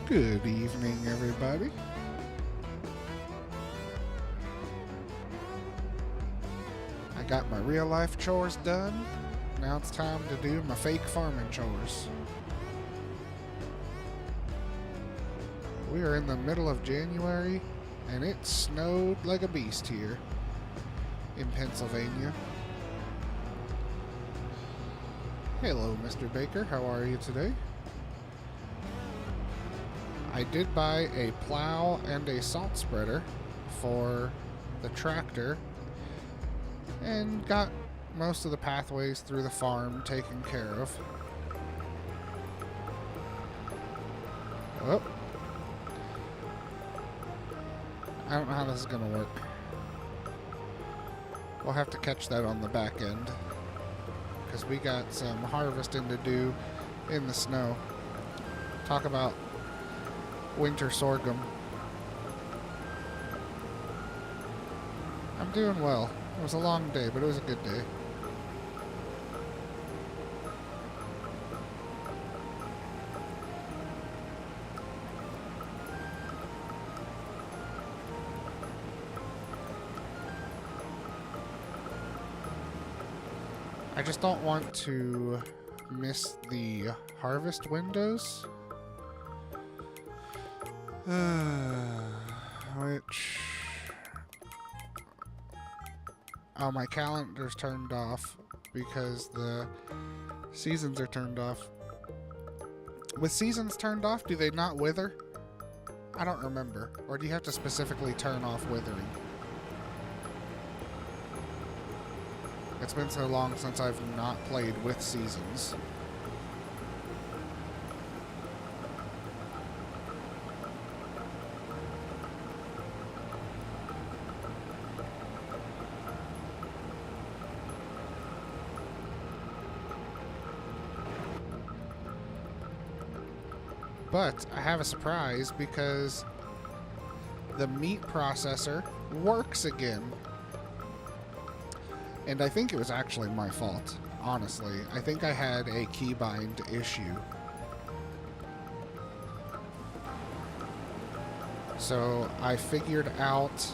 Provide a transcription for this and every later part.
Good evening, everybody. I got my real life chores done. Now it's time to do my fake farming chores. We are in the middle of January, and it snowed like a beast here in Pennsylvania. Hello, Mr. Baker. How are you today? I did buy a plow and a salt spreader for the tractor and got most of the pathways through the farm taken care of. Oh. I don't know how this is going to work. We'll have to catch that on the back end because we got some harvesting to do in the snow. Talk about winter sorghum. I'm doing well. It was a long day, but it was a good day. I just don't want to miss the harvest windows. Which... Oh, my calendar's turned off because the seasons are turned off. With seasons turned off, do they not wither? I don't remember. Or do you have to specifically turn off withering? It's been so long since I've not played with seasons. But I have a surprise because the meat processor works again. And I think it was actually my fault, honestly. I think I had a keybind issue. So I figured out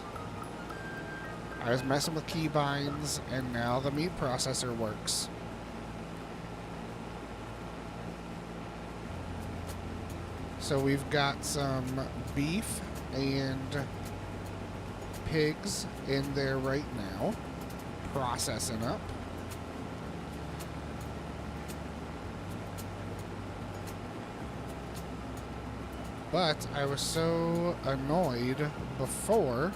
I was messing with keybinds, and now the meat processor works. So we've got some beef and pigs in there right now, processing up. But I was so annoyed before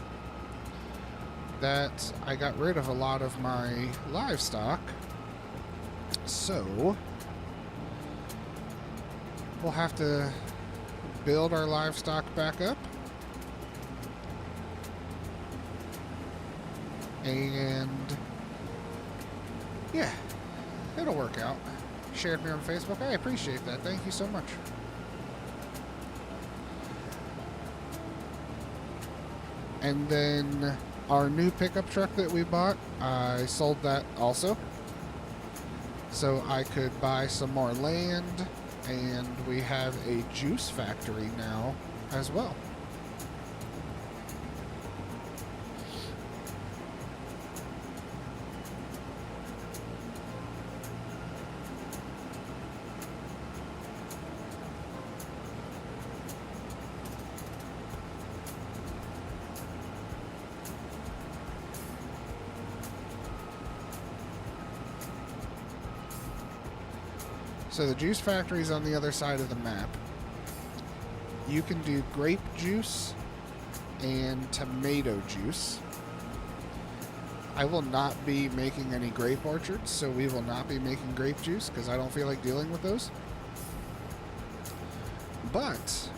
that I got rid of a lot of my livestock. So we'll have to build our livestock back up. And yeah, it'll work out. Shared me on Facebook. I appreciate that. Thank you so much. And then our new pickup truck that we bought, I sold that also. So I could buy some more land, and we have a juice factory now as well. So the juice factory is on the other side of the map. You can do grape juice and tomato juice. I will not be making any grape orchards, so we will not be making grape juice because I don't feel like dealing with those. But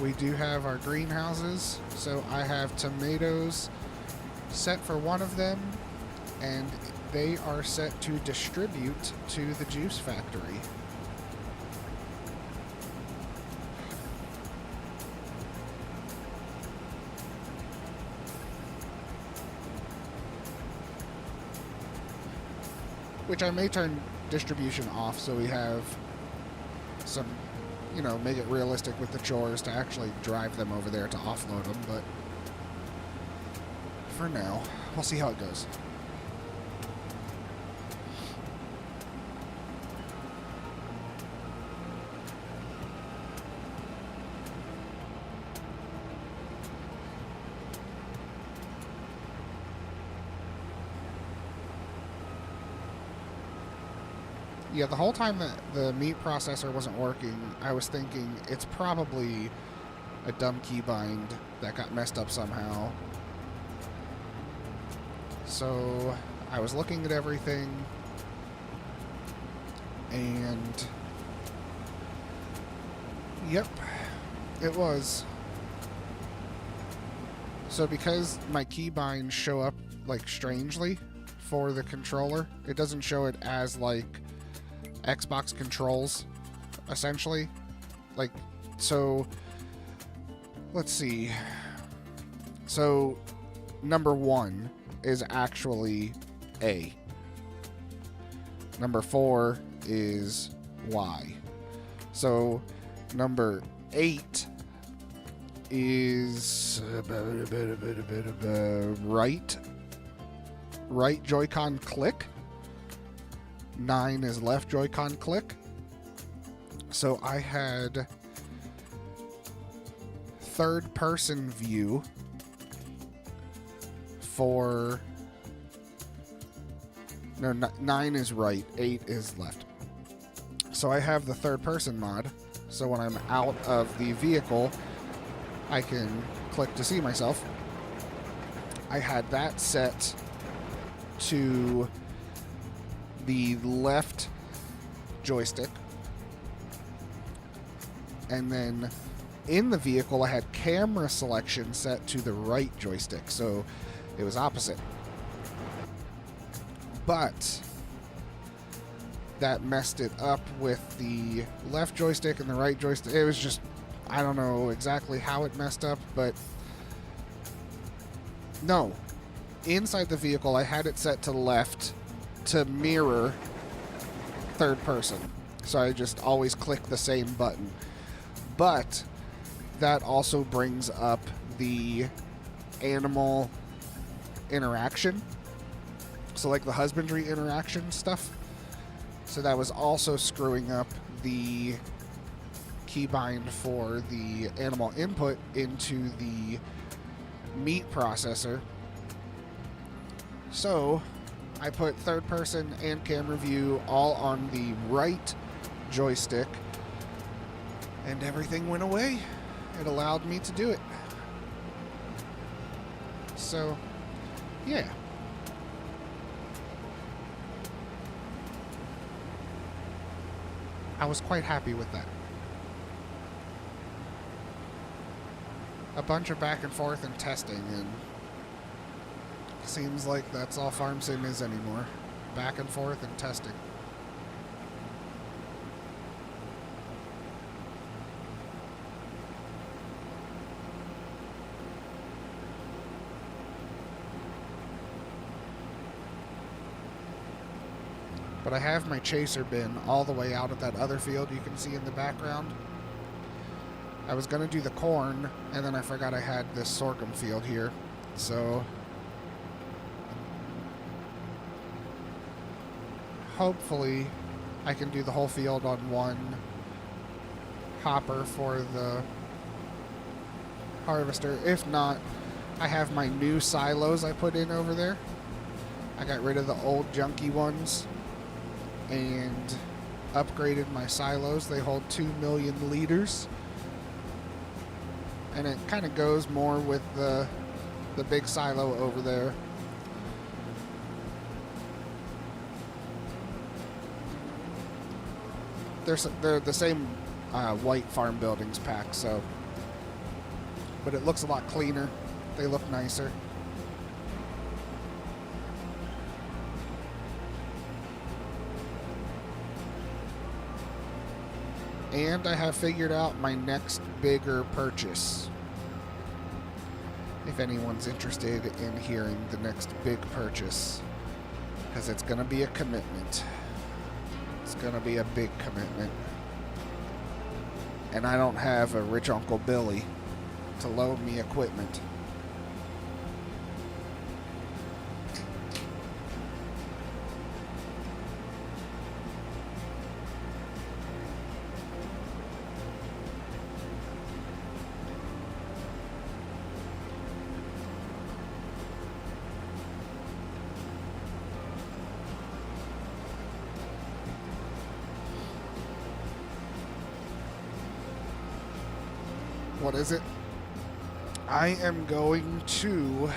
we do have our greenhouses, so I have tomatoes set for one of them, and they are set to distribute to the juice factory. Which I may turn distribution off so we have some you know, make it realistic with the chores to actually drive them over there to offload them, but for now, we'll see how it goes. Yeah, the whole time that the meat processor wasn't working, I was thinking it's probably a dumb keybind that got messed up somehow. So I was looking at everything, and yep, it was. So because my keybinds show up like strangely for the controller, it doesn't show it as like Xbox controls, essentially. Like, so let's see. So number 1 is actually A. Number 4 is Y. So number 8 is right Joy-Con click. 9 is left Joy-Con click. So I had third person view for, no, 9 is right, 8 is left. So I have the third person mod, so when I'm out of the vehicle I can click to see myself. I had that set to the left joystick, and then in the vehicle I had camera selection set to the right joystick, so it was opposite. But that messed it up with the left joystick and the right joystick. It was just, I don't know exactly how it messed up, but no, inside the vehicle I had it set to left to mirror third person, so I just always click the same button. But that also brings up the animal interaction, so like the husbandry interaction stuff. So that was also screwing up the keybind for the animal input into the meat processor. So I put third person and camera view all on the right joystick, and everything went away. It allowed me to do it. So, yeah. I was quite happy with that. A bunch of back and forth and testing, and seems like that's all Farm Sim is anymore. Back and forth and testing. But I have my chaser bin all the way out at that other field you can see in the background. I was going to do the corn, and then I forgot I had this sorghum field here. So hopefully I can do the whole field on one hopper for the harvester. If not, I have my new silos I put in over there. I got rid of the old junky ones and upgraded my silos. They hold 2 million liters. And it kind of goes more with the big silo over there. They're the same white farm buildings pack, so, but it looks a lot cleaner. They look nicer. And I have figured out my next bigger purchase. If anyone's interested in hearing the next big purchase, because it's going to be a commitment. It's going to be a big commitment. and I don't have a rich Uncle Billy to loan me equipment. What is it? I am going to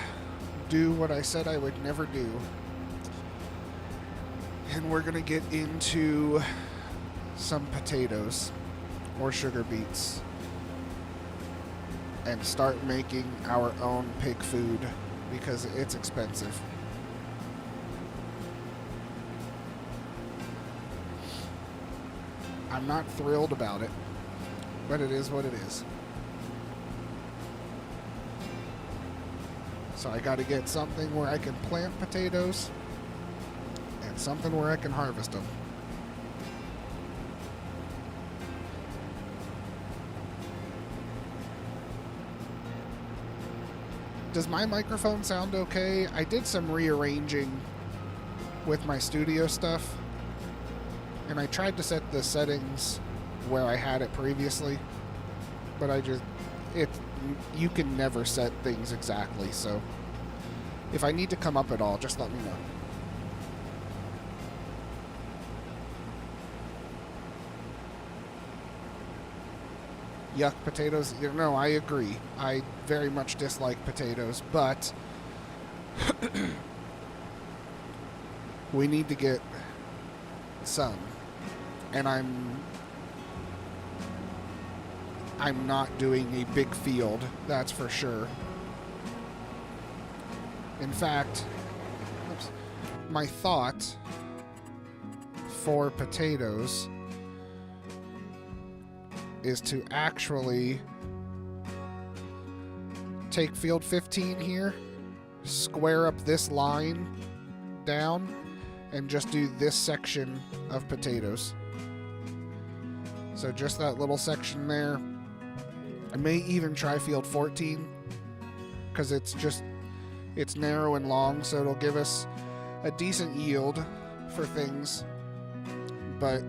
do what I said I would never do. And we're going to get into some potatoes or sugar beets and start making our own pig food because it's expensive. I'm not thrilled about it, but it is what it is. So I got to get something where I can plant potatoes and something where I can harvest them. Does my microphone sound okay? I did some rearranging with my studio stuff, and I tried to set the settings where I had it previously, but you can never set things exactly, so if I need to come up at all, just let me know. Yuck, potatoes. No, I agree. I very much dislike potatoes, but we need to get some, and I'm not doing a big field, that's for sure. In fact, my thought for potatoes is to actually take field 15 here, square up this line down, and just do this section of potatoes. So just that little section there. I may even try field 14 because it's narrow and long, so it'll give us a decent yield for things, but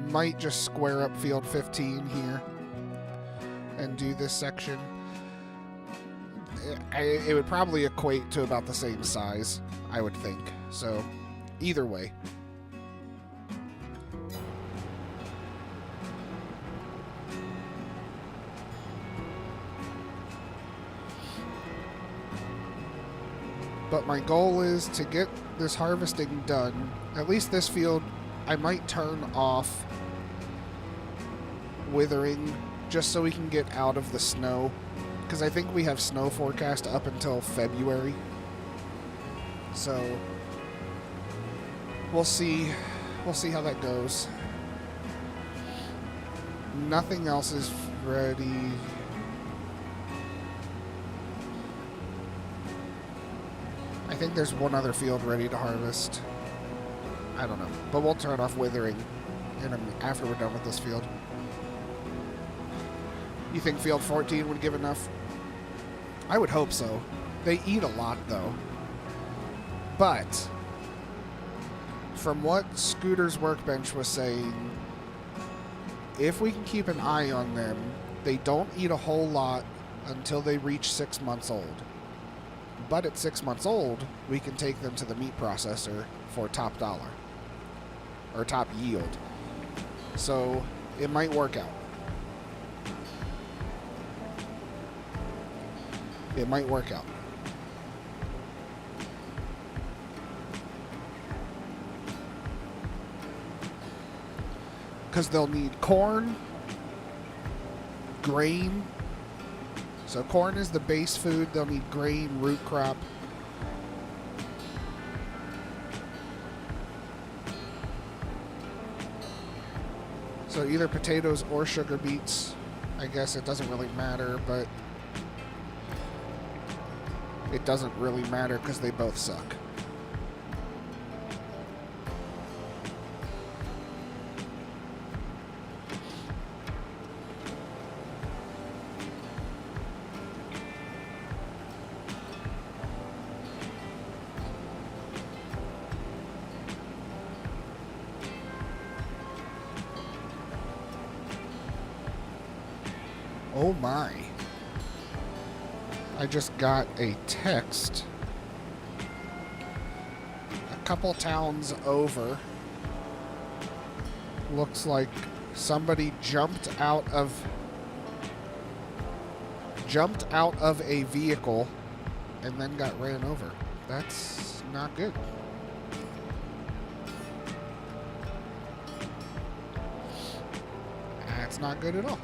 might just square up field 15 here and do this section. It would probably equate to about the same size, I would think. So either way. But my goal is to get this harvesting done. At least this field, I might turn off withering just so we can get out of the snow. Because I think we have snow forecast up until February. So we'll see how that goes. Nothing else is ready. I think there's one other field ready to harvest. I don't know. But we'll turn off withering after we're done with this field. You think field 14 would give enough? I would hope so. They eat a lot, though. But from what Scooter's Workbench was saying, if we can keep an eye on them, they don't eat a whole lot until they reach 6 months old. But at 6 months old, we can take them to the meat processor for top dollar. Or top yield. So it might work out. It might work out. Because they'll need corn, grain. So corn is the base food. They'll need grain, root crop. So either potatoes or sugar beets. I guess it doesn't really matter, but it doesn't really matter because they both suck. Oh my. I just got a text a couple towns over. Looks like somebody jumped out of a vehicle and then got ran over. That's not good. That's not good at all.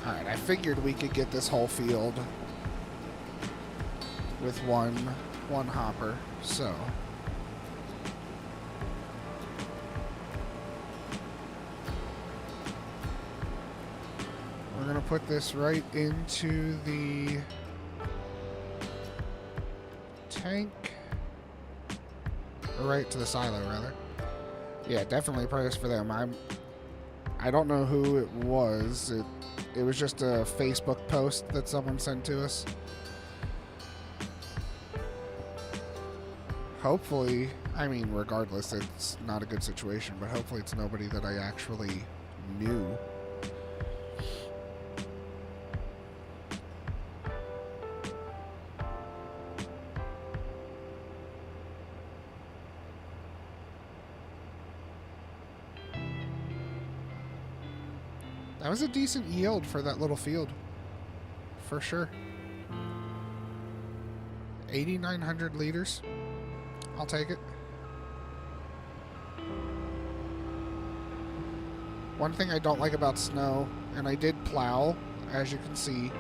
Alright, I figured we could get this whole field with one hopper, so we're gonna put this right into the tank, or right to the silo rather. Yeah, definitely prayers for them. I don't know who it was. It was just a Facebook post that someone sent to us. Hopefully, I mean, regardless, it's not a good situation, but hopefully it's nobody that I actually knew. That was a decent yield for that little field, for sure. 8,900 liters. I'll take it. One thing I don't like about snow, and I did plow, as you can see,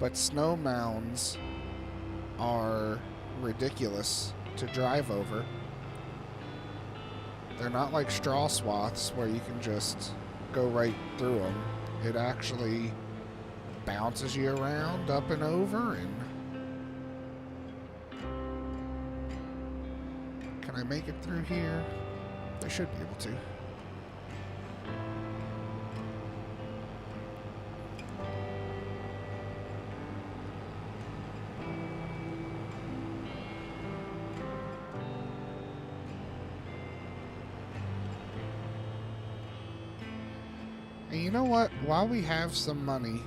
but snow mounds are ridiculous to drive over. They're not like straw swaths where you can just go right through them. It actually bounces you around up and over. And can I make it through here? I should be able to. And you know what? While we have some money,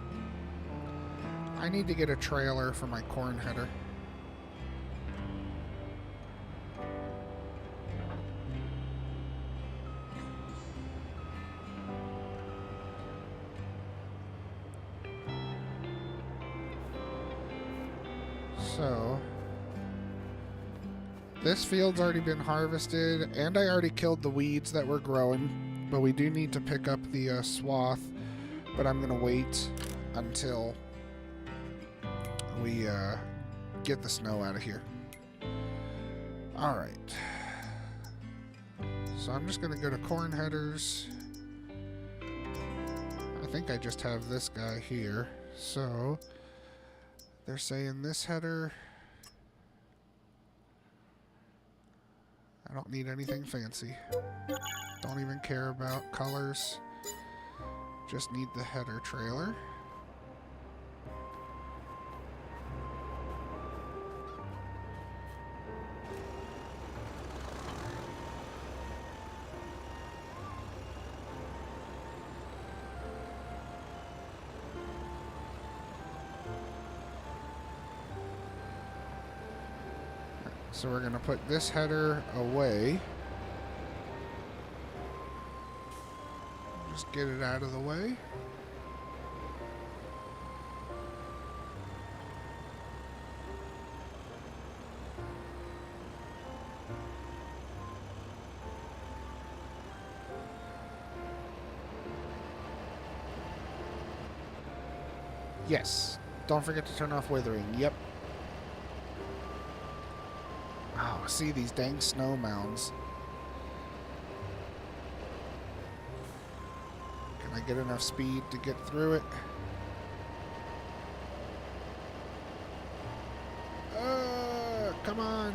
I need to get a trailer for my corn header. So, this field's already been harvested, and I already killed the weeds that were growing. But we do need to pick up the swath, but I'm going to wait until we get the snow out of here. Alright. So I'm just going to go to corn headers. I think I just have this guy here. So they're saying this header. I don't need anything fancy. Don't even care about colors. Just need the header trailer. So we're going to put this header away. Just get it out of the way. Yes. Don't forget to turn off withering. Yep. Wow, see these dang snow mounds. Can I get enough speed to get through it? Come on.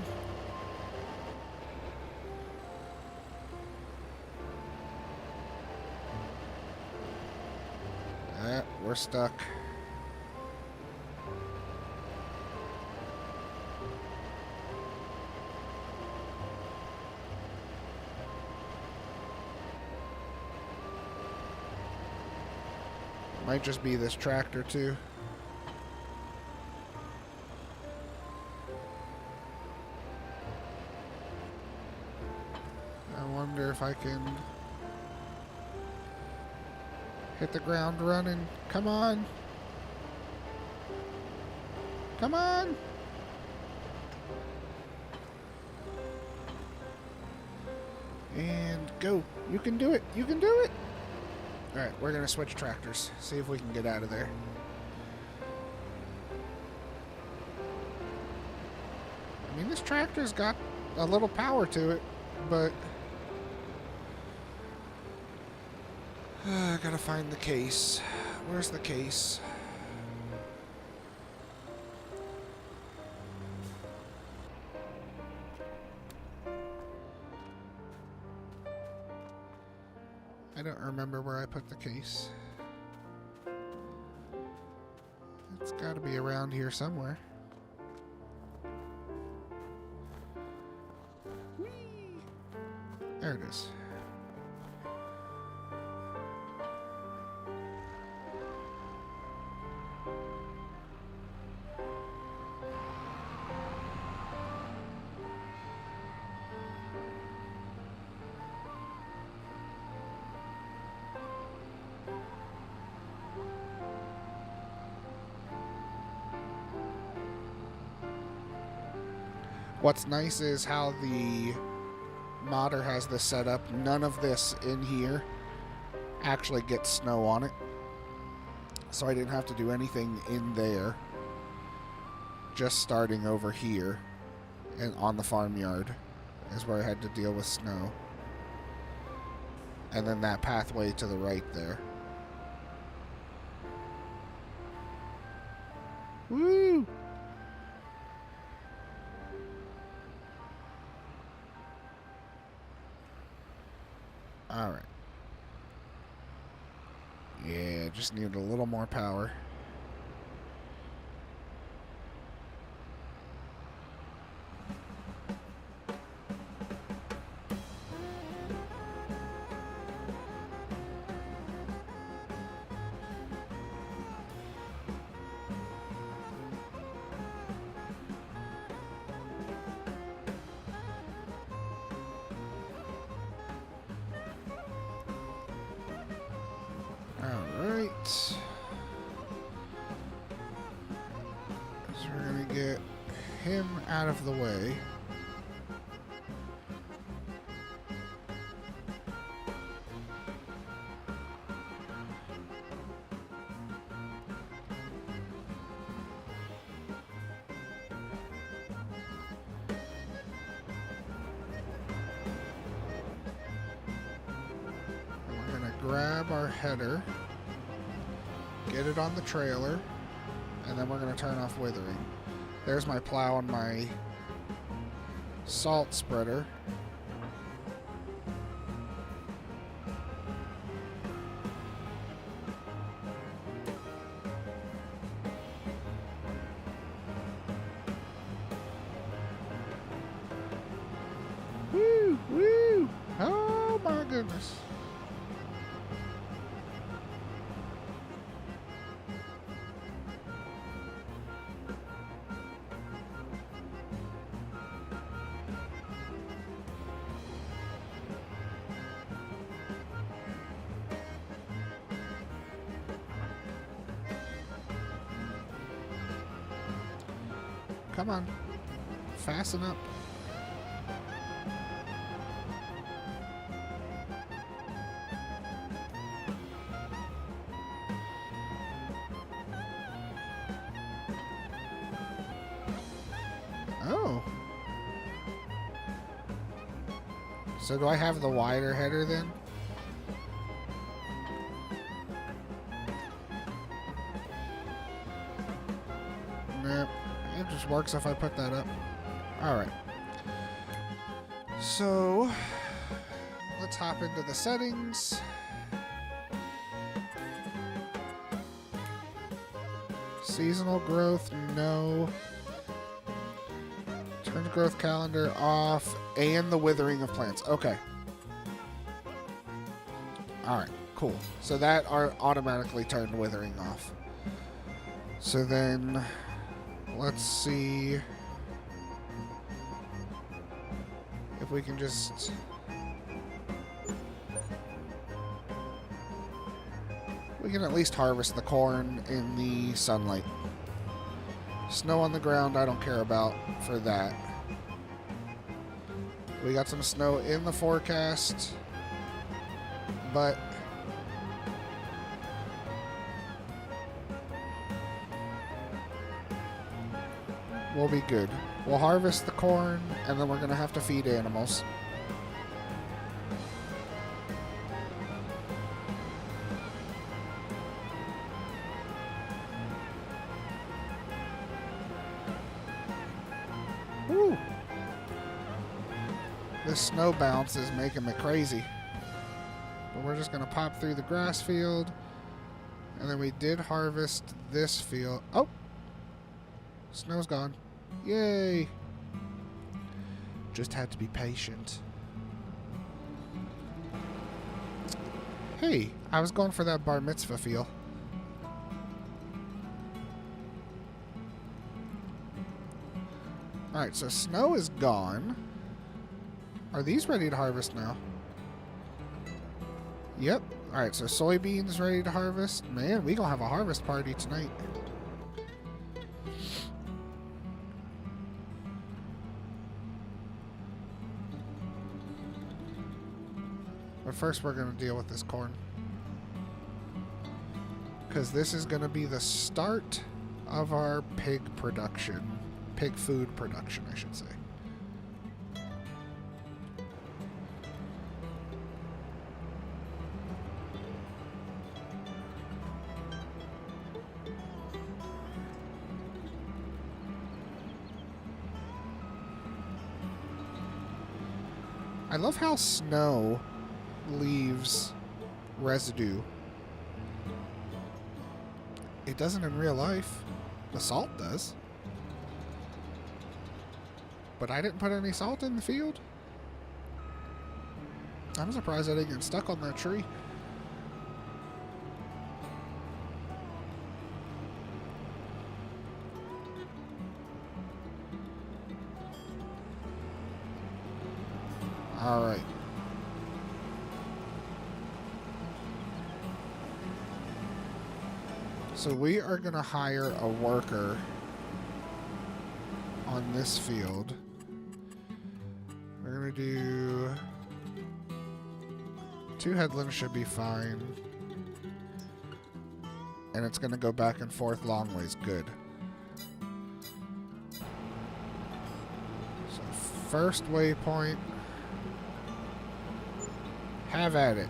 we're stuck. Might just be this tractor too. I wonder if I can hit the ground running. Come on. Come on. And go. You can do it. You can do it. All right, we're going to switch tractors. See if we can get out of there. I mean, this tractor's got a little power to it, but I gotta find the case. Where's the case? I don't remember where I put the case. It's got to be around here somewhere. Whee! There it is. What's nice is how the modder has this set up. None of this in here actually gets snow on it. So I didn't have to do anything in there. Just starting over here and on the farmyard is where I had to deal with snow. And then that pathway to the right there. Woo! Alright. Yeah, just need a little more power. Alright. So we're going to get him out of the way. Grab our header, get it on the trailer, and then we're going to turn off withering. There's my plow and my salt spreader. Woo! Woo! Oh my goodness. Come on. Fasten up. Oh. So do I have the wider header then? Nope. It just works if I put that up. Alright. So, let's hop into the settings. Seasonal growth, no. Turn growth calendar off. And the withering of plants. Okay. Alright, cool. So that are automatically turned withering off. So then, let's see if we can just... We can at least harvest the corn in the sunlight. Snow on the ground, I don't care about for that. We got some snow in the forecast, but we'll be good. We'll harvest the corn, and then we're going to have to feed animals. Woo! This snow bounce is making me crazy. But we're just going to pop through the grass field. And then we did harvest this field. Oh! Snow's gone. Yay! Just had to be patient. Hey, I was going for that bar mitzvah feel. Alright, so snow is gone. Are these ready to harvest now? Yep. Alright, so soybeans ready to harvest. Man, we gonna have a harvest party tonight. But first we're gonna deal with this corn. Because this is gonna be the start of our pig production. Pig food production, I should say. I love how snow leaves residue. It doesn't in real life. The salt does. But I didn't put any salt in the field. I'm surprised I didn't get stuck on that tree. All right. So we are going to hire a worker on this field. We're going to do 2 headlands should be fine. And it's going to go back and forth long ways. Good. So first waypoint. Have at it.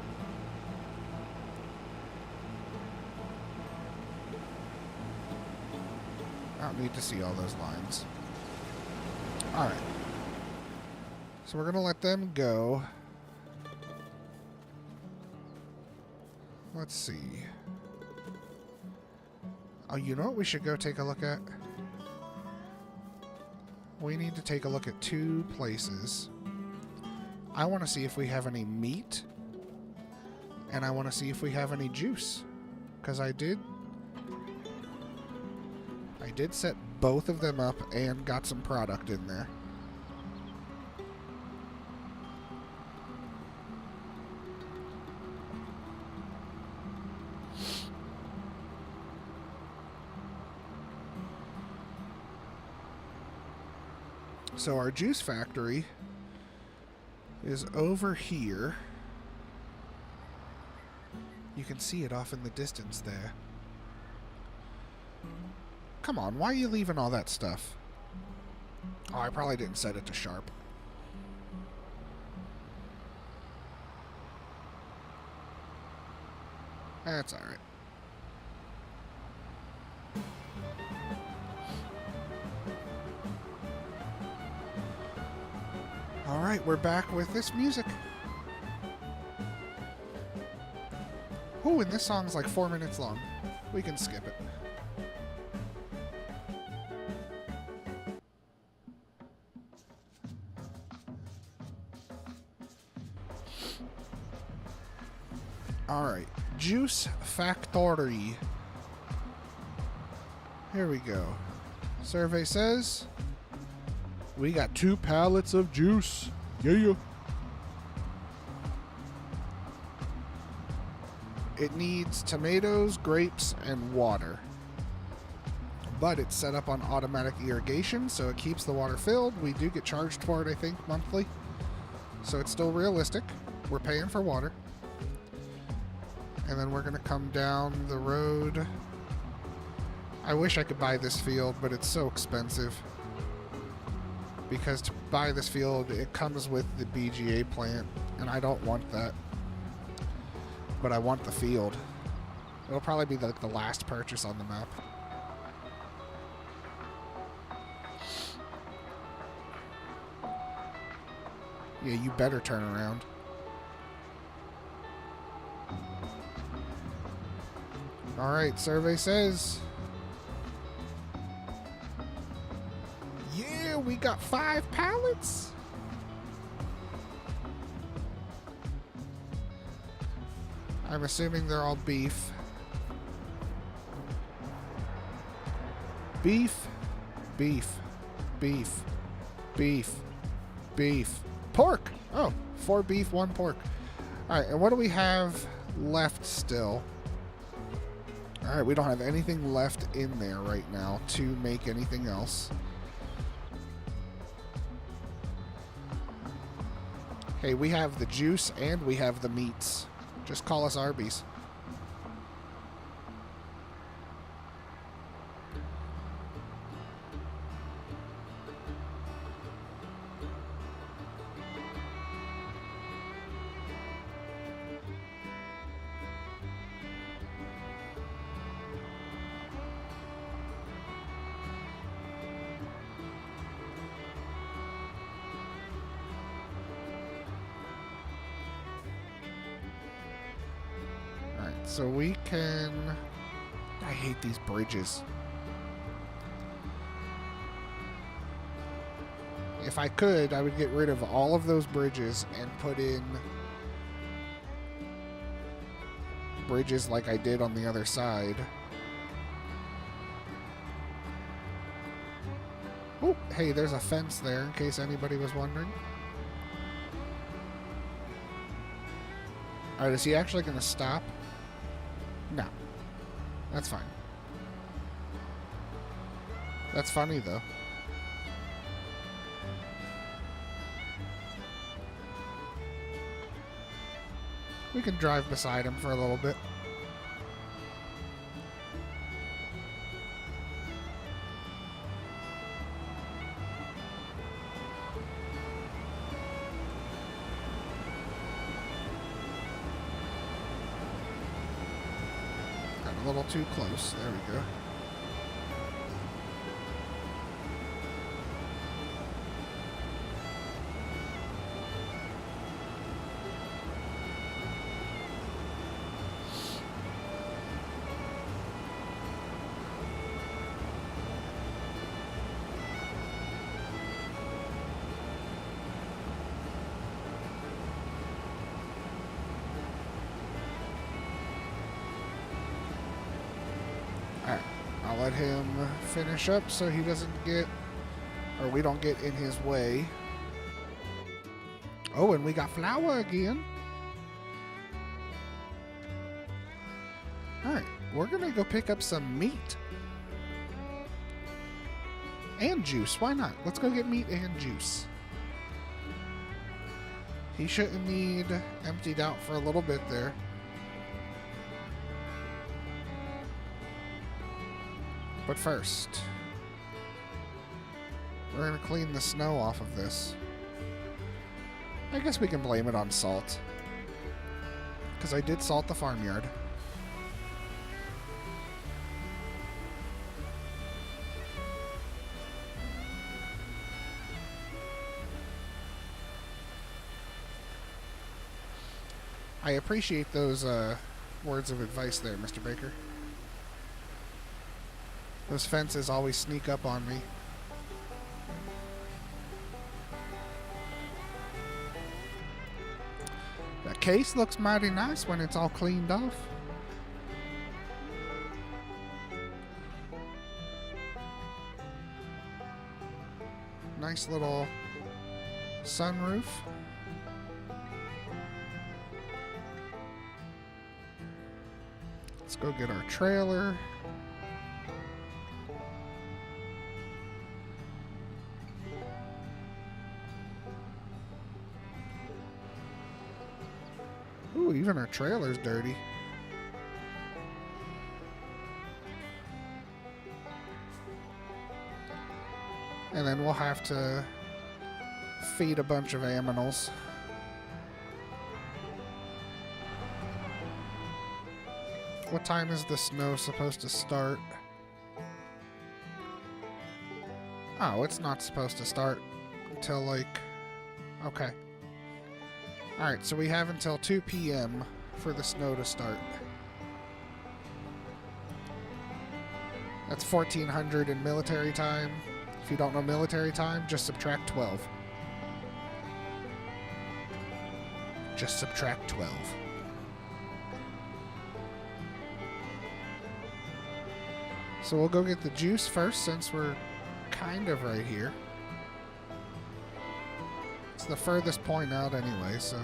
I don't need to see all those lines. Alright. So we're going to let them go. Let's see. Oh, you know what we should go take a look at? We need to take a look at 2 places. I want to see if we have any meat. And I want to see if we have any juice. Because I did set both of them up and got some product in there. So our juice factory is over here. You can see it off in the distance there. Come on, why are you leaving all that stuff? Oh, I probably didn't set it to sharp. That's alright. Alright, we're back with this music. Ooh, and this song's like 4 minutes long. We can skip it. Alright, Juice Factory. Here we go. Survey says we got 2 pallets of juice. Yeah. It needs tomatoes, grapes, and water. But it's set up on automatic irrigation, so it keeps the water filled. We do get charged for it, I think, monthly. So it's still realistic. We're paying for water. And then we're going to come down the road. I wish I could buy this field, but it's so expensive. Because to buy this field, it comes with the BGA plant, and I don't want that. But I want the field. It'll probably be like the last purchase on the map. Yeah, you better turn around. Alright, survey says... Yeah, we got 5 pallets! I'm assuming they're all beef. Beef, beef, beef, beef, beef. Pork! Oh, 4 beef, 1 pork. Alright, and what do we have left still? Alright, we don't have anything left in there right now to make anything else. Hey, we have the juice and we have the meats. Just call us Arby's. So we can... I hate these bridges. If I could, I would get rid of all of those bridges and put in bridges like I did on the other side. Oh, hey, there's a fence there in case anybody was wondering. Alright, is he actually going to stop? No. That's fine. That's funny, though. We can drive beside him for a little bit. A little too close. There we go. Alright, I'll let him finish up so he doesn't get, or we don't get in his way. Oh, and we got flour again. Alright, we're gonna go pick up some meat. And juice, why not? Let's go get meat and juice. He shouldn't need emptied out for a little bit there. But first, we're going to clean the snow off of this. I guess we can blame it on salt. Because I did salt the farmyard. I appreciate those words of advice there, Mr. Baker. Those fences always sneak up on me. That case looks mighty nice when it's all cleaned off. Nice little sunroof. Let's go get our trailer. Ooh, even our trailer's dirty. And then we'll have to feed a bunch of aminals. What time is the snow supposed to start? Oh, it's not supposed to start until like... Okay. Alright, so we have until 2 p.m. for the snow to start. That's 1400 in military time. If you don't know military time, just subtract 12. Just subtract 12. So we'll go get the juice first since we're kind of right here. It's the furthest point out anyway, so...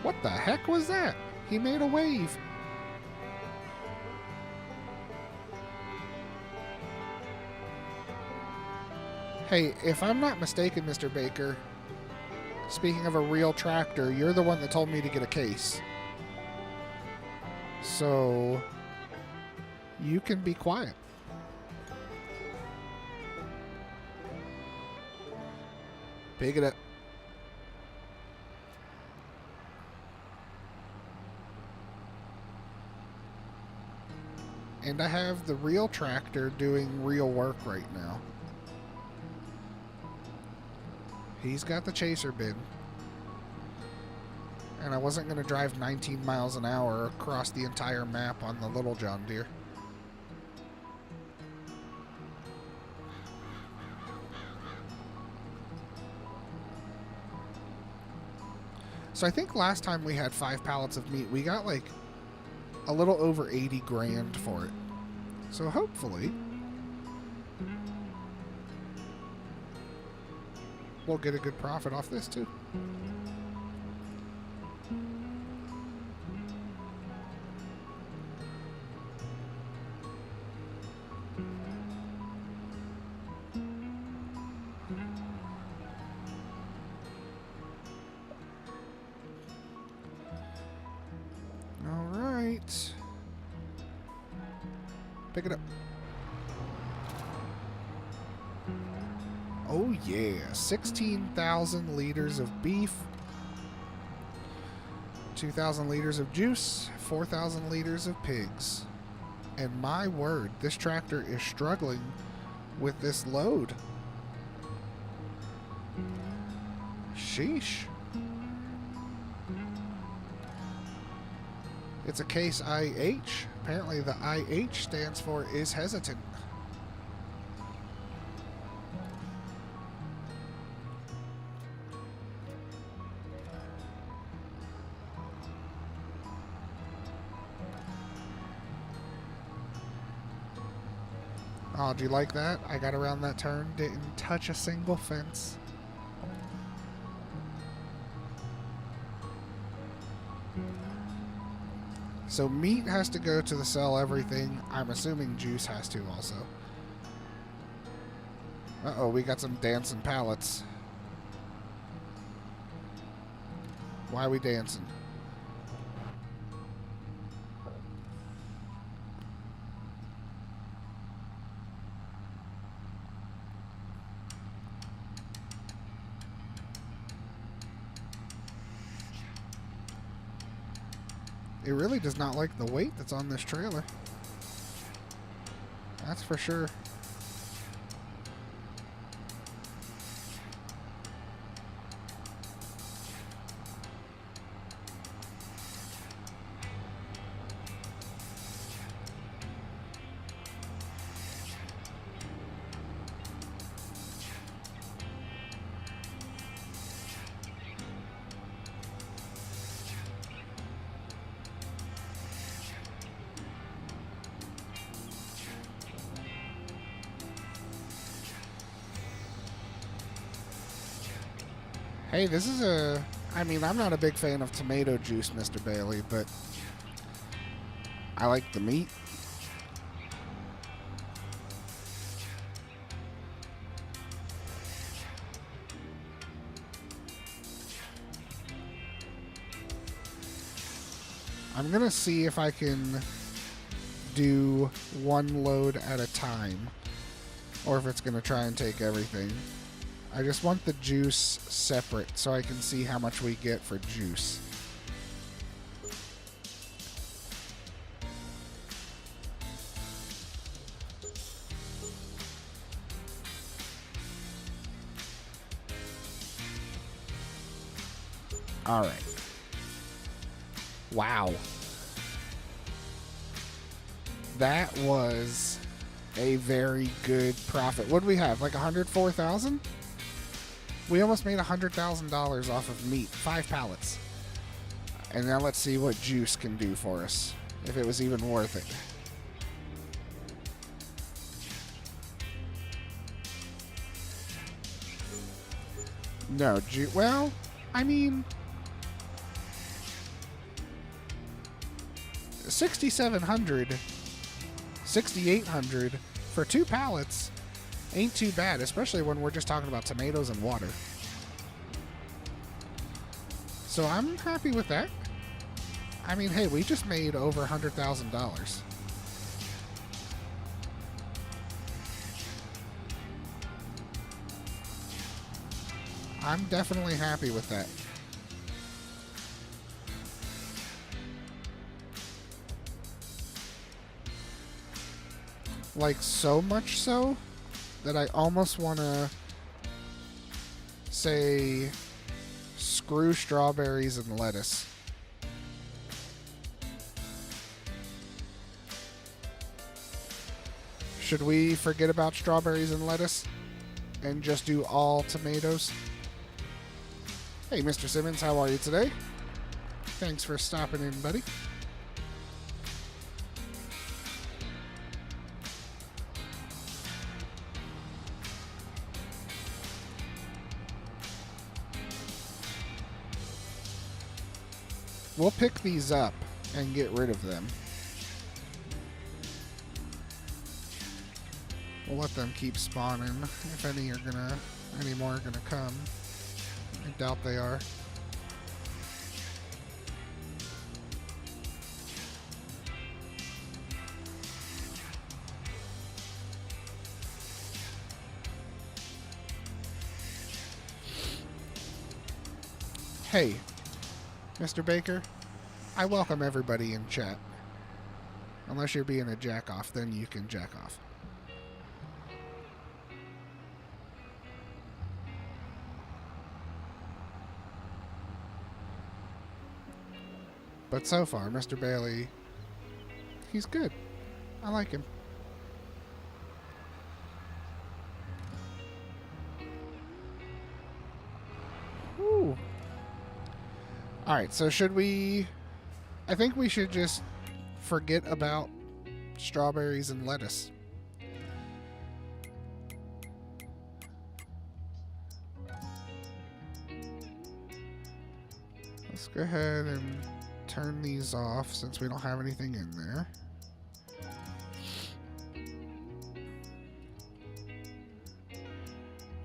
What the heck was that? He made a wave. Hey, if I'm not mistaken, Mr. Baker, speaking of a real tractor, you're the one that told me to get a case. So, you can be quiet. Pick it up. And I have the real tractor doing real work right now. He's got the chaser bin. And I wasn't going to drive 19 miles an hour across the entire map on the little John Deere. So I think last time we had 5 pallets of meat, we got like a little over 80 grand for it. So hopefully we'll get a good profit off this too. All right. Pick it up. Oh yeah, 16,000 liters of beef, 2,000 liters of juice, 4,000 liters of pigs. And my word, this tractor is struggling with this load. Sheesh. It's a case IH. Apparently the IH stands for is hesitant. Oh, do you like that? I got around that turn, didn't touch a single fence. So meat has to go to the sell everything. I'm assuming juice has to also. Uh-oh, we got some dancing pallets. Why are we dancing? It really does not like the weight that's on this trailer. That's for sure. Hey, this is a... I mean, I'm not a big fan of tomato juice, Mr. Bailey, but I like the meat. I'm going to see if I can do one load at a time, or if it's going to try and take everything. I just want the juice separate so I can see how much we get for juice. All right. Wow. That was a very good profit. What do we have? Like 104,000? We almost made $100,000 off of meat. 5 pallets. And now let's see what juice can do for us. If it was even worth it. No, well, I mean... 6,700, 6,800 for 2 pallets ain't too bad, especially when we're just talking about tomatoes and water. So I'm happy with that. I mean, hey, we just made over $100,000. I'm definitely happy with that. Like, so much so that I almost want to say screw strawberries and lettuce. Should we forget about strawberries and lettuce and just do all tomatoes? Hey, Mr. Simmons, how are you today? Thanks for stopping in, buddy. We'll pick these up and get rid of them. We'll let them keep spawning. If any more are gonna come. I doubt they are. Hey, Mr. Baker, I welcome everybody in chat. Unless you're being a jack-off, then you can jack off. But so far, Mr. Bailey, he's good. I like him. Whew. Alright, so should we... I think we should just forget about strawberries and lettuce. Let's go ahead and turn these off since we don't have anything in there.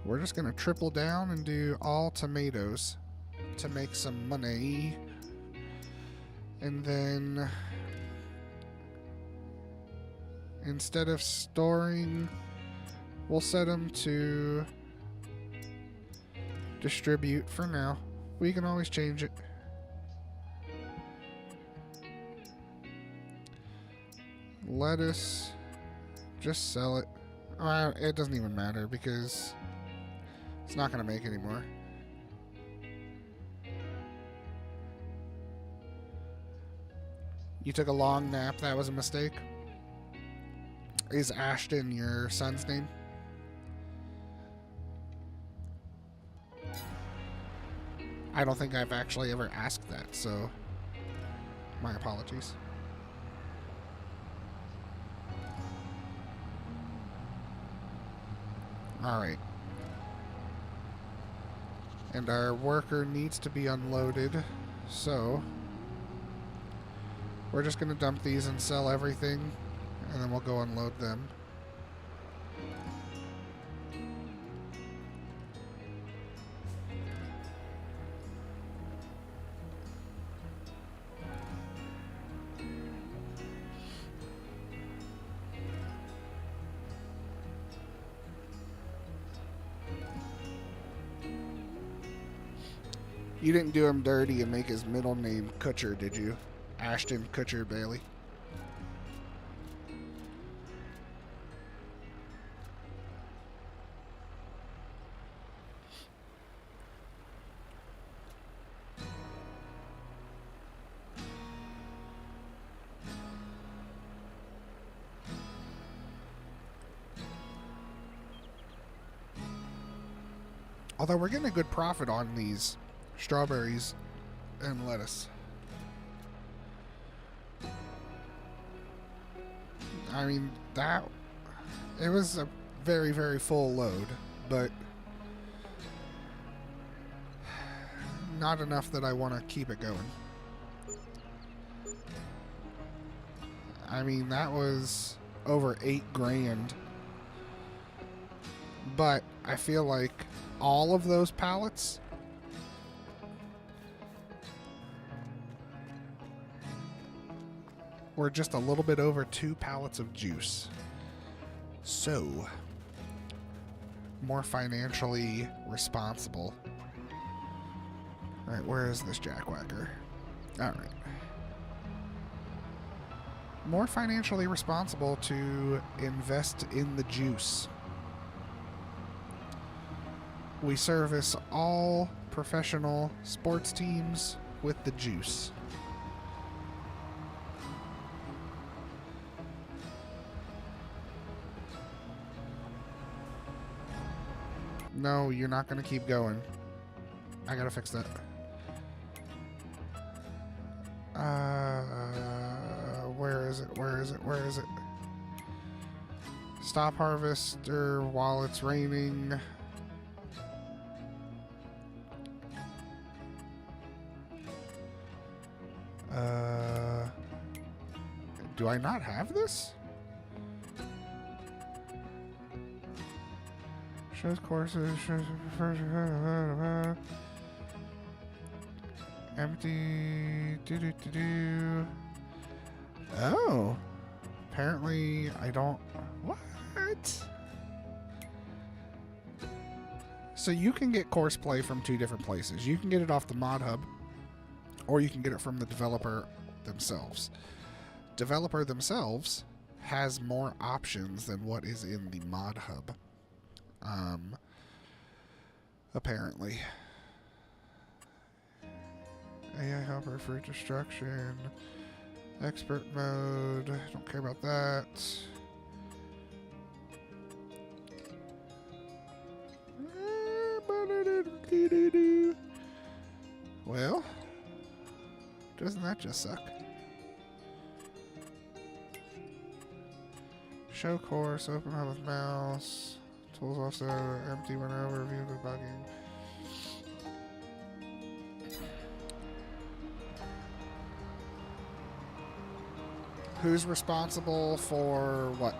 We're just going to triple down and do all tomatoes to make some money. And then instead of storing, we'll set them to distribute for now. We can always change it. Lettuce, just sell it. It doesn't even matter because it's not going to make any more. You took a long nap. That was a mistake. Is Ashton your son's name? I don't think I've actually ever asked that, so my apologies. Alright. And our worker needs to be unloaded, so we're just going to dump these and sell everything, and then we'll go unload them. You didn't do him dirty and make his middle name Kutcher, did you? Ashton Kutcher Bailey. Although we're getting a good profit on these strawberries and lettuce. I mean, it was a very, very full load, but not enough that I want to keep it going. I mean, that was over $8 grand, but I feel like all of those pallets were just a little bit over 2 pallets of juice. So, more financially responsible. Alright, where is this jackwhacker? Alright. More financially responsible to invest in the juice. We service all professional sports teams with the juice. No, you're not going to keep going. I gotta fix that. Where is it? Where is it? Where is it? Stop harvester while it's raining. Do I not have this? Shows courses, shows empty. Oh. Apparently I don't. What? So you can get course play from 2 different places. You can get it off the mod hub, or you can get it from the developer themselves. Developer themselves has more options than what is in the mod hub. Apparently. AI helper for destruction. Expert mode. Don't care about that. Well, doesn't that just suck? Show course, open up with mouse. Tools also empty when overview the bugging. Who's responsible for what?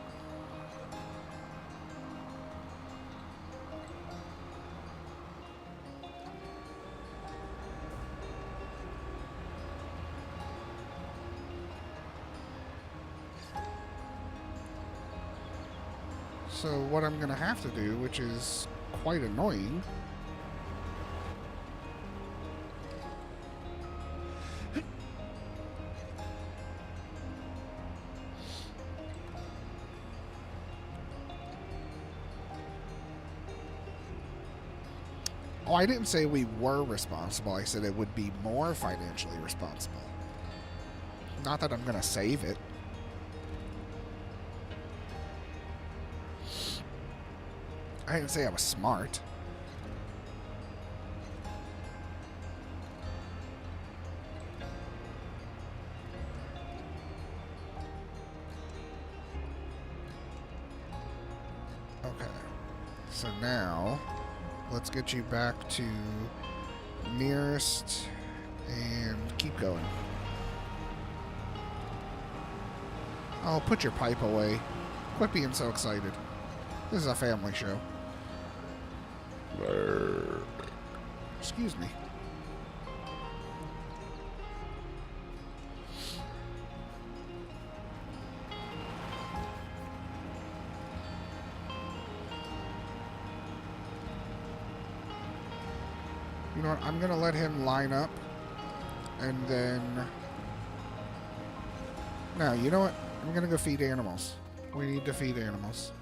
So what I'm going to have to do, which is quite annoying, oh, I didn't say we were responsible. I said it would be more financially responsible. Not that I'm going to save it. I didn't say I was smart. Okay. So now, Let's get you back to nearest and keep going. Oh, put your pipe away. Quit being so excited. This is a family show. Excuse me. You know what? I'm going to let him line up. And then... No, you know what? I'm going to go feed animals. We need to feed animals.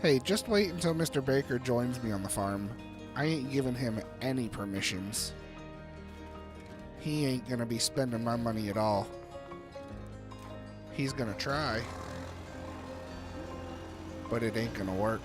Hey, just wait until Mr. Baker joins me on the farm. I ain't giving him any permissions. He ain't going to be spending my money at all. He's going to try. But it ain't going to work.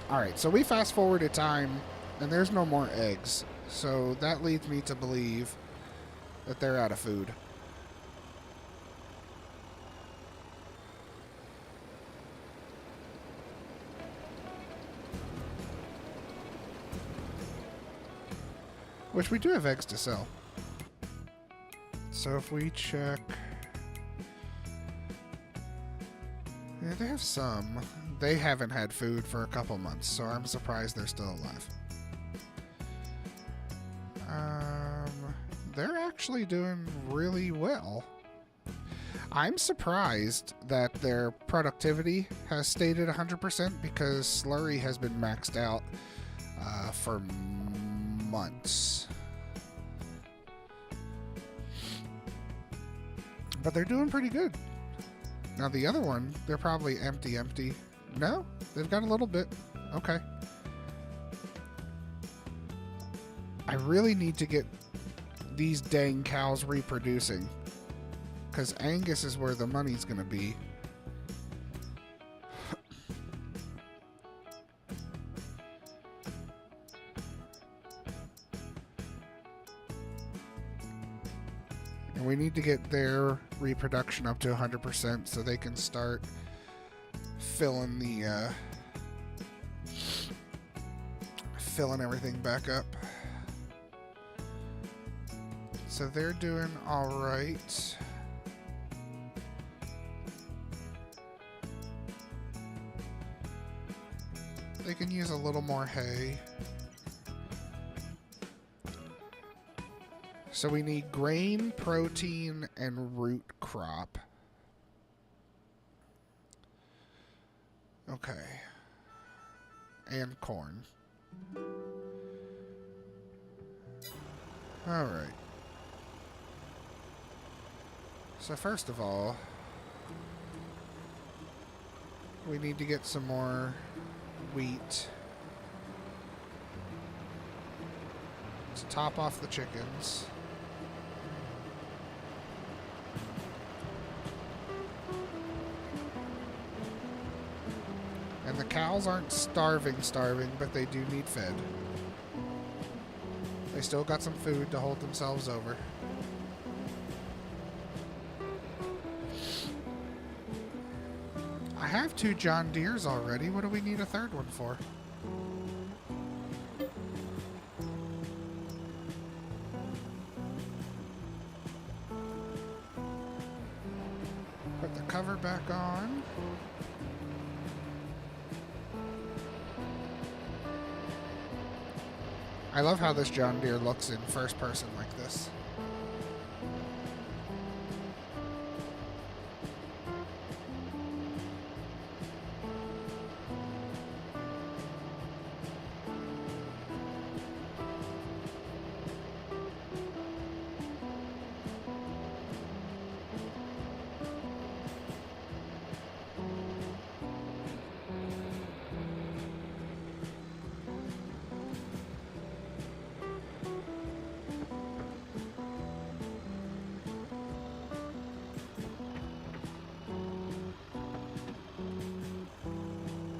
Alright, so we fast forwarded time, and there's no more eggs. So that leads me to believe that they're out of food. Which we do have eggs to sell. So if we check... Yeah, they have some. They haven't had food for a couple months, so I'm surprised they're still alive. They're actually doing really well. I'm surprised that their productivity has stayed at 100% because slurry has been maxed out for months. But they're doing pretty good. Now the other one, they're probably empty. No? They've got a little bit. Okay. I really need to get these dang cows reproducing. Because Angus is where the money's going to be. And we need to get their reproduction up to 100% so they can start filling the filling everything back up. So they're doing all right. They can use a little more hay. So we need grain, protein, and root crop. Okay. And corn. All right. So first of all, we need to get some more wheat to top off the chickens. And the cows aren't starving, but they do need fed. They still got some food to hold themselves over. I have 2 John Deeres already. What do we need a third one for? Put the cover back on. I love how this John Deere looks in first person like this.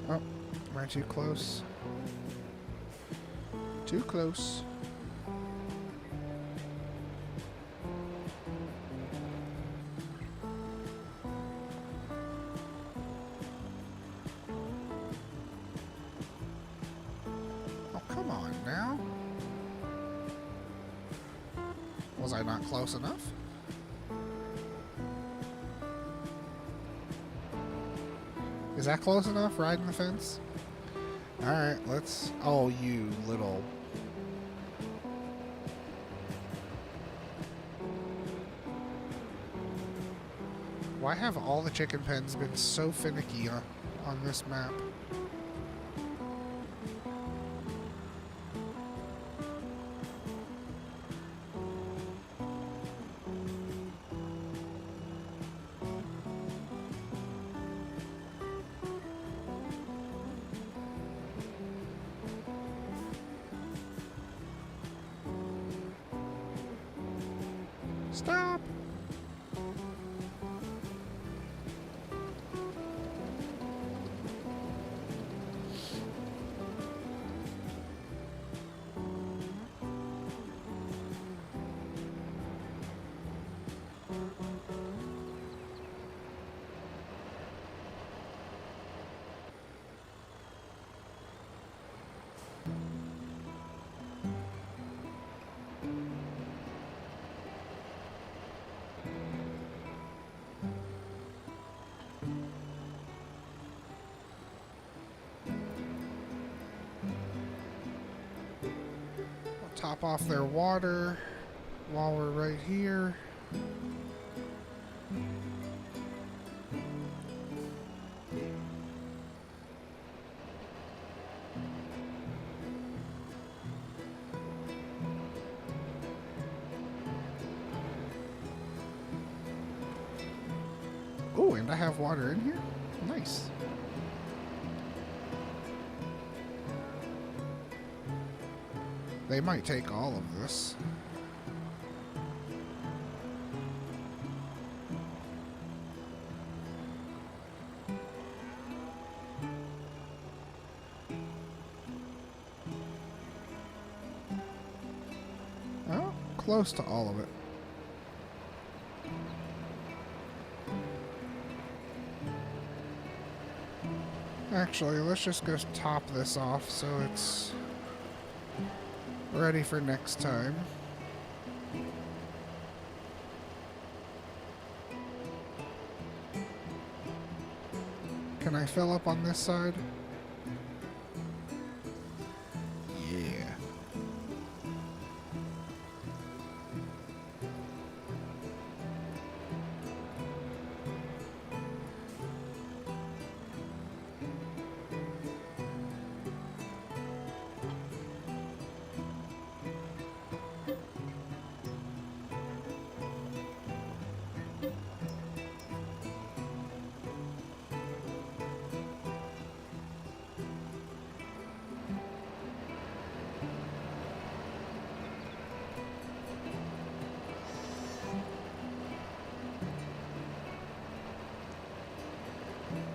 Oh, am I too close? Too close. Oh, come on now. Was I not close enough? Is that close enough, riding the fence? Alright, let's... Oh, you little... Why have all the chicken pens been so finicky on this map? Stop! Top off their water while we're right here. Oh, and I have water in here? Nice. They might take all of this. Oh, close to all of it. Actually, let's just go top this off so it's ready for next time. Can I fill up on this side? Yeah.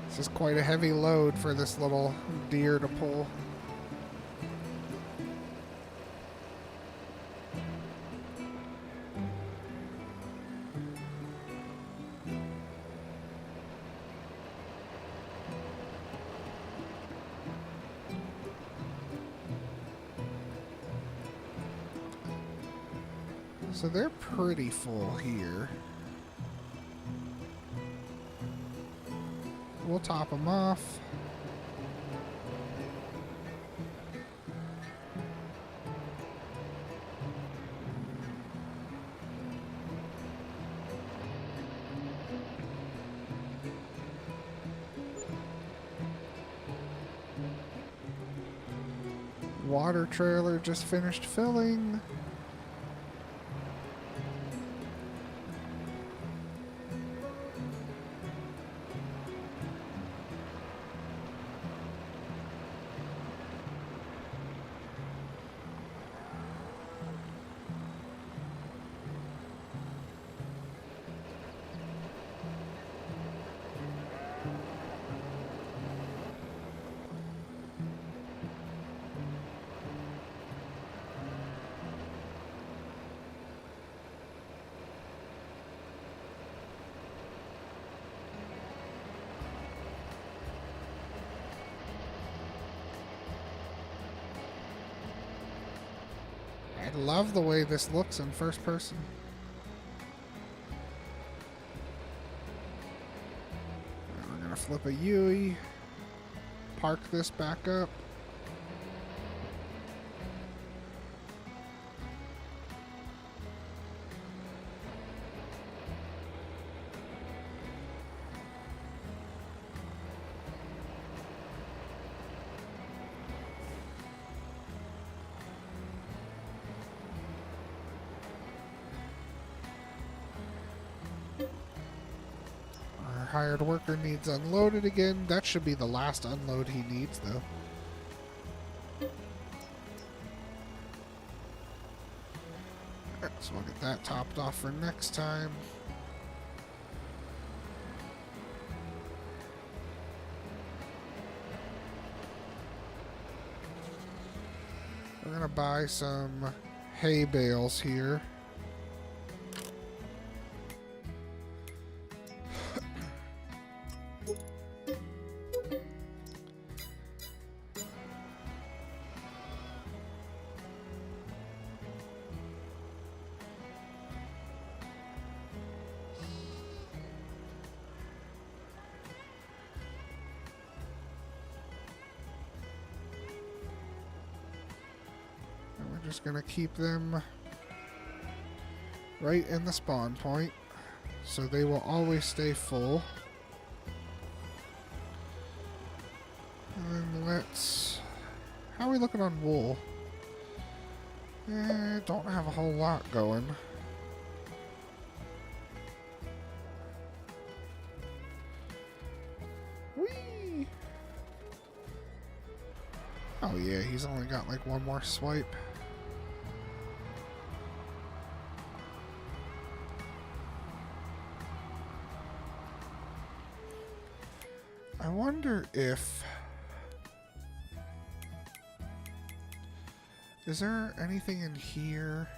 This is quite a heavy load for this little deer to pull. So they're pretty full here. We'll top them off. Water trailer just finished filling. I love the way this looks in first person. And we're going to flip a Yui. Park this back up. Our hired worker needs unloaded again. That should be the last unload he needs, though. Alright, so we'll get that topped off for next time. We're going to buy some hay bales here. Just gonna keep them right in the spawn point so they will always stay full. And then let's... How are we looking on wool? Don't have a whole lot going. Whee! Oh yeah, he's only got like one more swipe. I wonder if... Is there anything in here?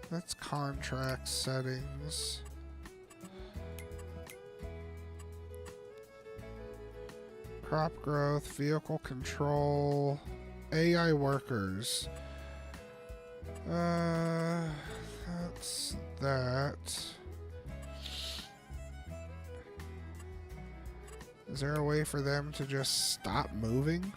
That's contract settings. Crop growth, vehicle control, AI workers. That's that. Is there a way for them to just stop moving?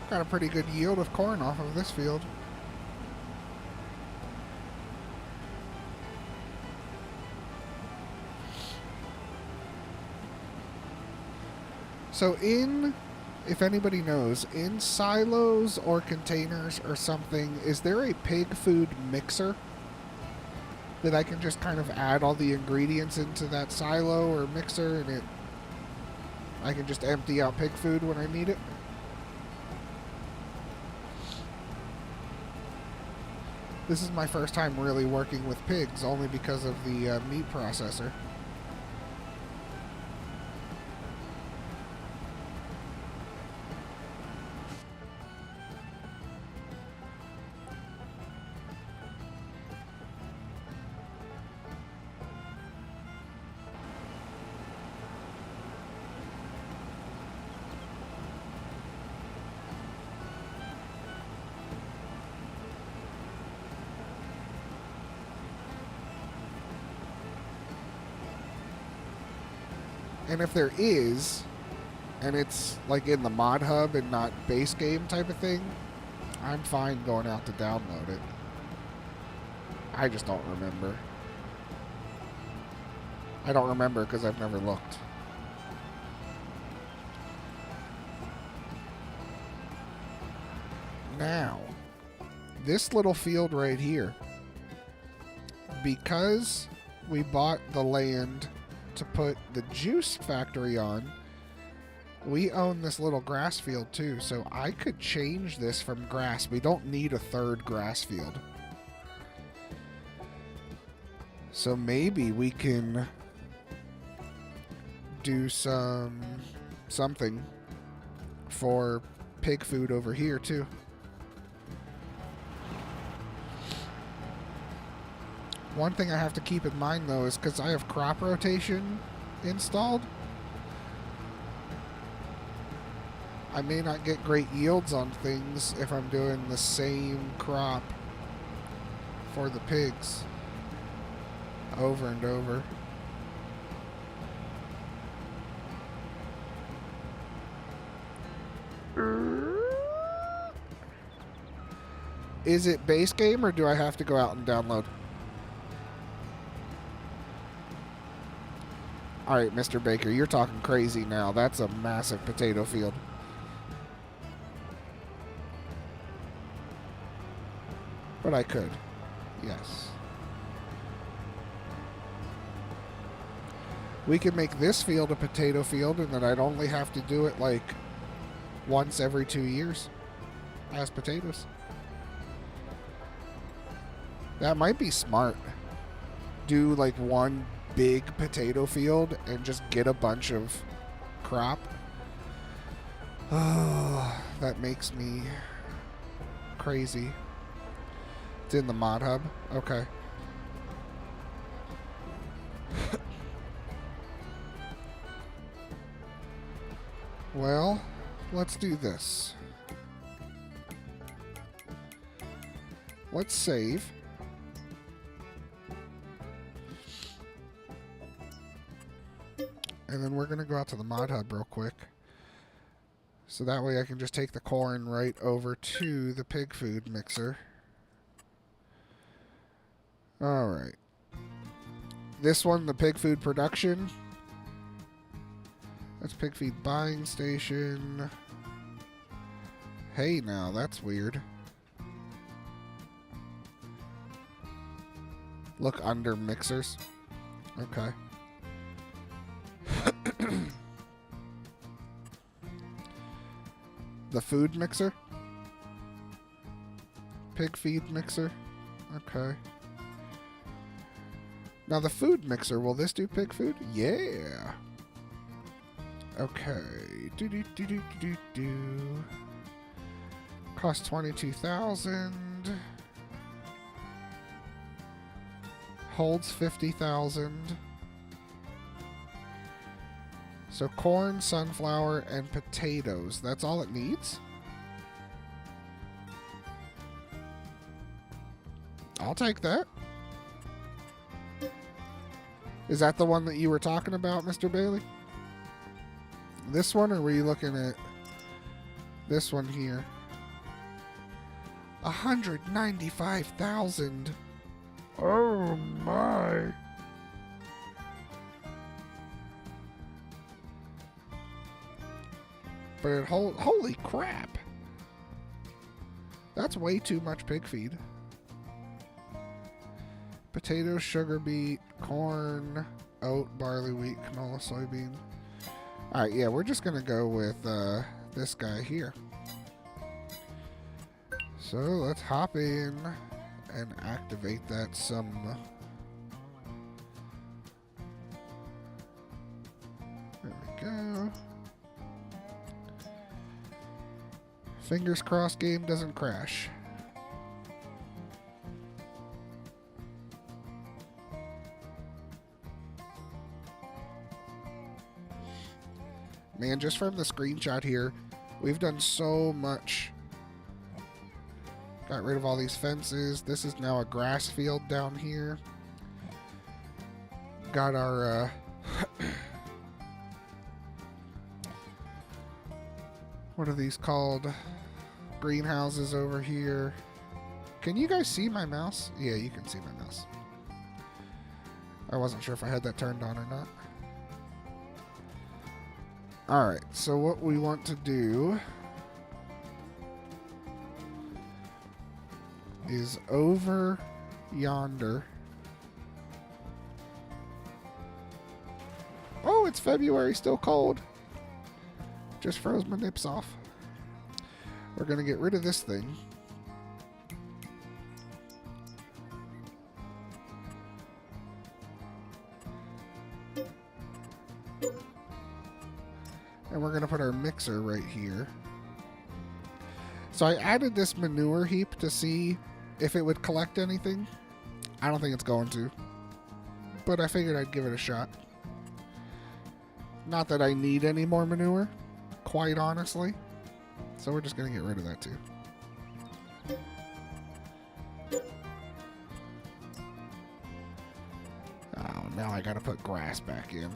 Got a pretty good yield of corn off of this field. So if anybody knows, in silos or containers or something, is there a pig food mixer that I can just kind of add all the ingredients into that silo or mixer, and I can just empty out pig food when I need it? This is my first time really working with pigs, only because of the meat processor. And if there is, and it's like in the mod hub and not base game type of thing, I'm fine going out to download it. I just don't remember. I don't remember because I've never looked. Now, this little field right here, because we bought the land to put the juice factory on, we own this little grass field too, so I could change this from grass. We don't need a third grass field. So maybe we can do something for pig food over here too. One thing I have to keep in mind, though, is because I have crop rotation installed, I may not get great yields on things if I'm doing the same crop for the pigs over and over. Is it base game, or do I have to go out and download? Alright, Mr. Baker, you're talking crazy now. That's a massive potato field. But I could. Yes. We could make this field a potato field, and then I'd only have to do it like once every 2 years as potatoes. That might be smart. Do like one big potato field and just get a bunch of crop. Oh, that makes me crazy. It's in the mod hub. Okay. Well, let's do this. Let's save. And then we're going to go out to the mod hub real quick. So that way I can just take the corn right over to the pig food mixer. Alright. This one, the pig food production. That's pig feed buying station. Hey, now, that's weird. Look under mixers. Okay. The food mixer. Pig feed mixer. Okay. Now the food mixer, will this do pig food? Yeah. Okay. Do. Cost 22,000. Holds 50,000. So corn, sunflower, and potatoes. That's all it needs? I'll take that. Is that the one that you were talking about, Mr. Bailey? This one, or were you looking at this one here? 195,000. Oh my. But holy crap. That's way too much pig feed. Potatoes, sugar beet, corn, oat, barley, wheat, canola, soybean. Alright, yeah, we're just going to go with this guy here. So let's hop in and activate that some. There we go. Fingers crossed game doesn't crash. Man, just from the screenshot here, we've done so much. Got rid of all these fences. This is now a grass field down here. Got our what are these called? Greenhouses over here. Can you guys see my mouse? Yeah, you can see my mouse. I wasn't sure if I had that turned on or not. Alright, so what we want to do is over yonder. Oh, it's February, still cold. Just froze my nips off. We're going to get rid of this thing. And we're going to put our mixer right here. So I added this manure heap to see if it would collect anything. I don't think it's going to. But I figured I'd give it a shot. Not that I need any more manure, quite honestly. So we're just going to get rid of that too. Oh, now I got to put grass back in.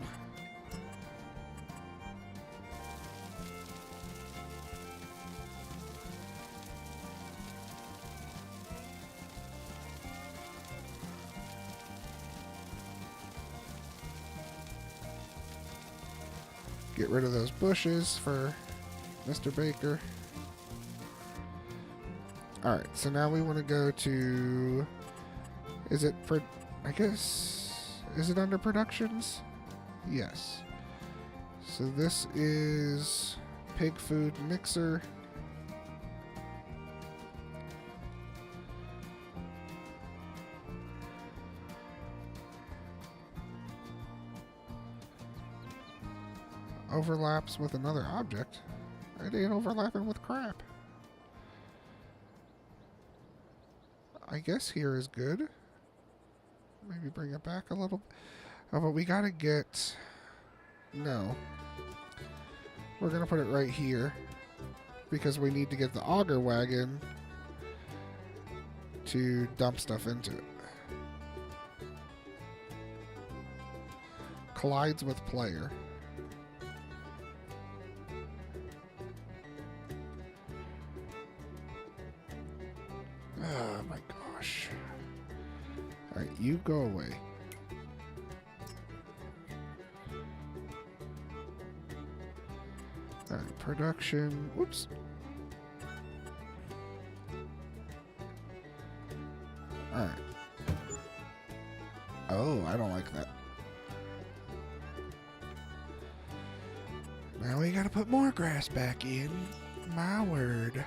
Get rid of those bushes for Mr. Baker. Alright, so now we want to go to... Is it... I guess... Is it under productions? Yes. So this is... Pig food mixer. Overlaps with another object. It ain't overlapping with crap. I guess here is good. Maybe bring it back a little. Oh, but we gotta get... No. We're gonna put it right here. Because we need to get the auger wagon to dump stuff into it. Collides with player. Oh my gosh. Alright, you go away. Alright, production. Whoops. Alright. Oh, I don't like that. Now we gotta put more grass back in. My word.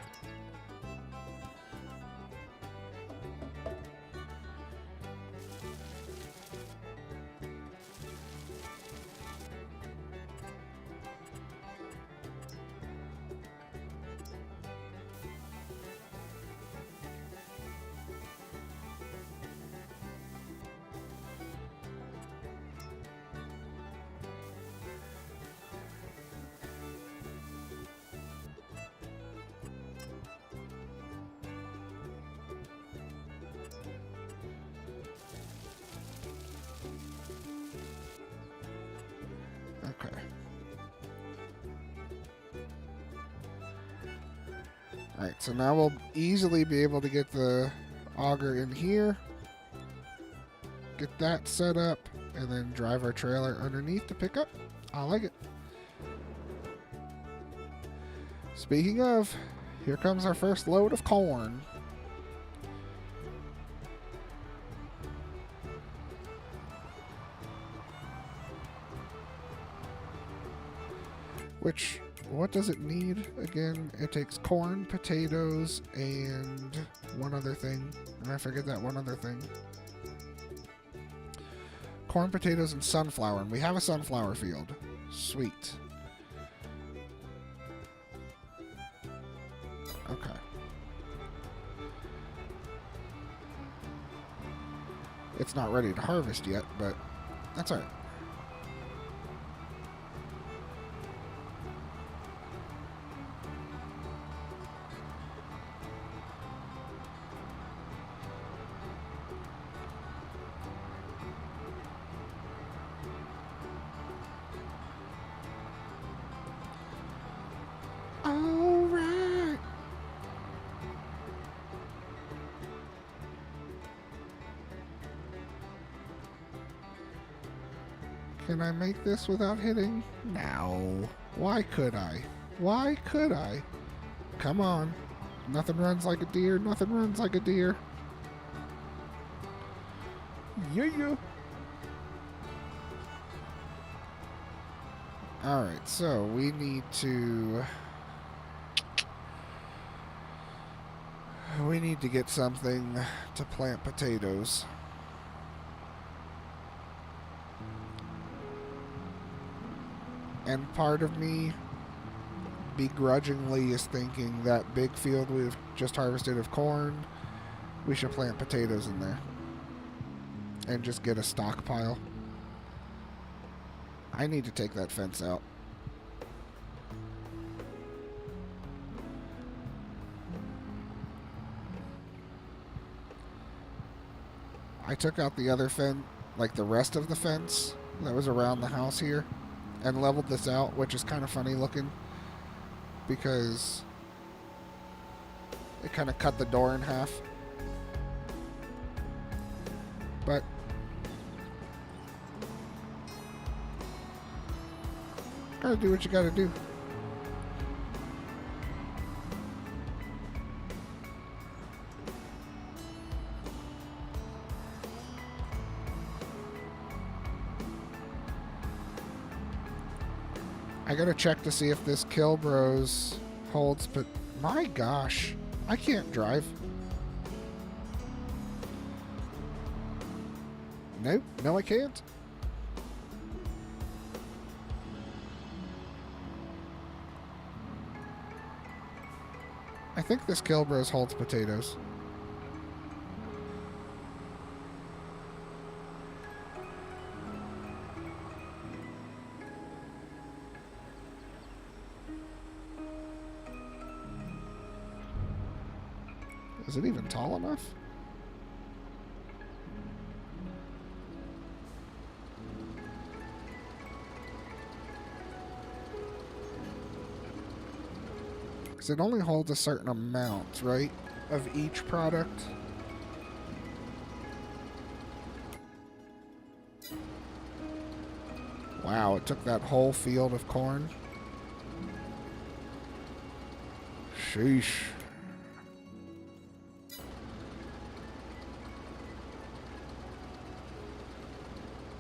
Alright, so now we'll easily be able to get the auger in here. Get that set up, and then drive our trailer underneath to pick up. I like it. Speaking of, here comes our first load of corn. Which, what does it need again? It takes corn, potatoes, and one other thing. And I forget that one other thing. Corn, potatoes, and sunflower. And we have a sunflower field. Sweet. Okay. It's not ready to harvest yet, but that's alright. Alright. Can I make this without hitting? No. Why could I? Why could I? Come on. Nothing runs like a deer. Nothing runs like a deer. Yeah. Alright, so we need to... We need to get something to plant potatoes. And part of me begrudgingly is thinking that big field we've just harvested of corn, we should plant potatoes in there. And just get a stockpile. I need to take that fence out. I took out the other fence, like the rest of the fence that was around the house here, and leveled this out, which is kind of funny looking because it kind of cut the door in half. But gotta do what you gotta do. I gotta check to see if this Kill Bros holds, but my gosh, I can't drive. Nope, no I can't. I think this Kill Bros holds potatoes. Is it even tall enough? Because it only holds a certain amount, right, of each product. Wow, it took that whole field of corn. Sheesh.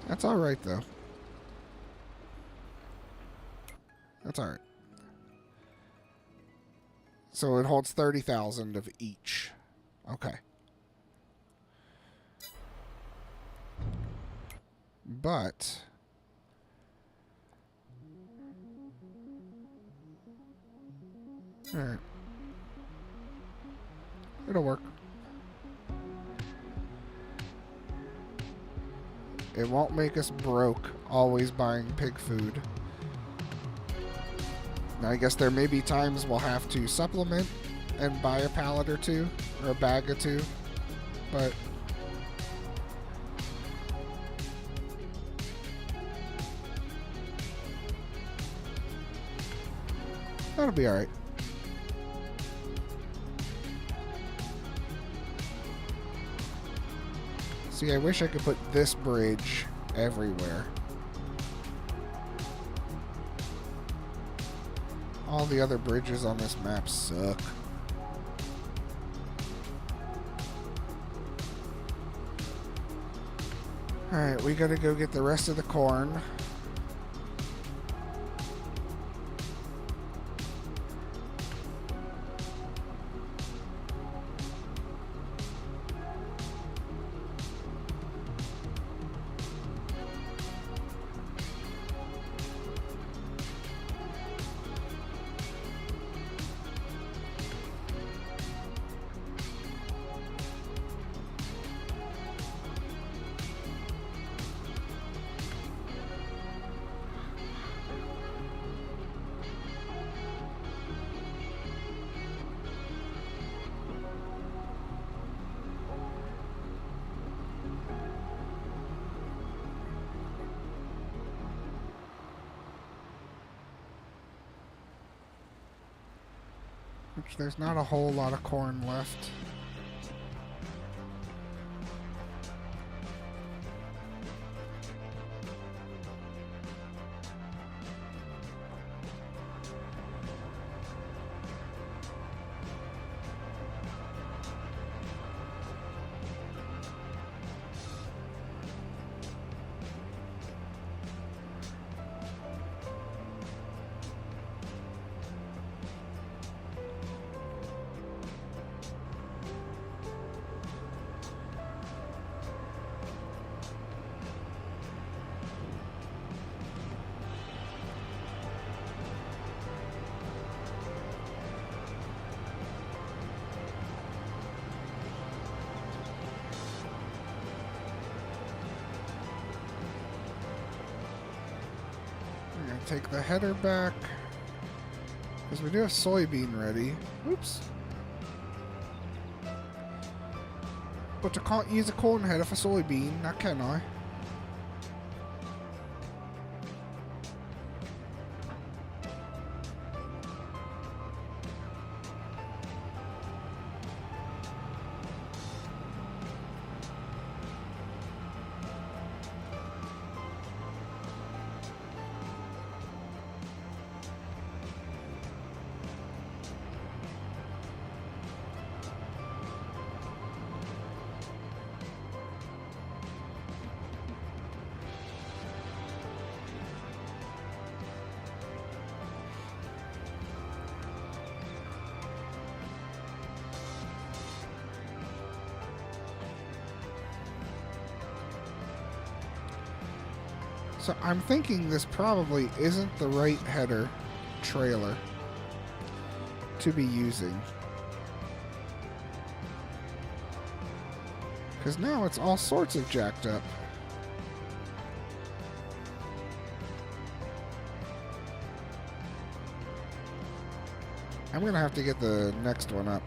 That's alright, though. That's alright. So it holds 30,000 of each. Okay. But... Alright. It'll work. It won't make us broke always buying pig food. Now, I guess there may be times we'll have to supplement and buy a pallet or two, or a bag or two, but that'll be alright. See, I wish I could put this bridge everywhere. All the other bridges on this map suck. Alright, we gotta go get the rest of the corn. Which there's not a whole lot of corn left. Take the header back because we do have soybean ready. Oops. But I can't use a corn header for soybean, now can I? So I'm thinking this probably isn't the right header trailer to be using. Because now it's all sorts of jacked up. I'm going to have to get the next one up.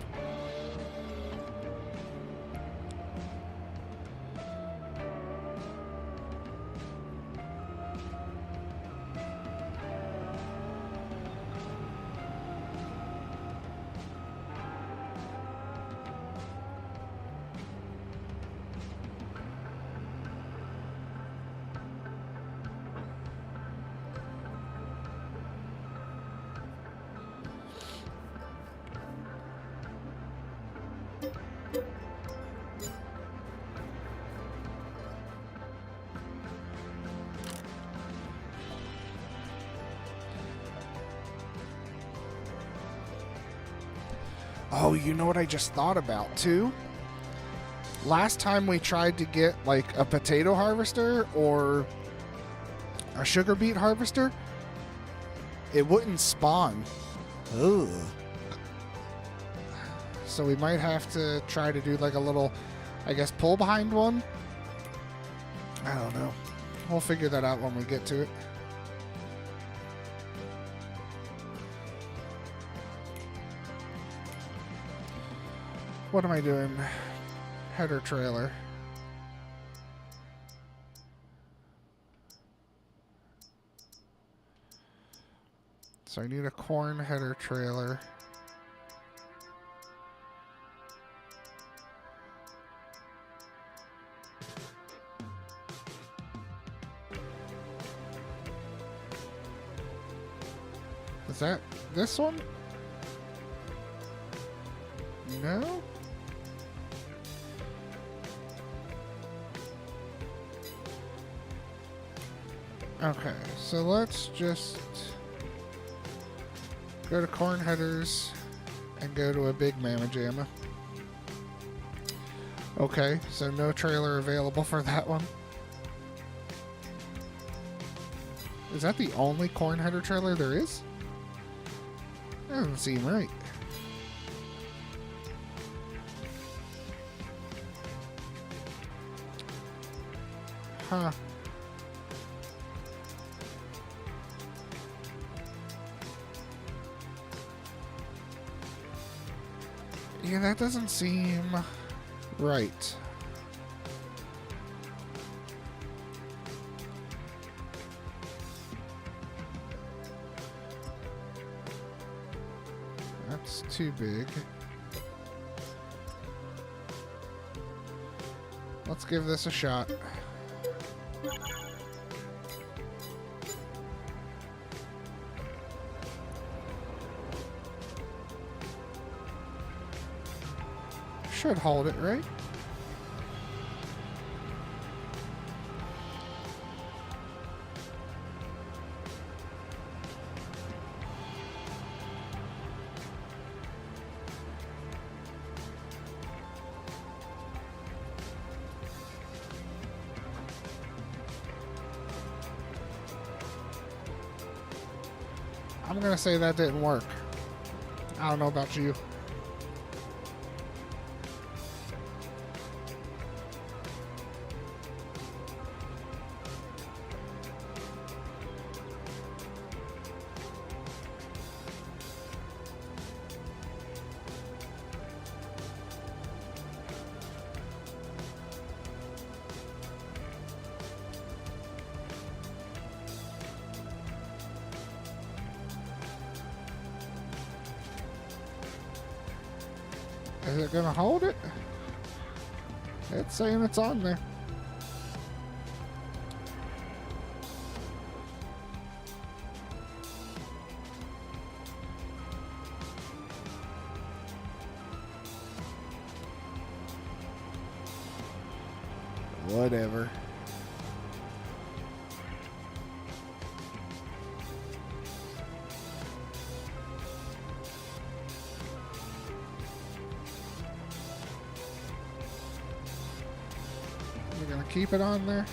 Oh, you know what I just thought about, too? Last time we tried to get, like, a potato harvester or a sugar beet harvester, it wouldn't spawn. Ugh. So we might have to try to do, like, a little, I guess, pull behind one? I don't know. We'll figure that out when we get to it. What am I doing? Header trailer. So I need a corn header trailer. Is that this one? No? Okay, so let's just go to corn headers and go to a big mamma jamma. Okay, so no trailer available for that one. Is that the only corn header trailer there is? That doesn't seem right. Huh. Yeah, that doesn't seem right. That's too big. Let's give this a shot. Should hold it, right? I'm gonna say that didn't work. I don't know about you. Is it gonna hold it? It's saying it's on there. Whatever. We're gonna keep it on there.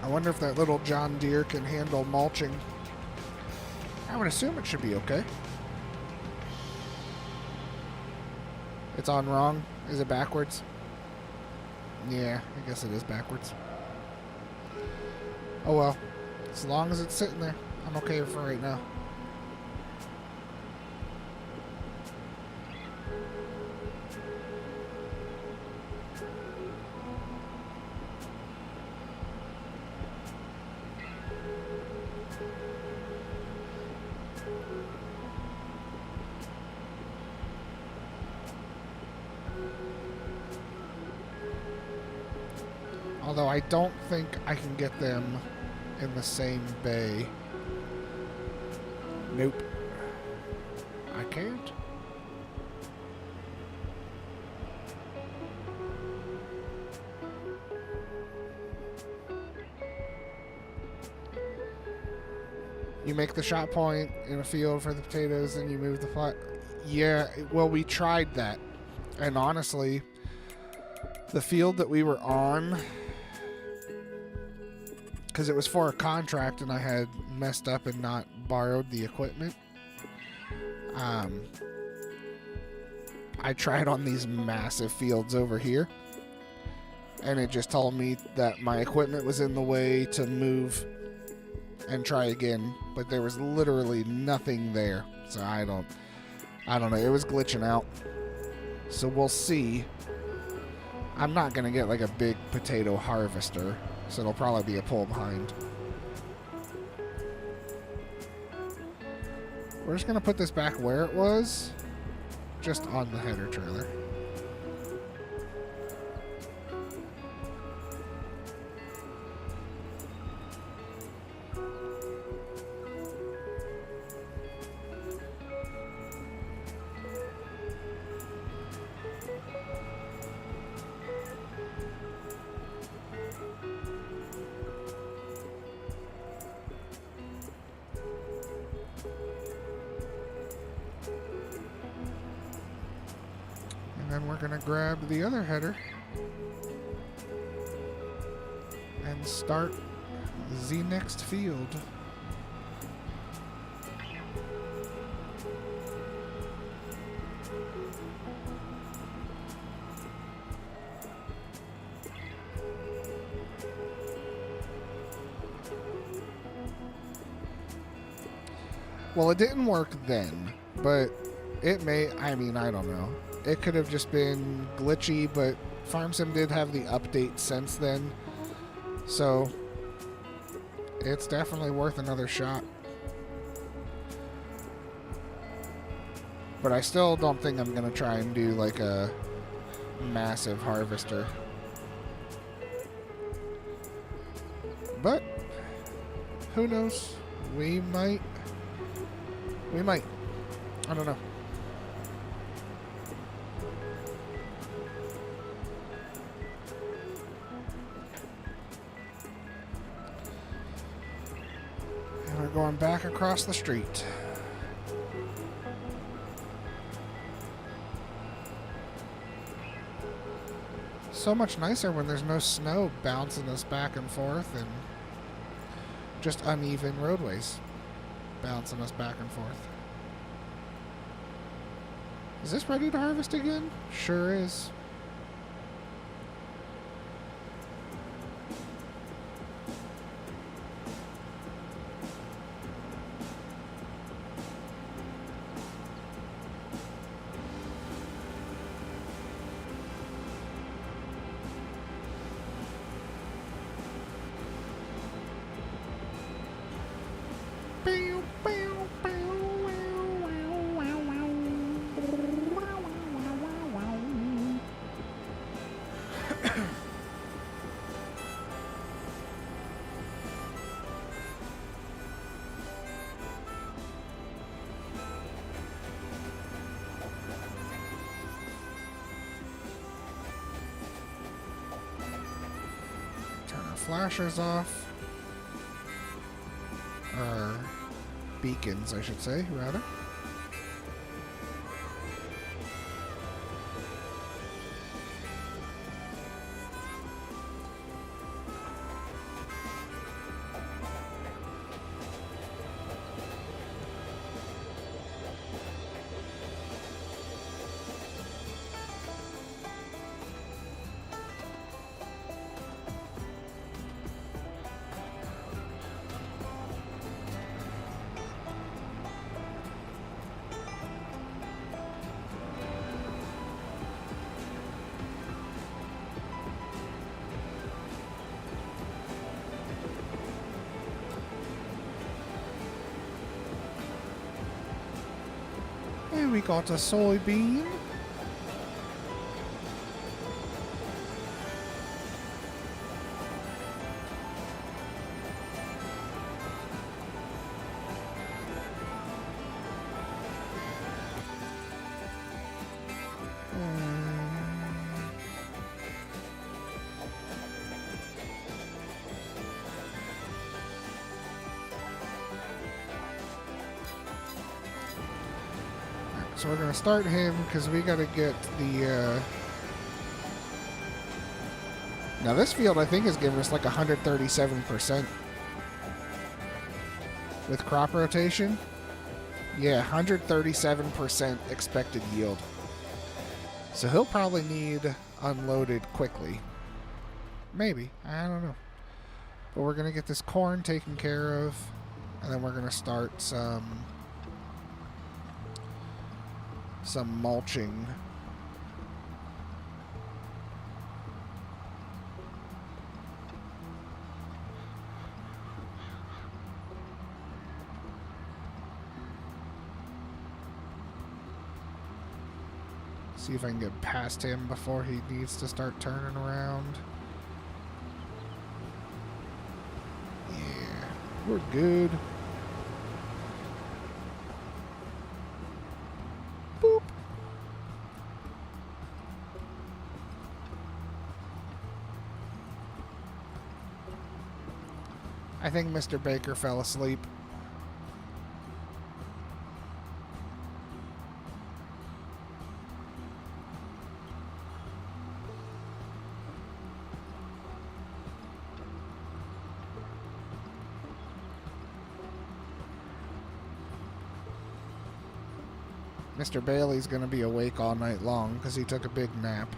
I wonder if that little John Deere can handle mulching. I would assume it should be okay. It's on wrong. Is it backwards? Yeah, I guess it is backwards. Oh well. As long as it's sitting there, I'm okay for right now. Although I don't think I can get them in the same bay. Nope. I can't. You make the shot point in a field for the potatoes and you move the flat. Yeah, well, we tried that. And honestly, the field that we were on, because it was for a contract and I had messed up and not borrowed the equipment. I tried on these massive fields over here and it just told me that my equipment was in the way to move and try again, but there was literally nothing there. So I don't know. It was glitching out. So we'll see. I'm not going to get like a big potato harvester, so it'll probably be a pull behind. We're just going to put this back where it was, just on the header trailer. And then we're going to grab the other header and start the next field. Well, it didn't work then, but it may, I mean, I don't know. It could have just been glitchy, but FarmSim did have the update since then. So, it's definitely worth another shot. But I still don't think I'm going to try and do like a massive harvester. But, who knows? We might. I don't know. And we're going back across the street. So much nicer when there's no snow bouncing us back and forth and just uneven roadways bouncing us back and forth. Is this ready to harvest again? Sure is. Flashers off. Or beacons, I should say, rather. And we got a soybean. So we're going to start him because we got to get the... Now this field I think is giving us like 137% with crop rotation. Yeah, 137% expected yield. So he'll probably need unloaded quickly. Maybe. I don't know. But we're going to get this corn taken care of. And then we're going to start some mulching. See if I can get past him before he needs to start turning around. Yeah, we're good. Boop. I think Mr. Baker fell asleep. Mr. Bailey's going to be awake all night long because he took a big nap.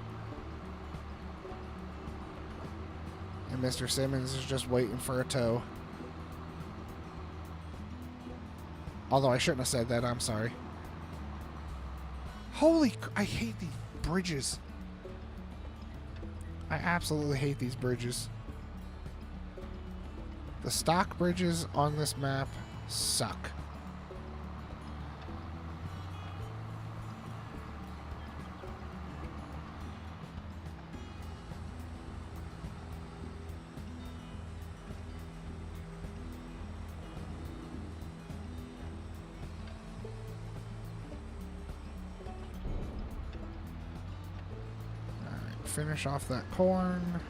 And Mr. Simmons is just waiting for a tow. Although I shouldn't have said that. I'm sorry. I hate these bridges. I absolutely hate these bridges. The stock bridges on this map suck. Finish off that corn.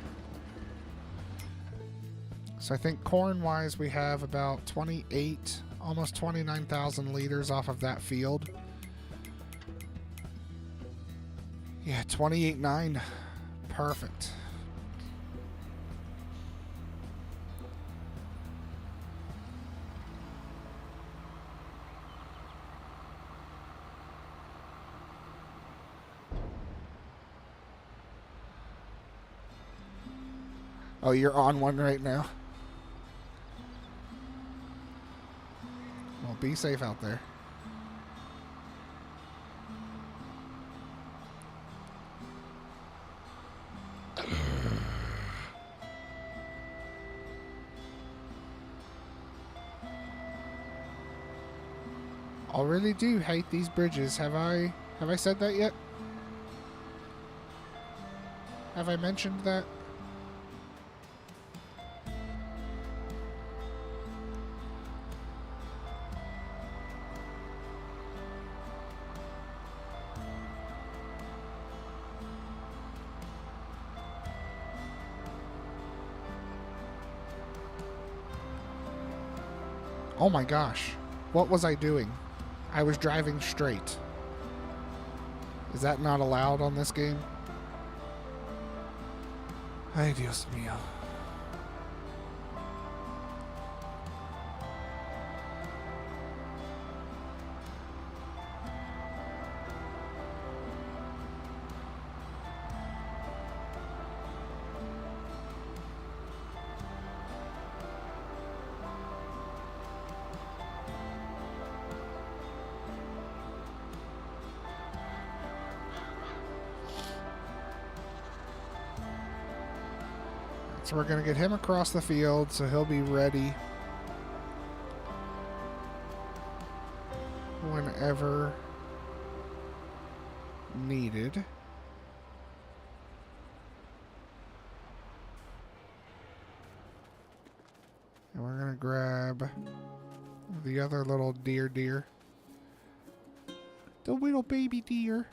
So I think corn-wise we have about 28, almost 29,000 liters off of that field. Yeah, 28.9. Perfect. Oh, you're on one right now? Well, be safe out there. I really do hate these bridges. Have I said that yet? Have I mentioned that? Oh my gosh. What was I doing? I was driving straight. Is that not allowed on this game? Ay, Dios mío. So we're going to get him across the field so he'll be ready whenever needed. And we're going to grab the other little deer. The little baby deer.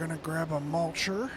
gonna grab a mulcher.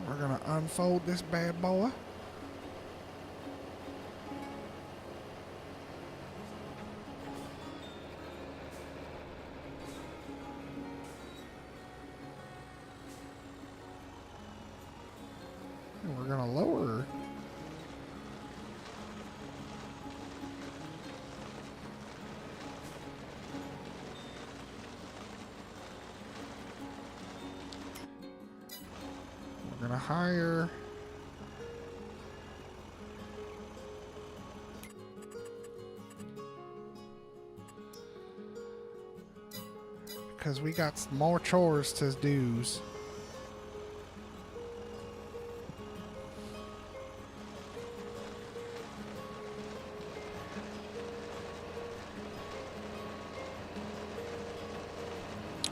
We're gonna unfold this bad boy. And we're gonna lower her. We're gonna hire. Because we got some more chores to do.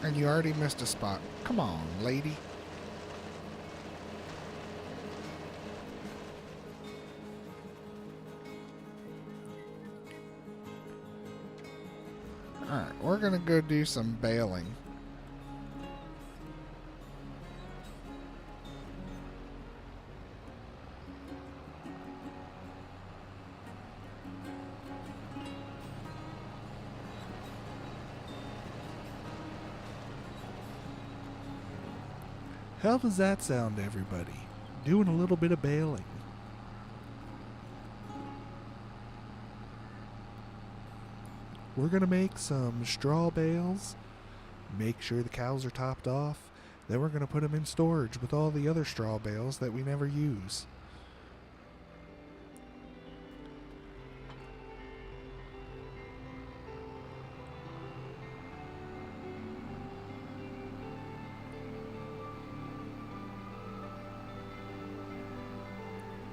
And you already missed a spot. Come on, lady. Alright, we're gonna go do some baling. How does that sound, everybody? Doing a little bit of baling. We're going to make some straw bales, make sure the cows are topped off, then we're going to put them in storage with all the other straw bales that we never use.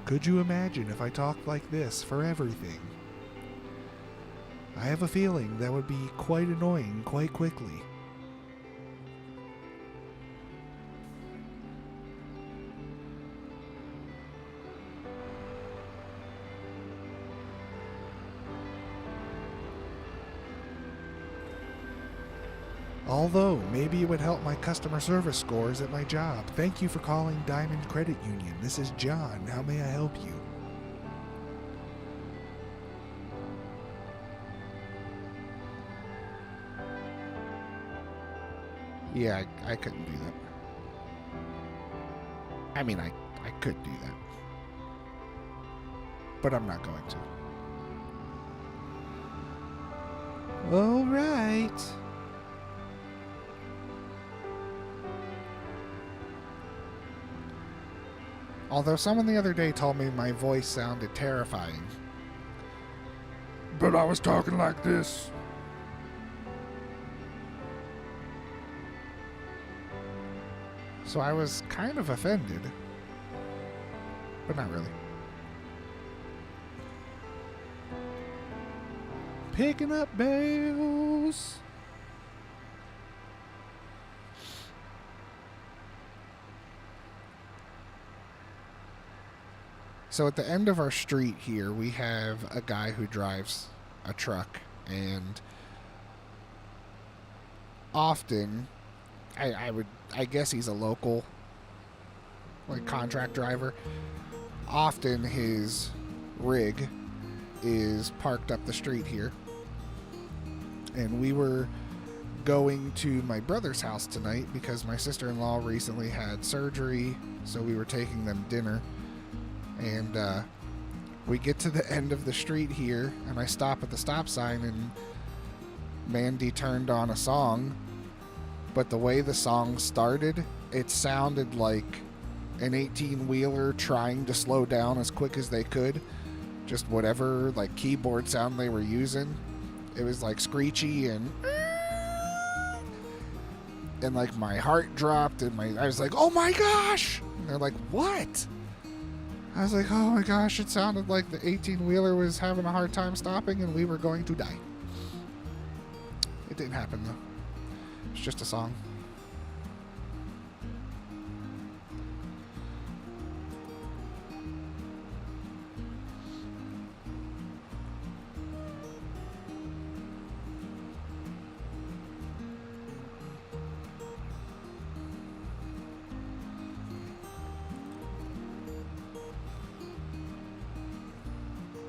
Could you imagine if I talked like this for everything? I have a feeling that would be quite annoying quite quickly. Although, maybe it would help my customer service scores at my job. Thank you for calling Diamond Credit Union. This is John. How may I help you? Yeah, I couldn't do that. I mean, I could do that. But I'm not going to. All right. Although someone the other day told me my voice sounded terrifying. But I was talking like this. So I was kind of offended. But not really. Picking up bales. So at the end of our street here, we have a guy who drives a truck, and often, I guess he's a local, like, contract driver. Often his rig is parked up the street here, and we were going to my brother's house tonight because my sister-in-law recently had surgery, so we were taking them dinner. And we get to the end of the street here, and I stop at the stop sign, and Mandy turned on a song, but the way the song started, it sounded like an 18-wheeler trying to slow down as quick as they could. Just whatever like keyboard sound they were using. It was like screechy and like my heart dropped and I was like, oh my gosh! And they're like, what? I was like, oh my gosh, it sounded like the 18-wheeler was having a hard time stopping and we were going to die. It didn't happen though. It's just a song.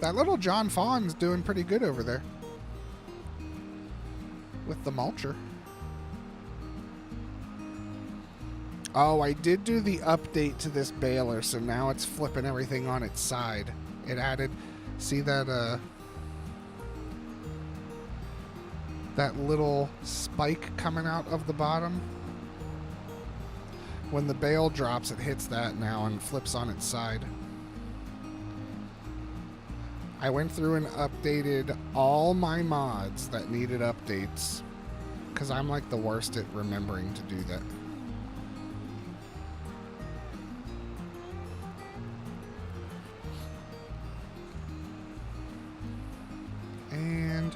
That little John Fawn's doing pretty good over there with the mulcher. Oh, I did do the update to this baler, so now it's flipping everything on its side. It added, see that that little spike coming out of the bottom? When the bale drops, it hits that now and flips on its side. I went through and updated all my mods that needed updates, because I'm like the worst at remembering to do that. And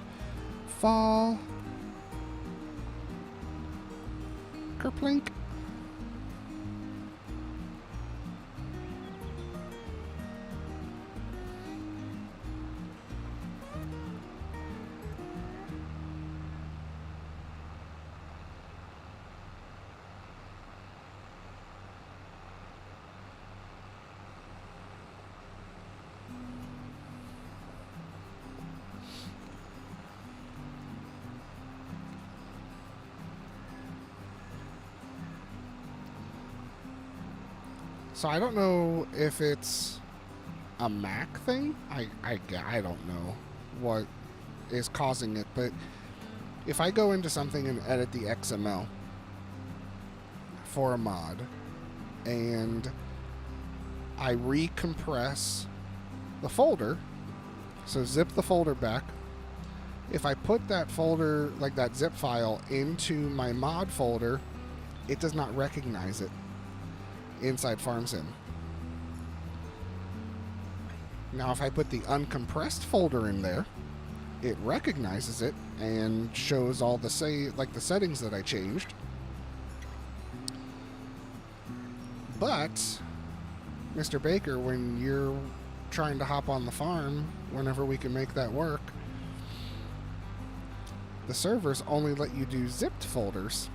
fall. Kerplink. So I don't know if it's a Mac thing. I don't know what is causing it, but if I go into something and edit the XML for a mod and I recompress the folder, so zip the folder back, if I put that folder, like that zip file, into my mod folder, it does not recognize it inside FarmSim. Now if I put the uncompressed folder in there, it recognizes it and shows all the the settings that I changed. But Mr. Baker, when you're trying to hop on the farm, whenever we can make that work, the servers only let you do zipped folders.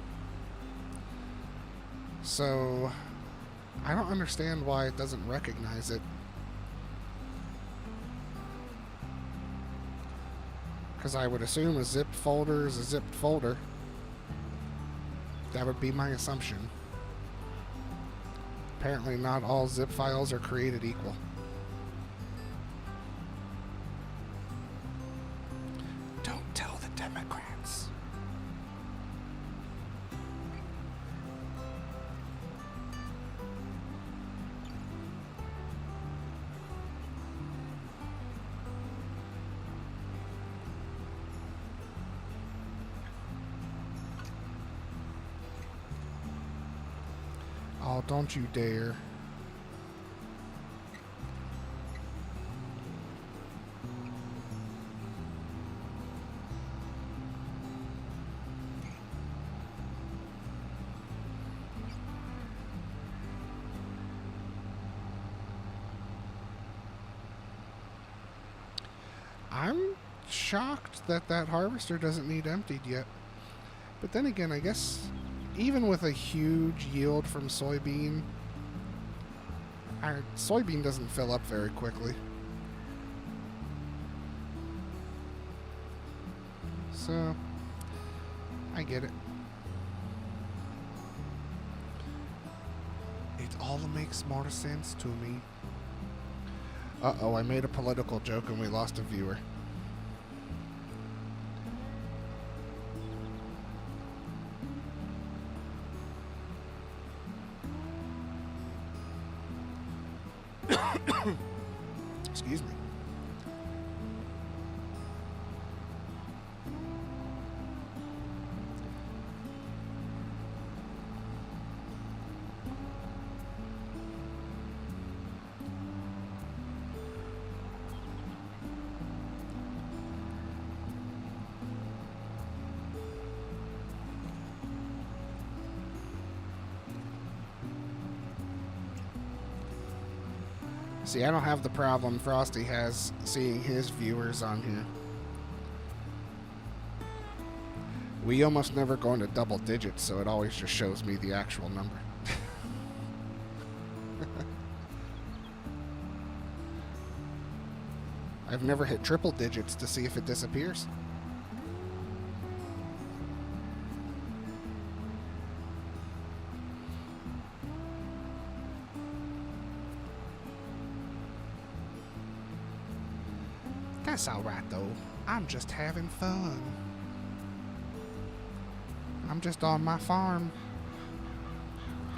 So I don't understand why it doesn't recognize it. Because I would assume a zipped folder is a zipped folder. That would be my assumption. Apparently not all zip files are created equal. Don't tell the Democrats. Oh, don't you dare. I'm shocked that that harvester doesn't need emptied yet. But then again, I guess even with a huge yield from soybean, our soybean doesn't fill up very quickly. So, I get it. It all makes more sense to me. Uh-oh, I made a political joke and we lost a viewer. Excuse me. See, I don't have the problem Frosty has seeing his viewers on here. We almost never go into double digits, so it always just shows me the actual number. I've never hit triple digits to see if it disappears. That's alright though. I'm just having fun. I'm just on my farm.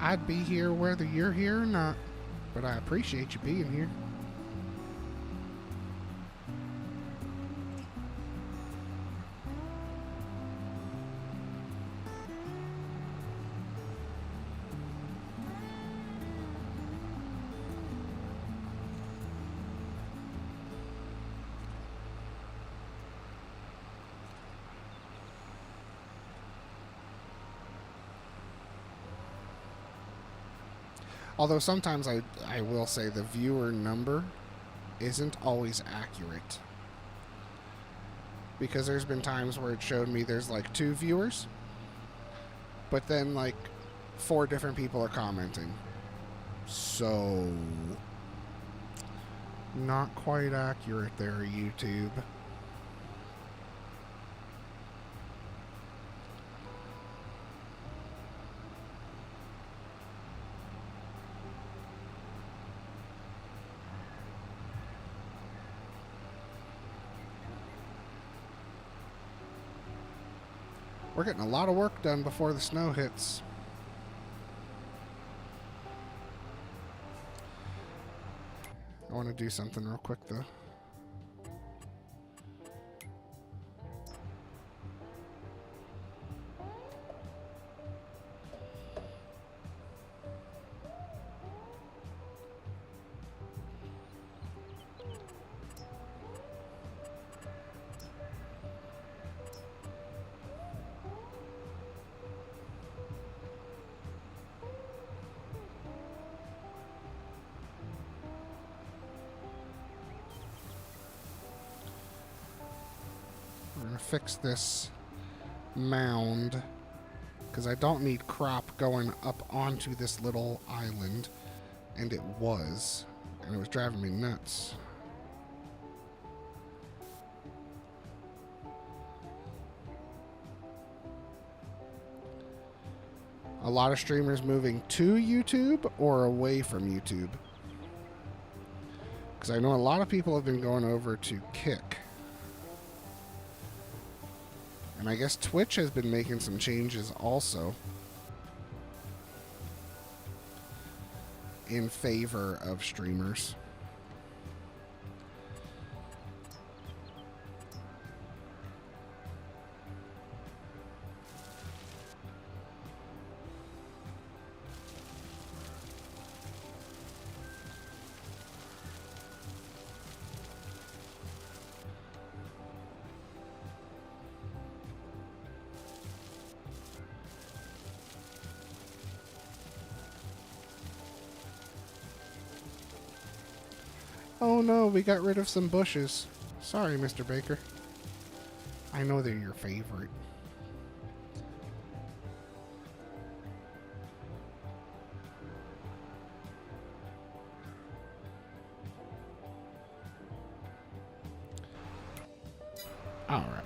I'd be here whether you're here or not, but I appreciate you being here. Although sometimes I will say the viewer number isn't always accurate. Because there's been times where it showed me there's like 2 viewers, but then like 4 different people are commenting. So, not quite accurate there, YouTube. We're getting a lot of work done before the snow hits. I want to do something real quick though. Fix this mound because I don't need crop going up onto this little island, and it was driving me nuts. A lot of streamers moving to YouTube or away from YouTube, because I know a lot of people have been going over to Kick. And I guess Twitch has been making some changes also in favor of streamers. Oh no, we got rid of some bushes. Sorry, Mr. Baker. I know they're your favorite. Alright.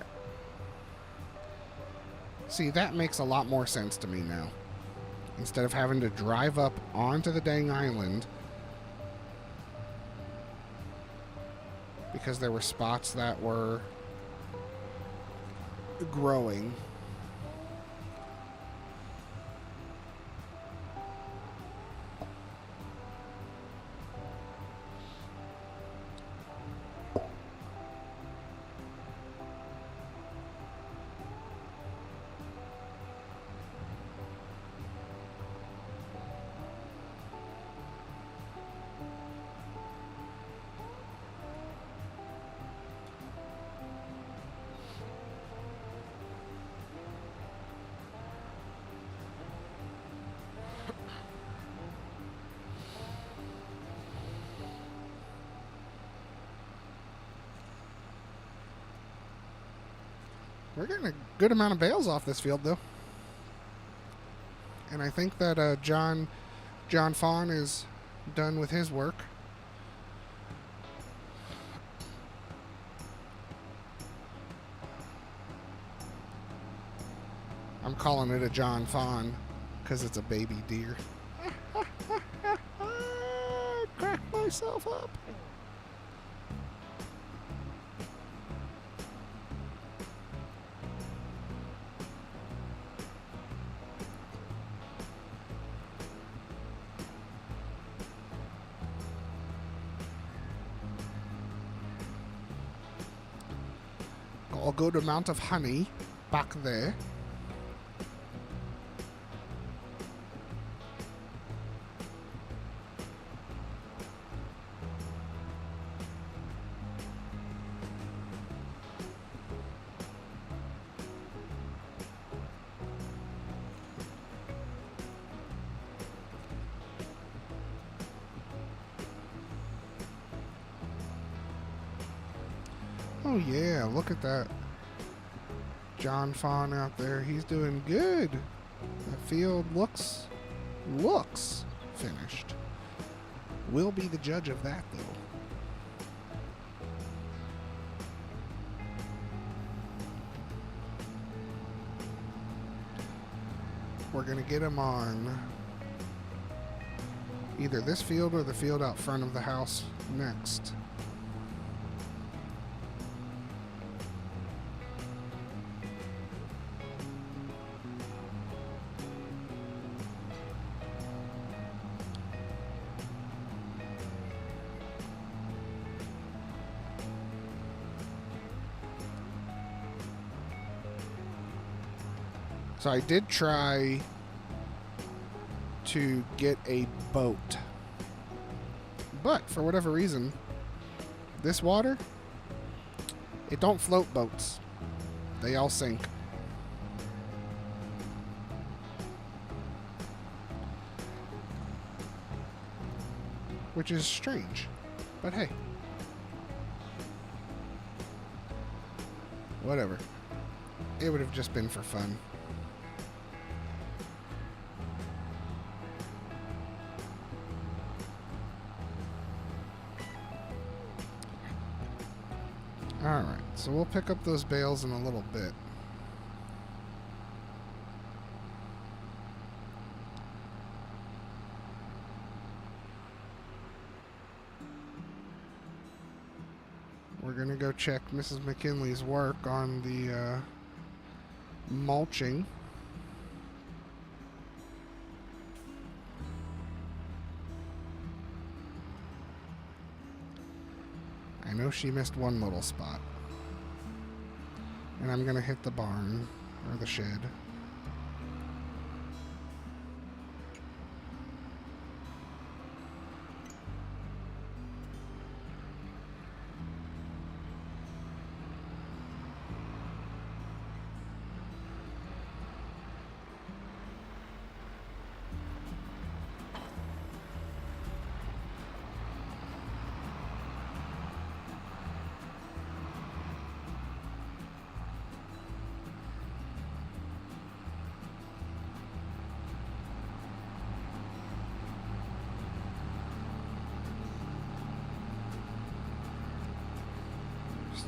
See, that makes a lot more sense to me now. Instead of having to drive up onto the dang island because there were spots that were growing. We're getting a good amount of bales off this field, though. And I think that John Fawn is done with his work. I'm calling it a John Fawn because it's a baby deer. Crack myself up. A good amount of honey back there. Oh yeah, look at that. John Fawn out there, he's doing good. The field looks finished. We'll be the judge of that, though. We're going to get him on either this field or the field out front of the house next. So I did try to get a boat, but for whatever reason, this water, it don't float boats. They all sink. Which is strange, but hey. Whatever. It would have just been for fun. Alright, so we'll pick up those bales in a little bit. We're going to go check Mrs. McKinley's work on the mulching. I know she missed one little spot. And I'm going to hit the barn, or the shed.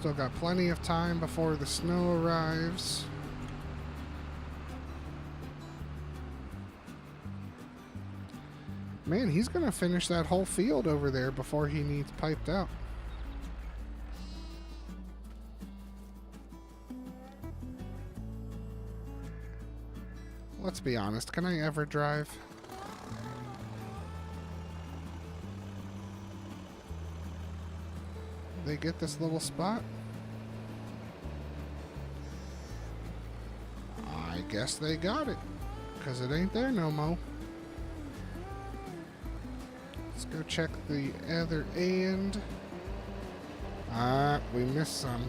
Still got plenty of time before the snow arrives. Man, he's going to finish that whole field over there before he needs piped out. Let's be honest, can I ever drive? They get this little spot? I guess they got it, because it ain't there no more. Let's go check the other end. We missed some.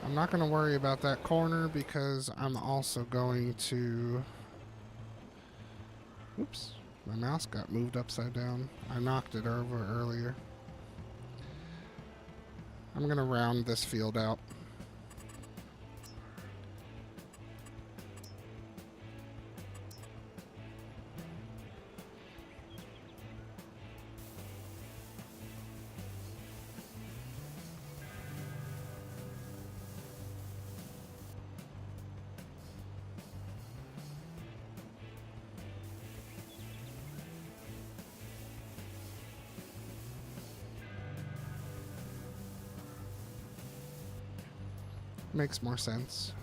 I'm not going to worry about that corner because I'm also going to... Oops, my mouse got moved upside down. I knocked it over earlier. I'm going to round this field out. Makes more sense.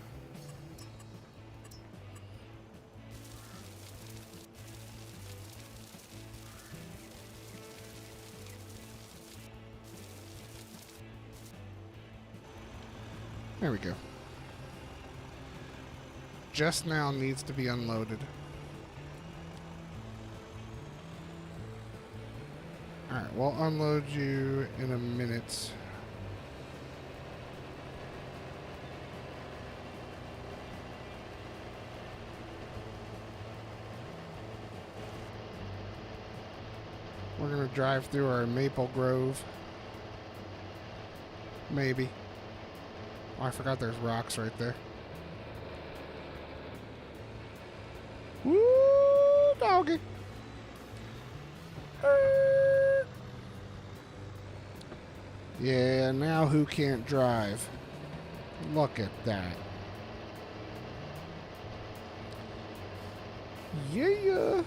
There we go. Just now needs to be unloaded. Alright, we'll unload you in a minute. We're going to drive through our Maple Grove. Maybe. Oh, I forgot there's rocks right there. Woo, doggy. Yeah, now who can't drive? Look at that. Yeah.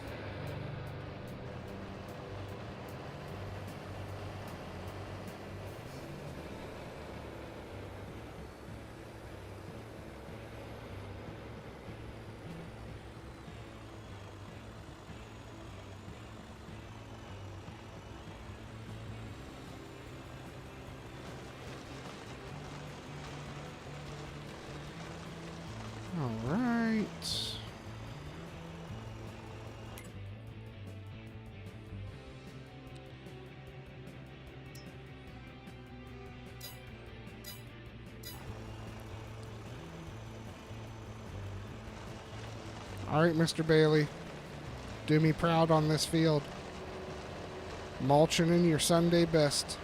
All right. All right, Mr. Bailey. Do me proud on this field. Mulching in your Sunday best.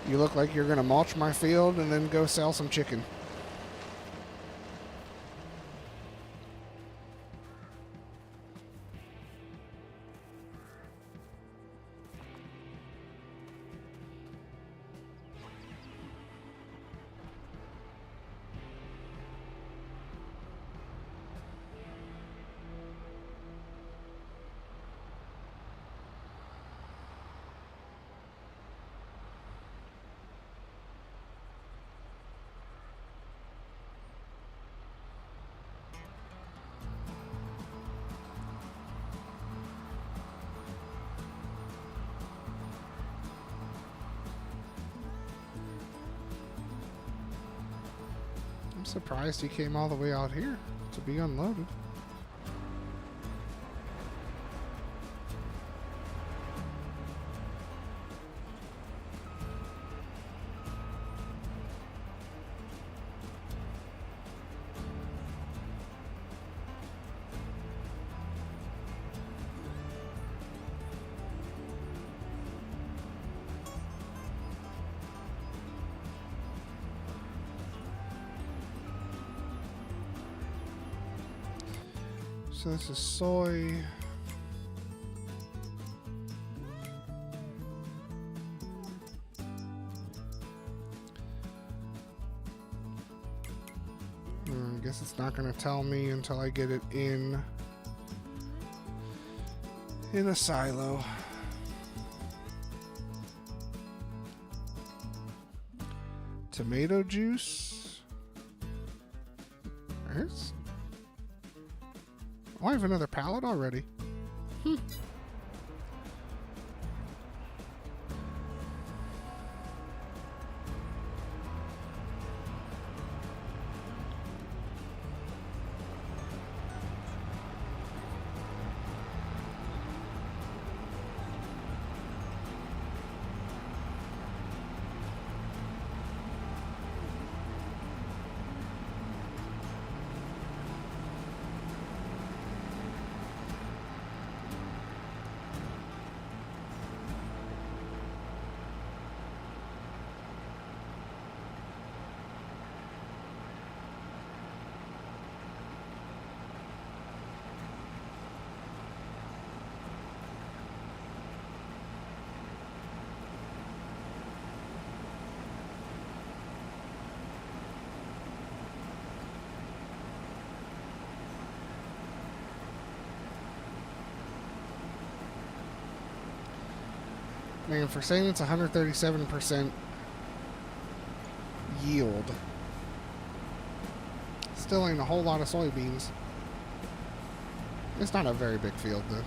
You look like you're going to mulch my field and then go sell some chicken. I'm surprised he came all the way out here to be unloaded. So this is soy. I guess it's not going to tell me until I get it in a silo. Tomato juice. There's... Oh, I have another pallet already. Man, for saying it's 137% yield, still ain't a whole lot of soybeans. It's not a very big field, though.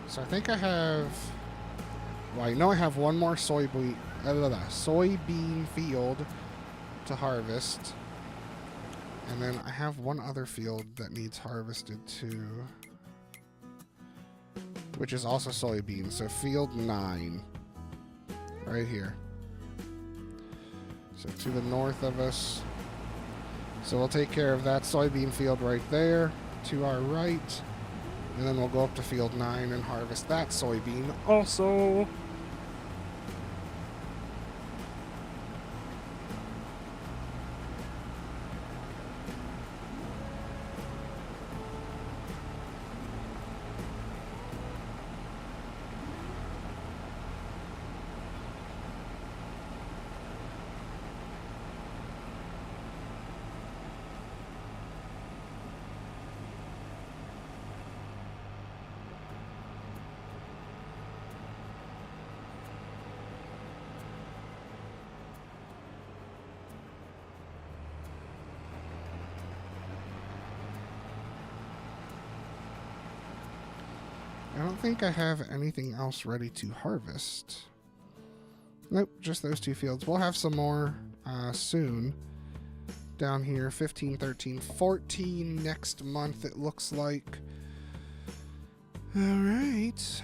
So I think I have... Well, I know I have one more soybean field to harvest. And then I have one other field that needs harvested too, which is also soybeans. So field 9, right here. So to the north of us. So we'll take care of that soybean field right there to our right. And then we'll go up to field 9 and harvest that soybean also. I don't think I have anything else ready to harvest. Nope, just those two fields. We'll have some more soon. Down here, 15, 13, 14 next month, it looks like. All right.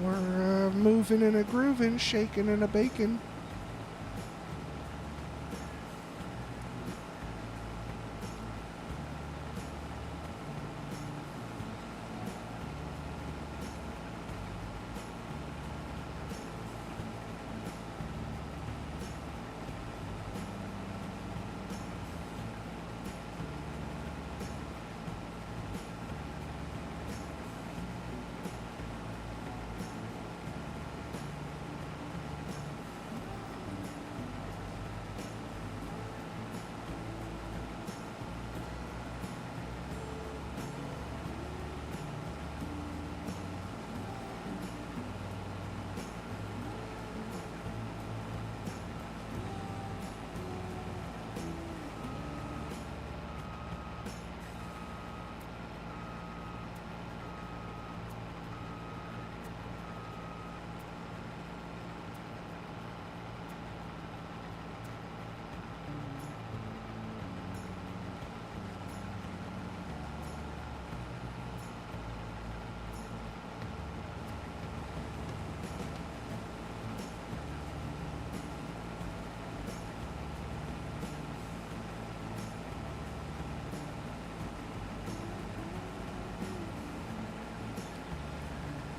We're moving and a grooving, shaking and a baking.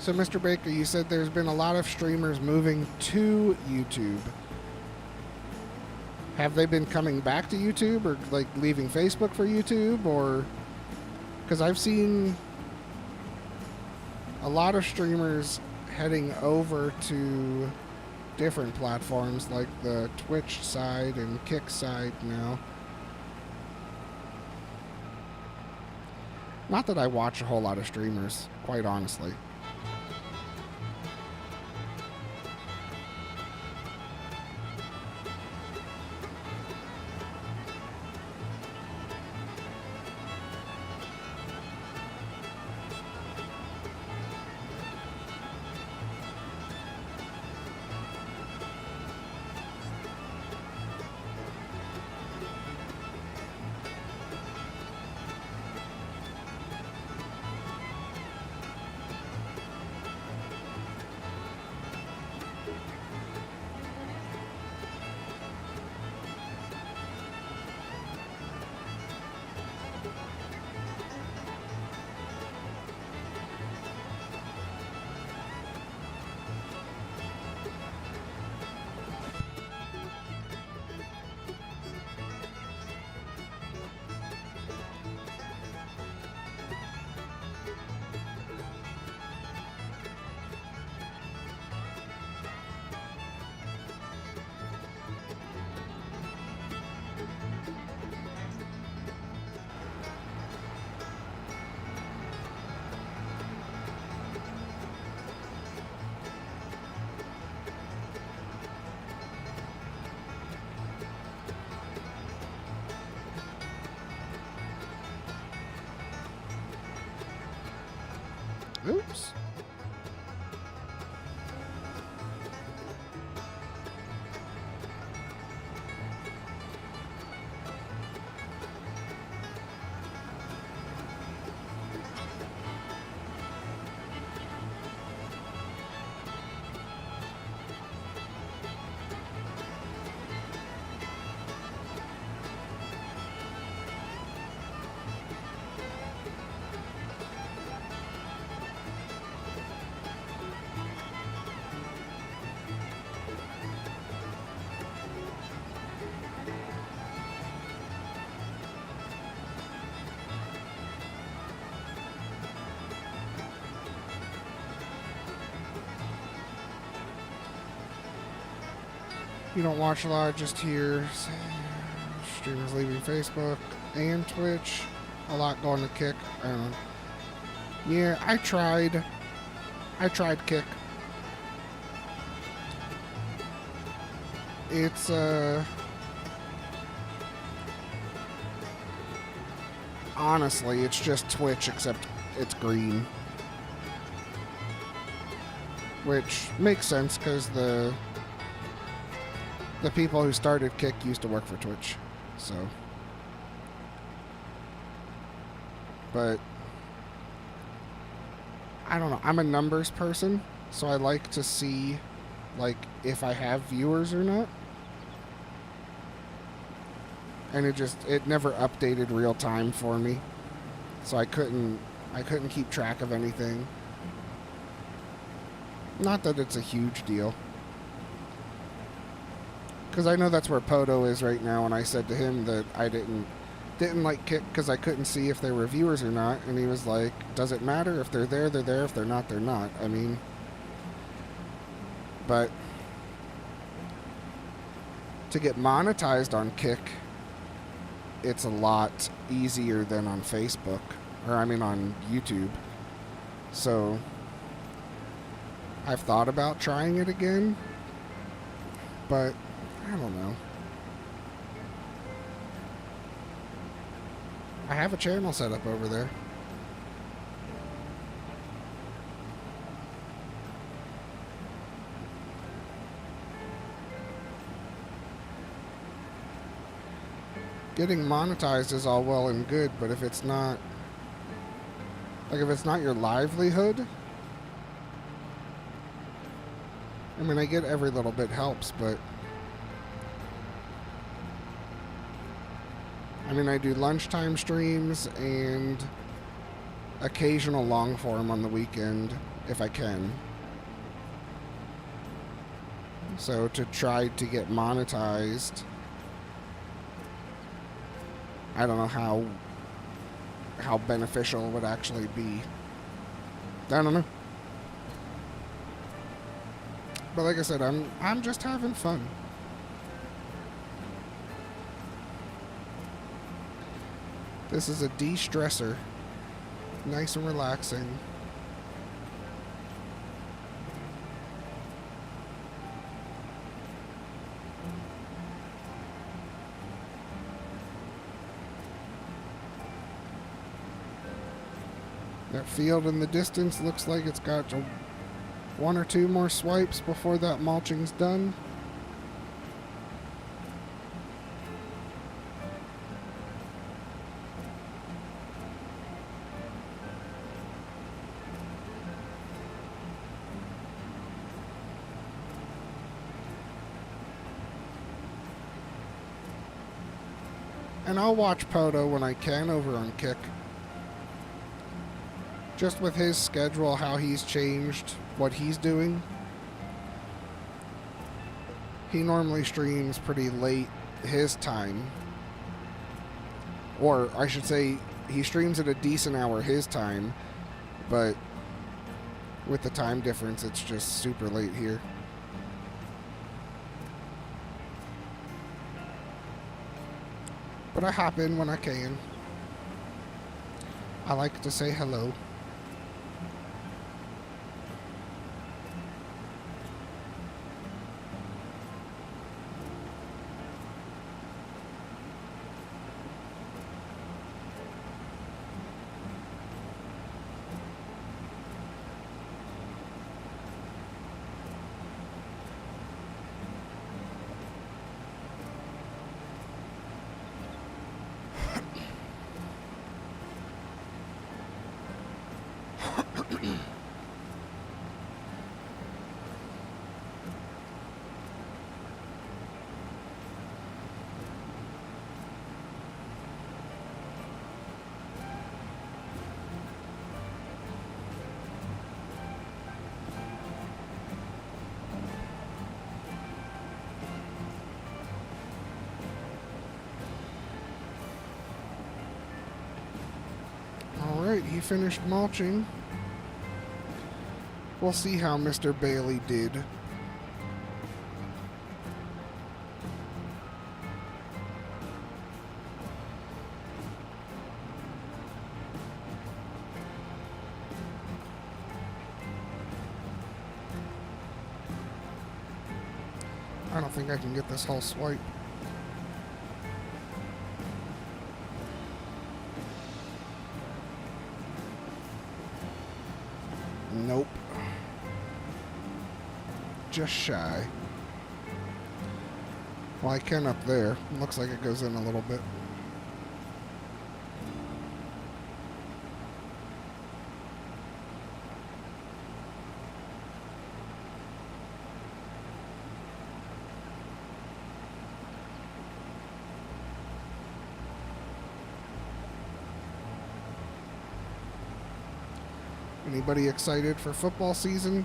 So, Mr. Baker, you said there's been a lot of streamers moving to YouTube. Have they been coming back to YouTube or like leaving Facebook for YouTube? Or because I've seen a lot of streamers heading over to different platforms like the Twitch side and Kick side now. Not that I watch a whole lot of streamers, quite honestly. Oops. You don't watch a lot, just hear streamers leaving Facebook and Twitch. A lot going to Kick. I don't know. Yeah, I tried Kick. It's honestly, it's just Twitch except it's green. Which makes sense because the people who started Kick used to work for Twitch. So, but I don't know. I'm a numbers person, so I like to see like if I have viewers or not. And it never updated real time for me. So I couldn't keep track of anything. Not that it's a huge deal. Because I know that's where Poto is right now, and I said to him that I didn't like Kick because I couldn't see if they were viewers or not, and he was like, does it matter? If they're there, they're there. If they're not, they're not. I mean, but to get monetized on Kick, it's a lot easier than on Facebook, or I mean on YouTube. So I've thought about trying it again, but I don't know. I have a channel set up over there. Getting monetized is all well and good, but if it's not, like if it's not your livelihood, I mean, I get every little bit helps, but I mean, I do lunchtime streams and occasional long form on the weekend if I can. So to try to get monetized, I don't know how beneficial it would actually be. I don't know. But like I said, I'm just having fun. This is a de-stressor. Nice and relaxing. That field in the distance looks like it's got one or two more swipes before that mulching's done. And I'll watch Poto when I can over on Kick. Just with his schedule, how he's changed what he's doing. He normally streams pretty late his time. Or I should say, he streams at a decent hour his time. But with the time difference, it's just super late here. But I hop in when I can. I like to say hello. Alright, he finished mulching. We'll see how Mr. Bailey did. I don't think I can get this whole swipe. Nope. Just shy. Well, I can up there. Looks like it goes in a little bit. Anybody excited for football season?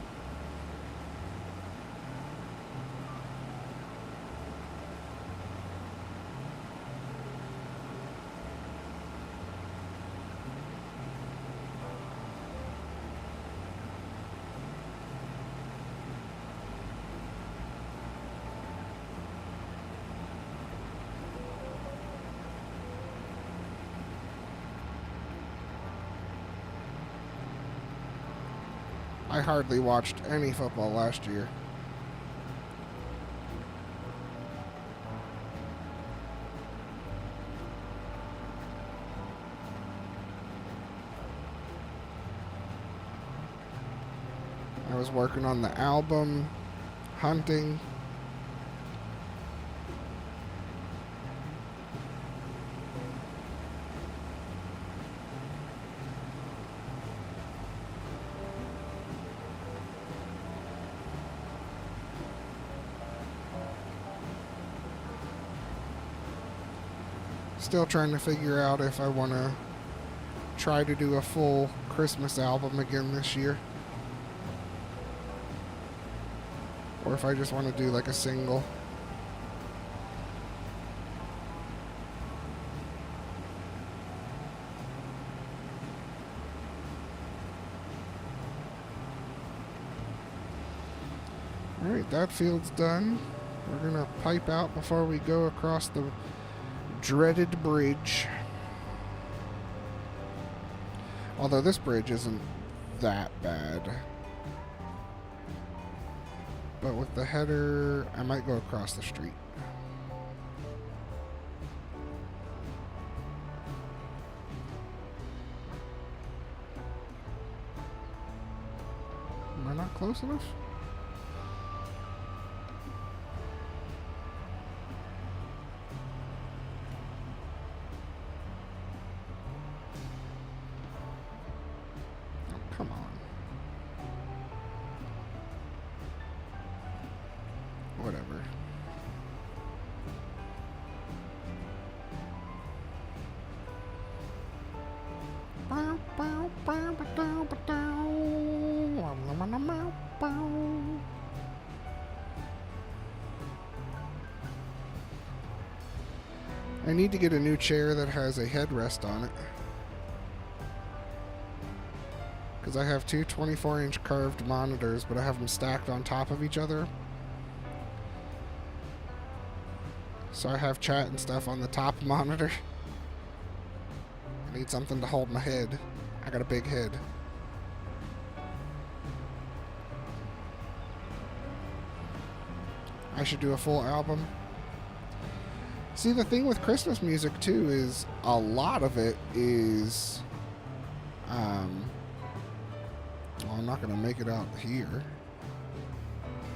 I hardly watched any football last year. I was working on the album, hunting. Still trying to figure out if I want to try to do a full Christmas album again this year. Or if I just want to do like a single. Alright, that field's done. We're going to pipe out before we go across the dreaded bridge. Although this bridge isn't that bad. But with the header, I might go across the street. Am I not close enough? Come on. Whatever. I need to get a new chair that has a headrest on it. Because I have two 24-inch curved monitors, but I have them stacked on top of each other. So I have chat and stuff on the top monitor. I need something to hold my head. I got a big head. I should do a full album. See, the thing with Christmas music, too, is a lot of it is... well, I'm not going to make it out here.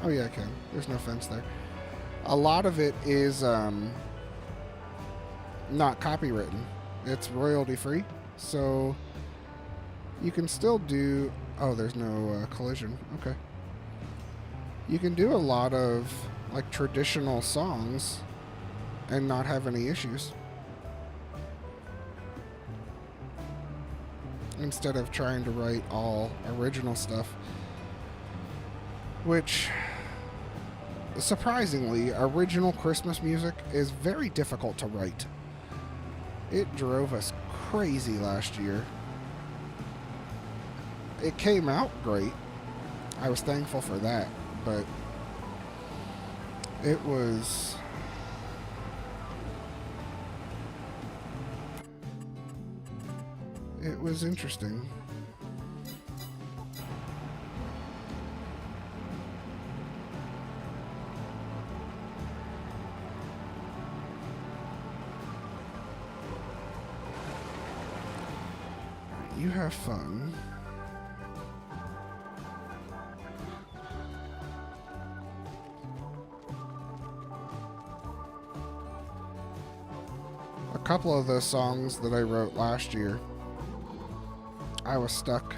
Oh, yeah, I can. There's no fence there. A lot of it is not copywritten. It's royalty-free. So you can still do... Oh, there's no collision. Okay. You can do a lot of like traditional songs and not have any issues. Instead of trying to write all original stuff. Which, surprisingly, original Christmas music is very difficult to write. It drove us crazy last year. It came out great. I was thankful for that, but it was interesting. You have fun. A couple of the songs that I wrote last year, I was stuck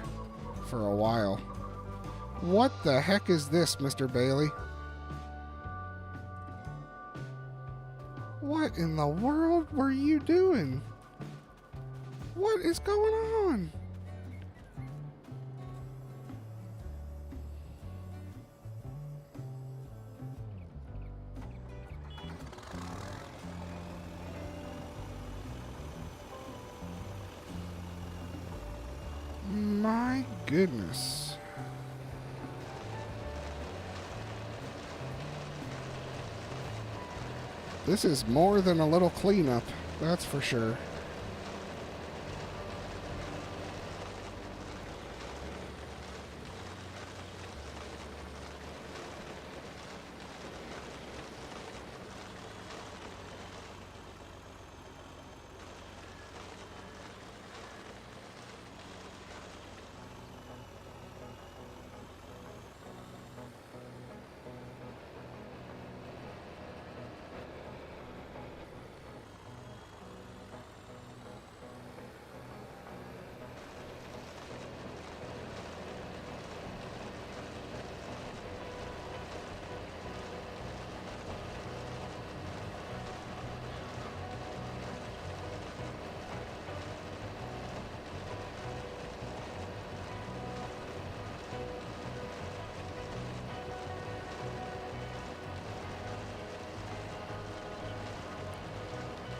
for a while. What the heck is this, Mr. Bailey? What in the world were you doing? What is going on? My goodness. This is more than a little cleanup, that's for sure.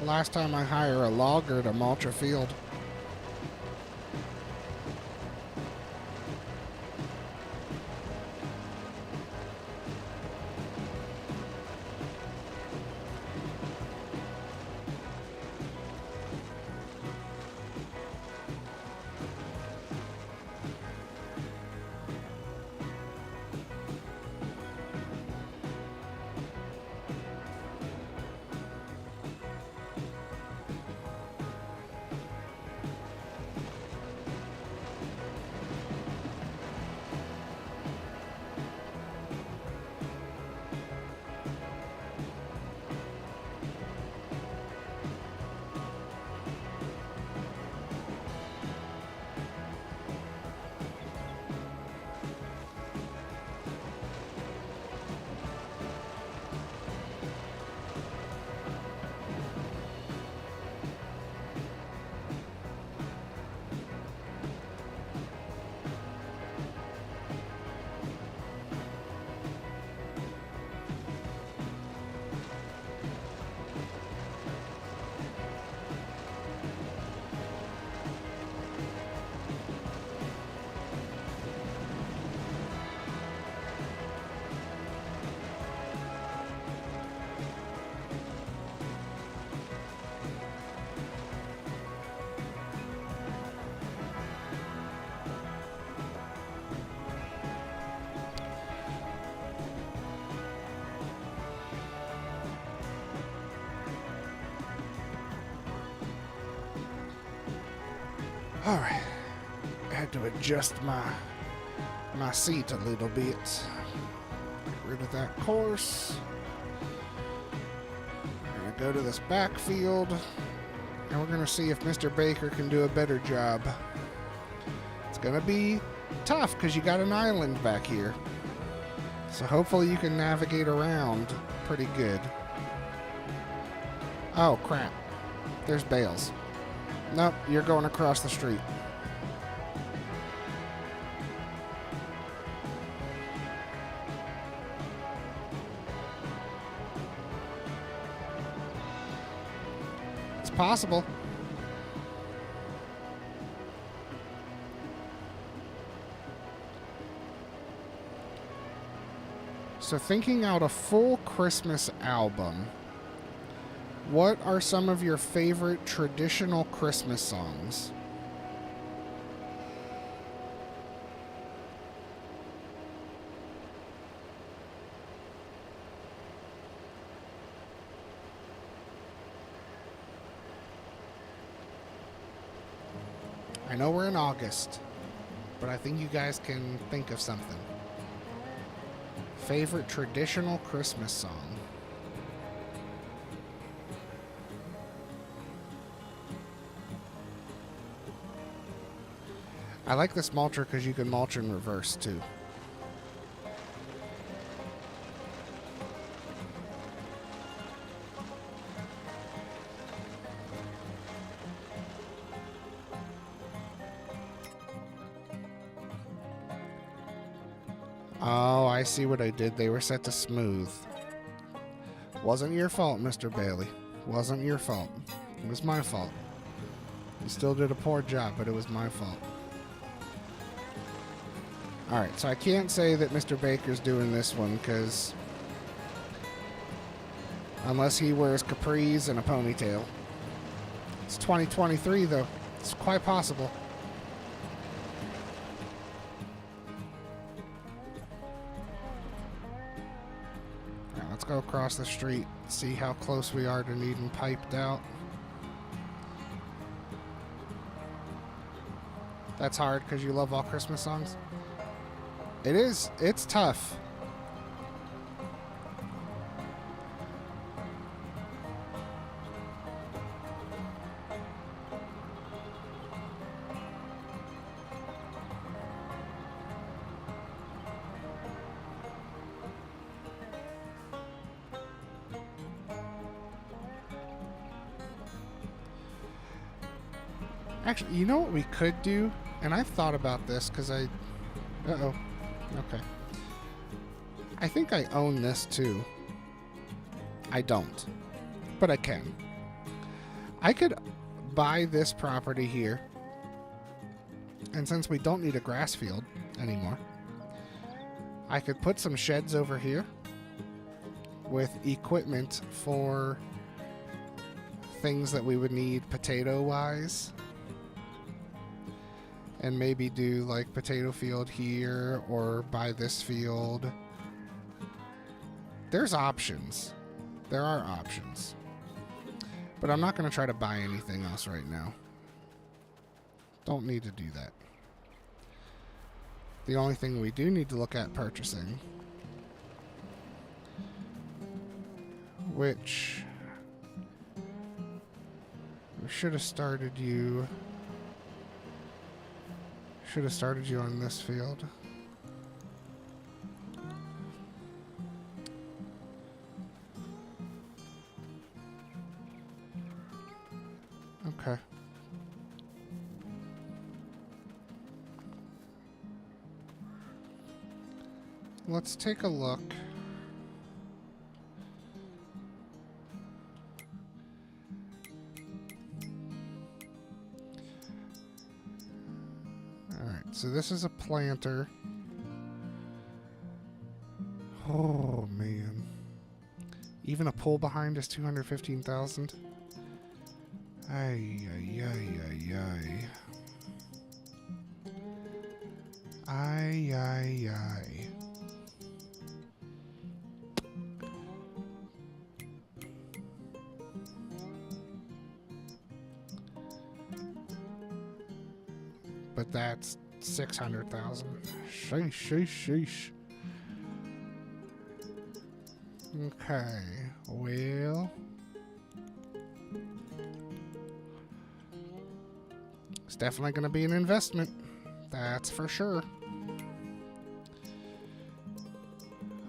Last time I hire a logger to mulch a field. All right, I had to adjust my seat a little bit. Get rid of that course. We're gonna go to this backfield, and we're gonna see if Mr. Baker can do a better job. It's gonna be tough because you got an island back here, so hopefully you can navigate around pretty good. Oh crap! There's bales. Nope, you're going across the street. It's possible. So thinking out a full Christmas album, what are some of your favorite traditional Christmas songs? I know we're in August, but I think you guys can think of something. Favorite traditional Christmas song? I like this mulcher because you can mulch in reverse too. Oh, I see what I did. They were set to smooth. Wasn't your fault, Mr. Bailey. Wasn't your fault. It was my fault. You still did a poor job, but it was my fault. Alright, so I can't say that Mr. Baker's doing this one, because unless he wears capris and a ponytail. It's 2023, though. It's quite possible. Alright, let's go across the street, see how close we are to needing piped out. That's hard because you love all Christmas songs? It is. It's tough. Actually, you know what we could do? And I've thought about this because I... Uh-oh. Okay. I think I own this too. I don't. But I can. I could buy this property here. And since we don't need a grass field anymore, I could put some sheds over here with equipment for things that we would need potato-wise. And maybe do like potato field here or buy this field. There's options. There are options. But I'm not going to try to buy anything else right now. Don't need to do that. The only thing we do need to look at purchasing, which we should have started you on this field. Okay. Let's take a look. So this is a planter. Oh, man. Even a pull behind is 215,000. Ay, ay, ay, ay, ay. Ay, ay, ay. But that's 600,000. Sheesh, sheesh, sheesh. Okay, well, it's definitely going to be an investment. That's for sure.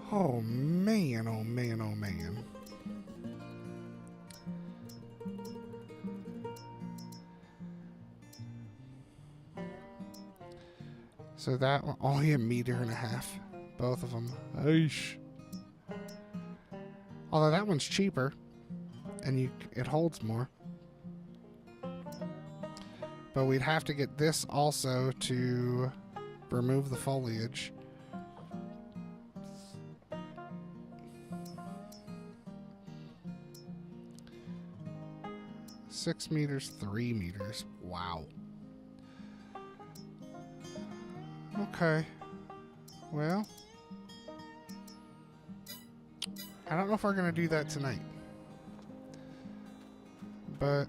Oh man, oh man, oh man. So that one, only 1.5 meters, both of them. Aish. Although that one's cheaper, and it holds more. But we'd have to get this also to remove the foliage. 6 meters, 3 meters. Wow. Okay. Well, I don't know if we're going to do that tonight. But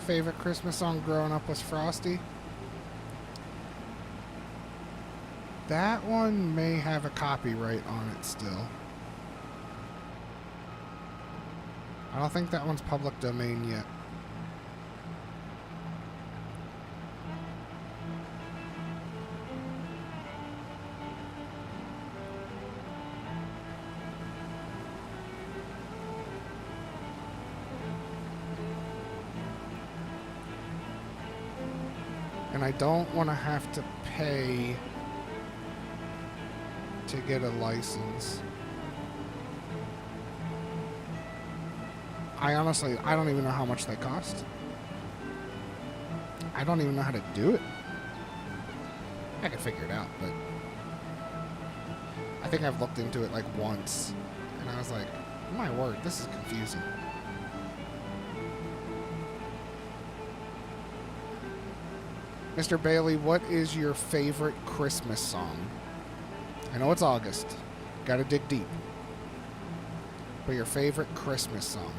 favorite Christmas song growing up was Frosty. That one may have a copyright on it still. I don't think that one's public domain yet. And I don't want to have to pay to get a license. I don't even know how much they cost. I don't even know how to do it. I could figure it out, but I think I've looked into it like once, and I was like, my word, this is confusing. Mr. Bailey, what is your favorite Christmas song? I know it's August. Gotta dig deep. But your favorite Christmas song?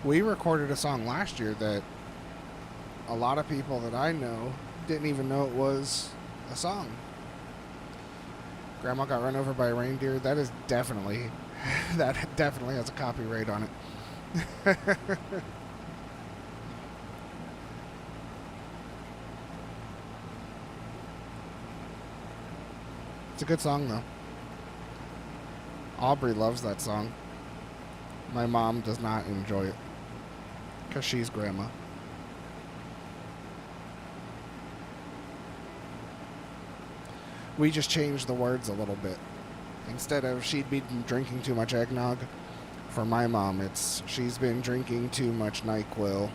We recorded a song last year that a lot of people that I know didn't even know it was a song. Grandma got run over by a reindeer. That is definitely, that definitely has a copyright on it. It's a good song, though. Aubrey loves that song. My mom does not enjoy it because she's grandma. We just changed the words a little bit. Instead of she'd been drinking too much eggnog, for my mom it's she's been drinking too much NyQuil.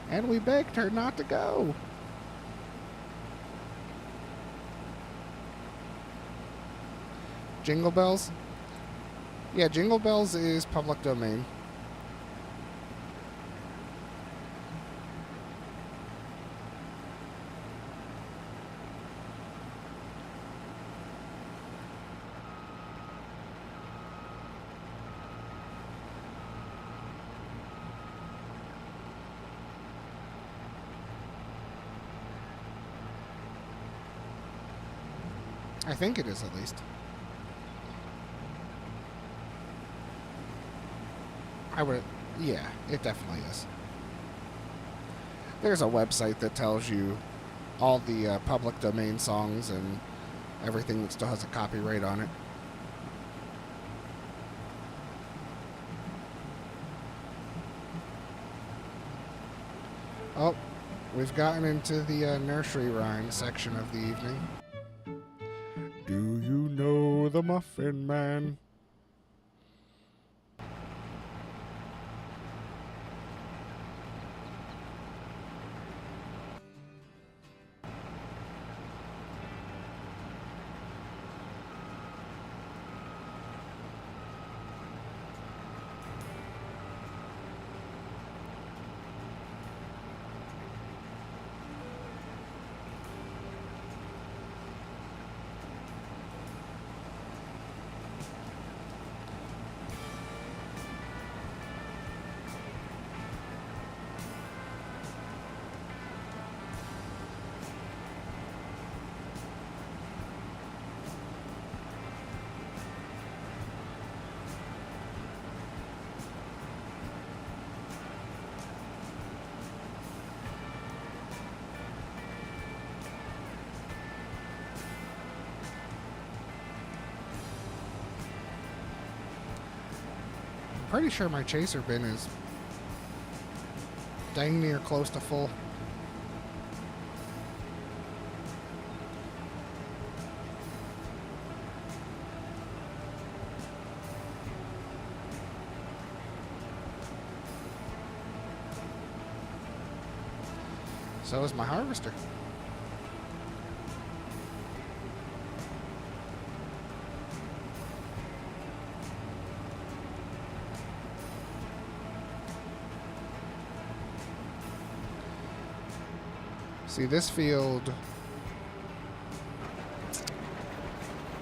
And we begged her not to go. Jingle Bells? Yeah, Jingle Bells is public domain. I think it is, at least. Yeah, it definitely is. There's a website that tells you all the public domain songs and everything that still has a copyright on it. Oh, we've gotten into the nursery rhyme section of the evening. Do you know the Muffin Man? Pretty sure my chaser bin is dang near close to full. So is my harvester. See, this field,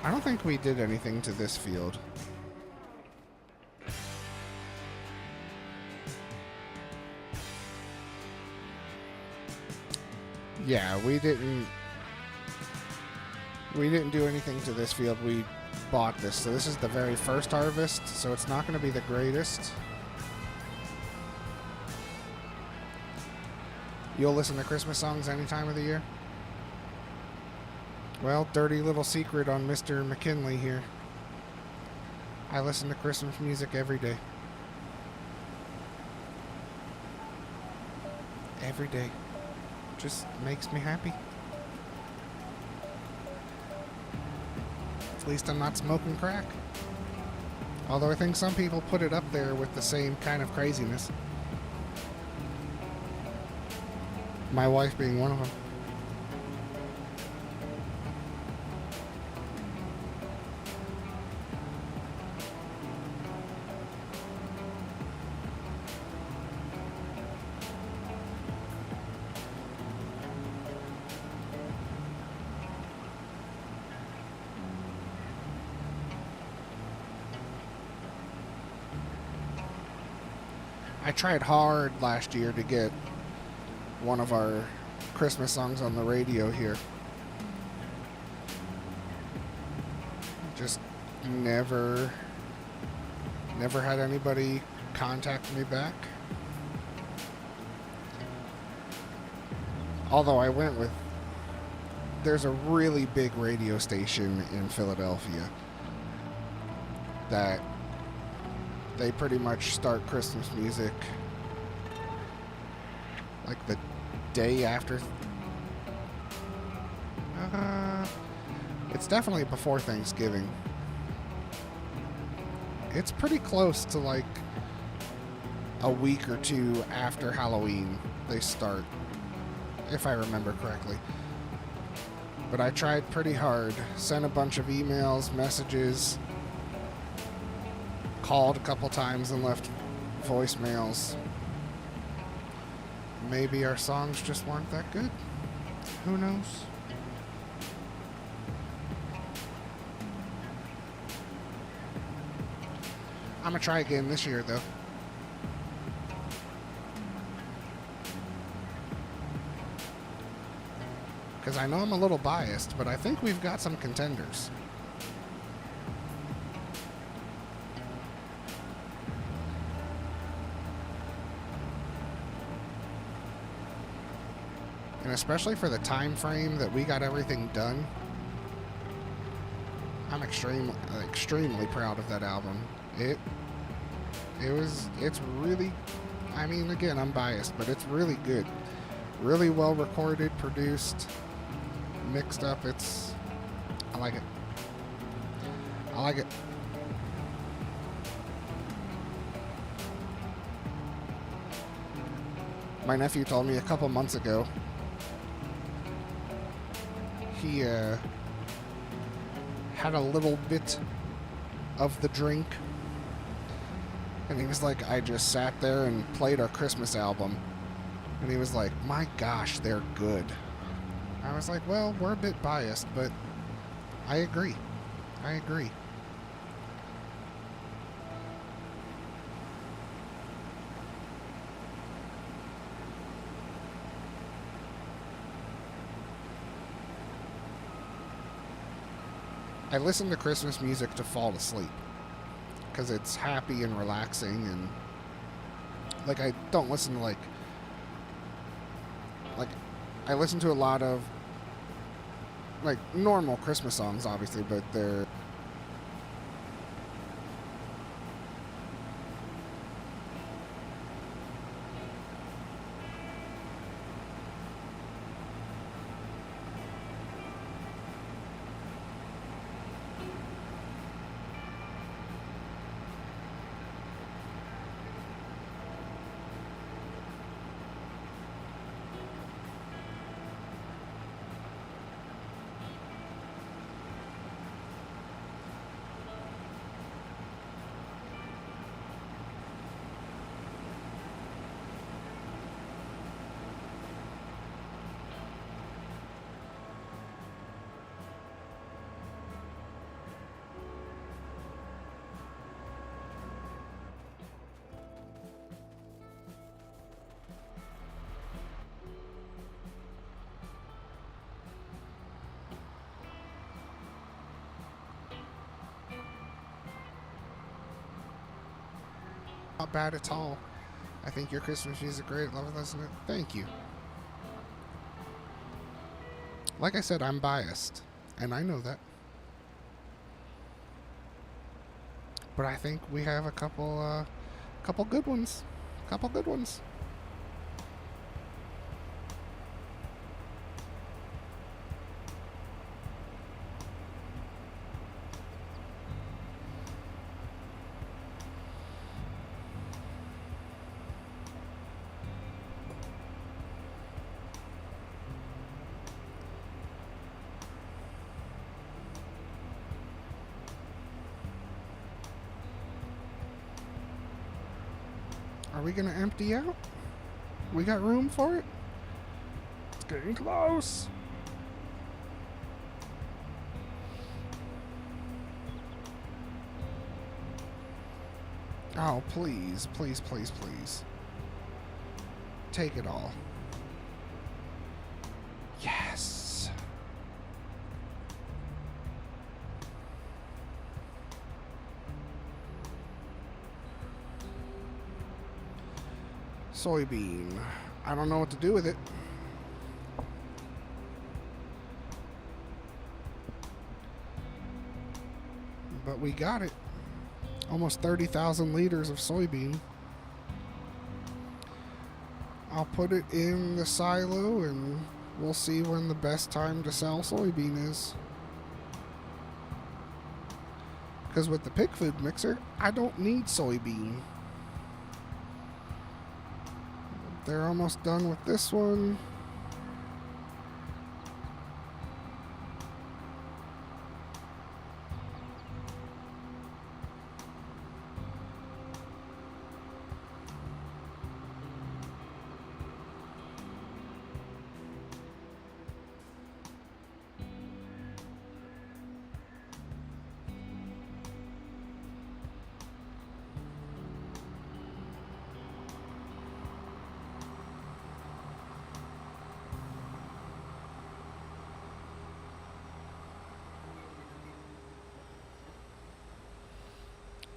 I don't think we did anything to this field. Yeah, we didn't do anything to this field. We bought this. So this is the very first harvest, so it's not going to be the greatest. You'll listen to Christmas songs any time of the year? Well, dirty little secret on Mr. McKinley here. I listen to Christmas music every day. Every day. Just makes me happy. At least I'm not smoking crack. Although I think some people put it up there with the same kind of craziness. My wife being one of them. I tried hard last year to get one of our Christmas songs on the radio here. Just never had anybody contact me back. Although I went with, there's a really big radio station in Philadelphia that they pretty much start Christmas music like the day after. It's definitely before Thanksgiving. It's pretty close to like a week or two after Halloween they start, if I remember correctly. But I tried pretty hard, sent a bunch of emails, messages, called a couple times and left voicemails. Maybe our songs just weren't that good. Who knows? I'm gonna try again this year though. Because I know I'm a little biased, but I think we've got some contenders. And especially for the time frame that we got everything done, I'm extremely proud of that album. It's really, I mean, again, I'm biased, but it's really good. Really well recorded, produced, mixed up. I like it. I like it. My nephew told me a couple months ago he had a little bit of the drink, and he was like, I just sat there and played our Christmas album, and he was like, my gosh, they're good. I was like, well, we're a bit biased, but I agree. I listen to Christmas music to fall asleep because it's happy and relaxing, and like I don't listen to like I listen to a lot of like normal Christmas songs, obviously, but they're not bad at all. I think your Christmas music is great. Love listening. Thank you. Like I said, I'm biased, and I know that. But I think we have a couple good ones. Couple good ones. Are we gonna empty out? We got room for it? It's getting close. Oh, please, please, please, please. take it all. Yes. Soybean. I don't know what to do with it. But we got it. Almost 30,000 liters of soybean. I'll put it in the silo and we'll see when the best time to sell soybean is. Because with the pig food mixer, I don't need soybean. They're almost done with this one.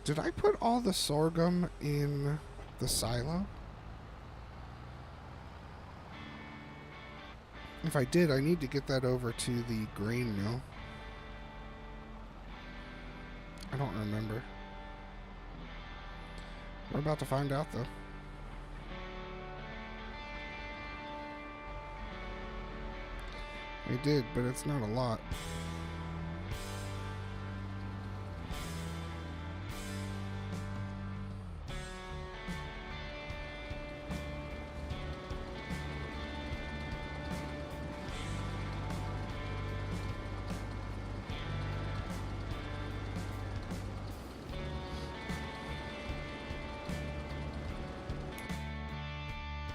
Did I put all the sorghum in the silo? If I did, I need to get that over to the grain mill. I don't remember. We're about to find out, though. I did, but it's not a lot.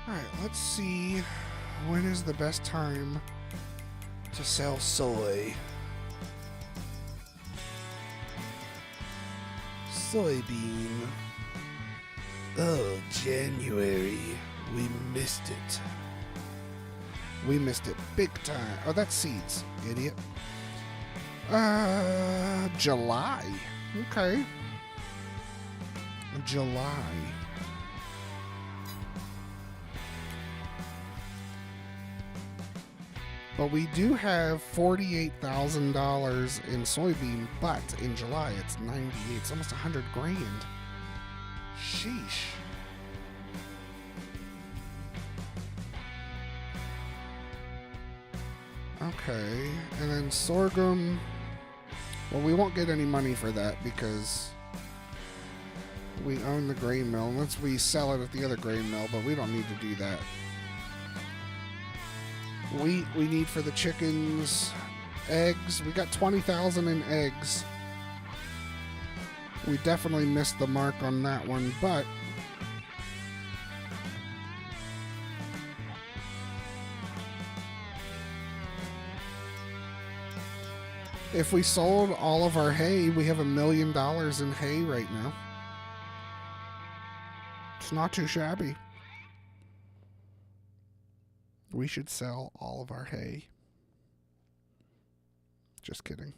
Alright, let's see when is the best time to sell soy. Soybean. Oh, January. We missed it. We missed it big time. Oh, that's seeds, idiot. July. Okay. July. But we do have $48,000 in soybean, but in July it's 98. It's almost 100 grand. Sheesh. Okay, and then sorghum. Well, we won't get any money for that because we own the grain mill. Unless we sell it at the other grain mill, but we don't need to do that. Wheat we need for the chickens. Eggs. We got 20,000 in eggs. We definitely missed the mark on that one, but if we sold all of our hay, we have $1 million in hay right now. It's not too shabby. We should sell all of our hay. Just kidding.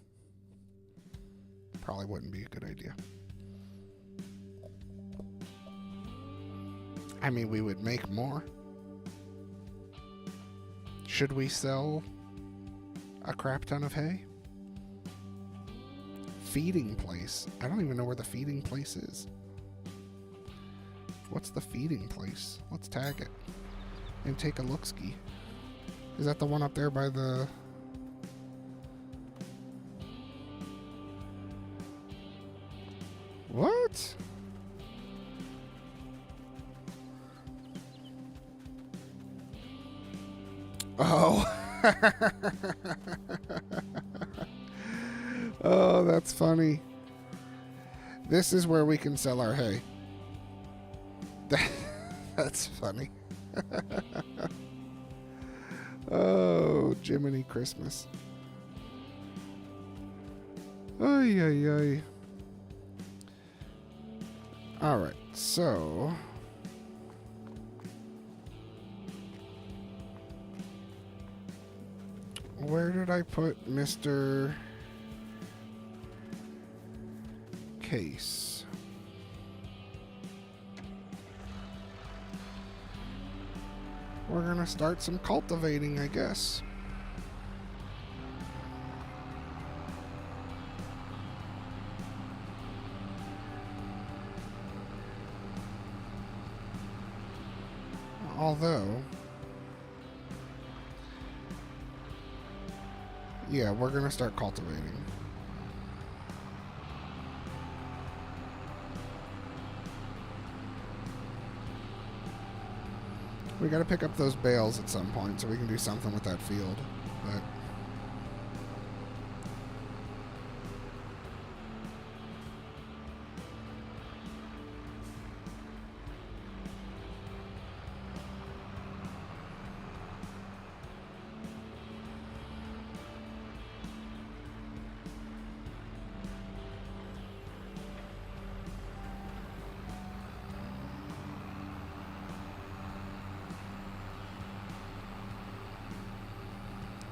Probably wouldn't be a good idea. I mean, we would make more. Should we sell a crap ton of hay? Feeding place. I don't even know where the feeding place is. What's the feeding place? Let's tag it and take a look-ski. Is that the one up there by the... What? Oh. Oh, that's funny. This is where we can sell our hay. That's funny. Oh, Jiminy Christmas. Ay, ay, ay. Alright, so... Where did I put Mr. Case? We're gonna start some cultivating, I guess. Although, yeah, we're gonna start cultivating. We gotta pick up those bales at some point so we can do something with that field.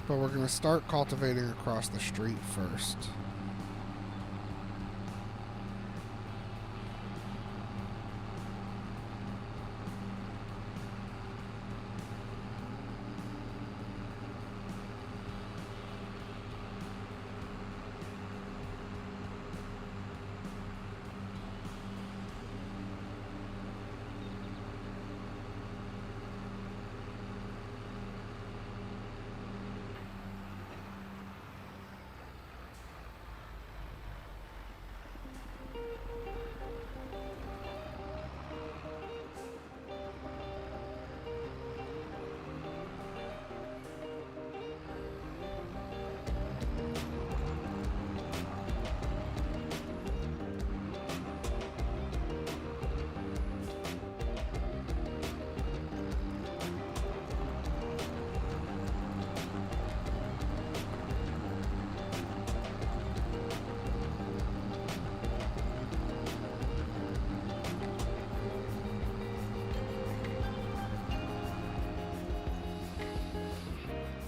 But we're going to start cultivating across the street first.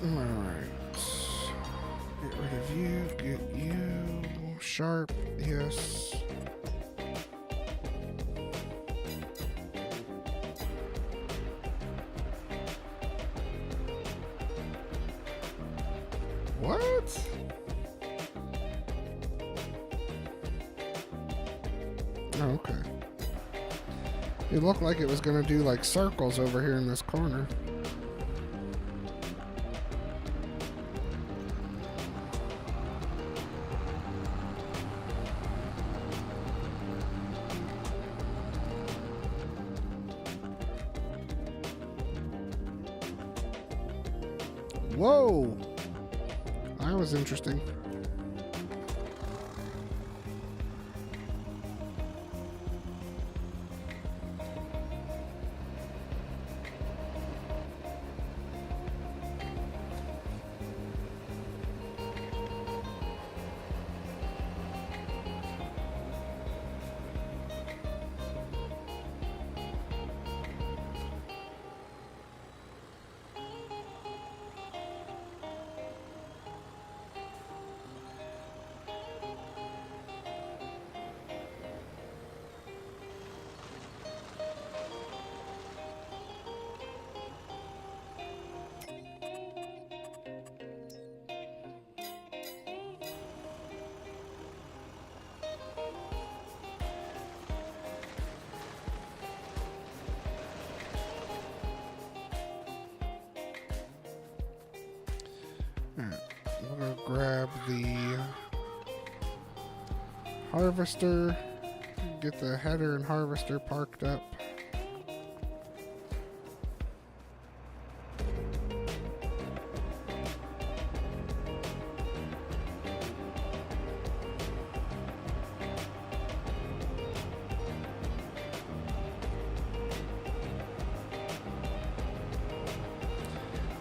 Alright. Get rid of you. Get you. Sharp. Yes. What? Oh, okay. It looked like it was going to do like circles over here in this corner. Whoa! That was interesting. Alright, we're going to grab the harvester, get the header and harvester parked up.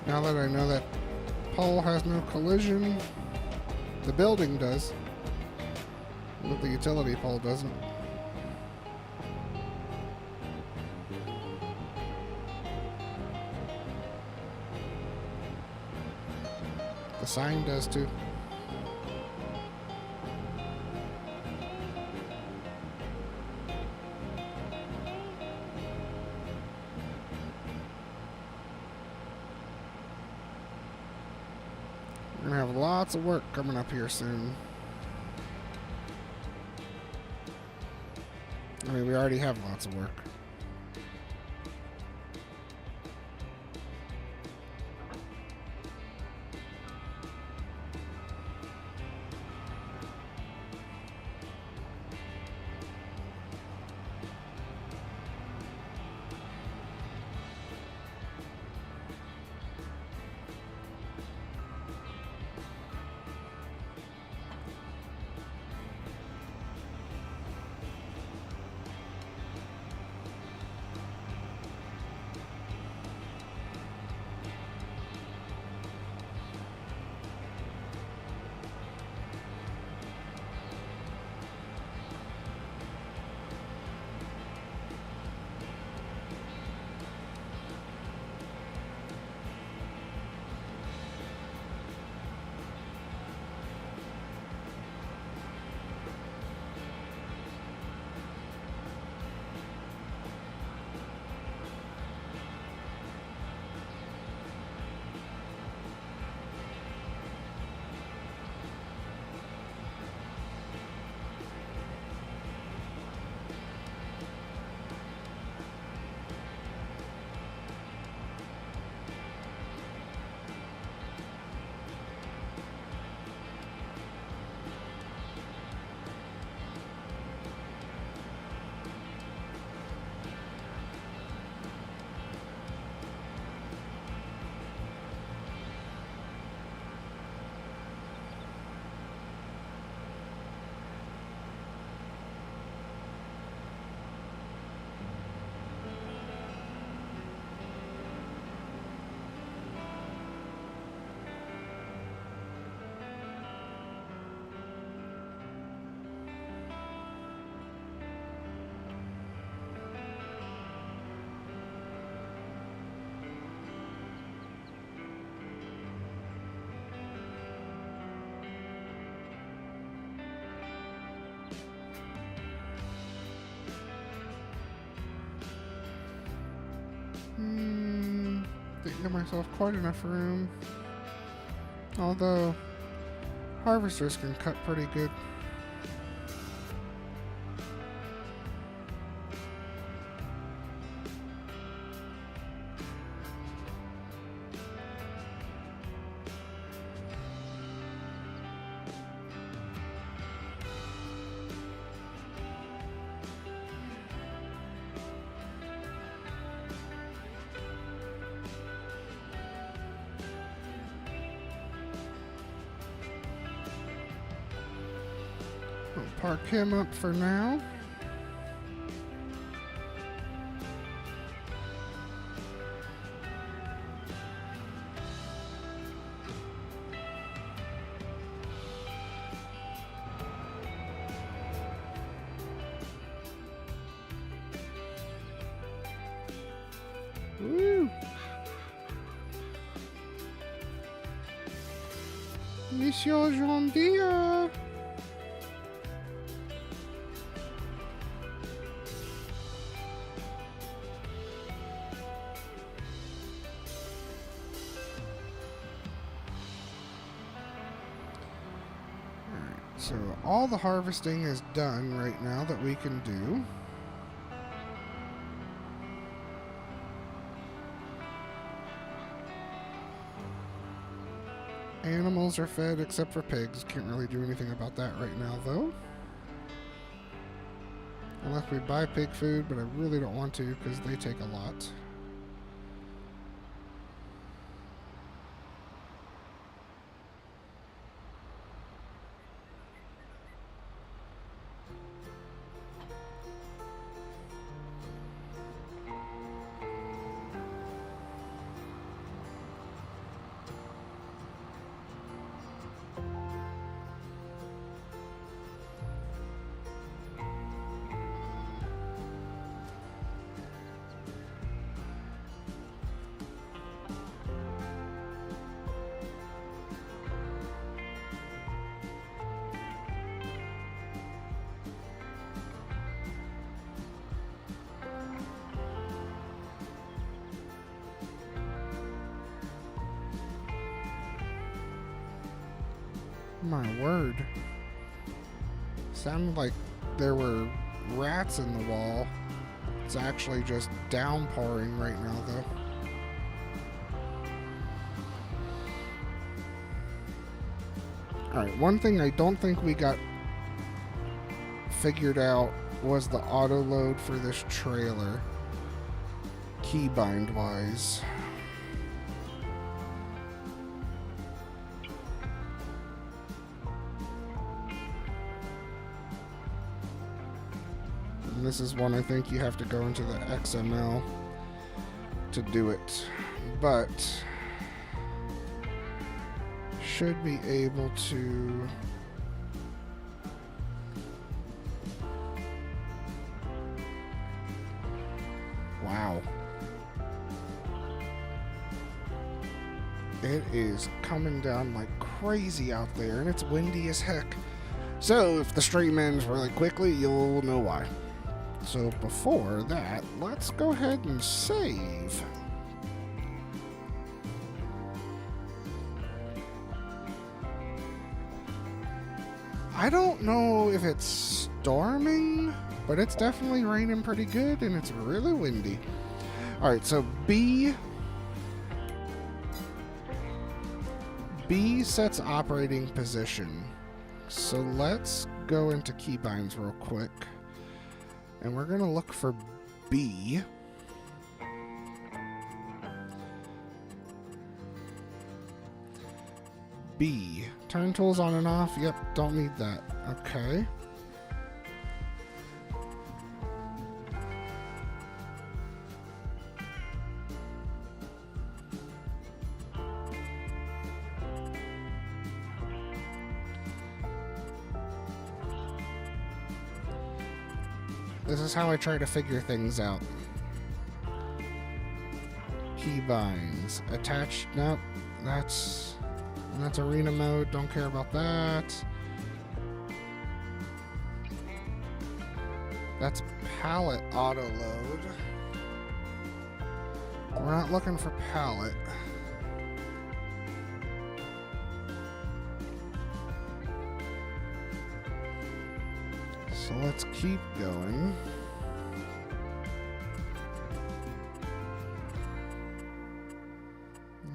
Now that I know that pole has no collision, the building does, but the utility pole doesn't. The sign does too. We're gonna have lots of work coming up here soon. I mean, we already have lots of work. Didn't give myself quite enough room. Although, harvesters can cut pretty good. I'll park him up for now. Woo! Monsieur John Deere! So all the harvesting is done right now that we can do. Animals are fed except for pigs. Can't really do anything about that right now though. Unless we buy pig food, but I really don't want to because they take a lot. My word. Sounded like there were rats in the wall. It's actually just downpouring right now, though. Alright, one thing I don't think we got figured out was the auto load for this trailer, keybind wise. And this is one I think you have to go into the XML to do it, but should be able to. Wow. It is coming down like crazy out there, and it's windy as heck. So if the stream ends really quickly, you'll know why. So before that, let's go ahead and save. I don't know if it's storming, but it's definitely raining pretty good, and it's really windy. Alright, so B sets operating position. So let's go into keybinds real quick. And we're going to look for B. B. Turn tools on and off. Yep, don't need that. Okay. This is how I try to figure things out. Keybinds. Attached. Nope. That's arena mode. Don't care about that. That's pallet auto load. We're not looking for pallet. So let's keep going.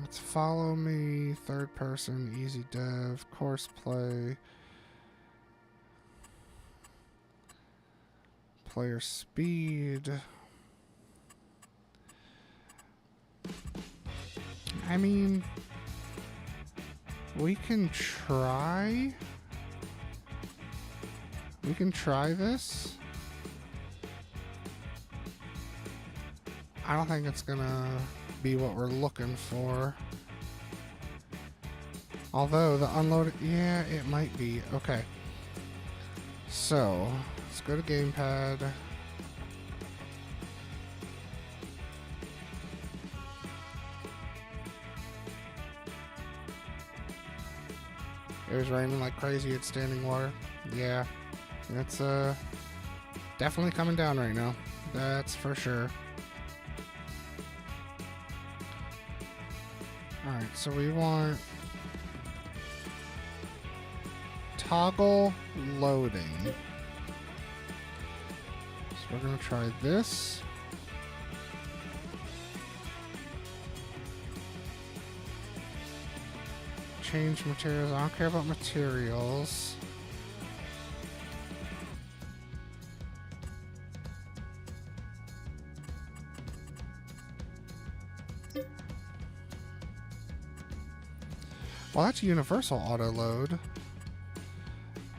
Let's follow me, third person, easy dev, course play, player speed. I mean, we can try. We can try this. I don't think it's gonna be what we're looking for. Although the unload, yeah, it might be. Okay. So, let's go to gamepad. It was raining like crazy at standing water. Yeah. It's definitely coming down right now. That's for sure. Alright, so we want toggle loading. So we're gonna try this. Change materials. I don't care about materials. Well, that's universal auto load.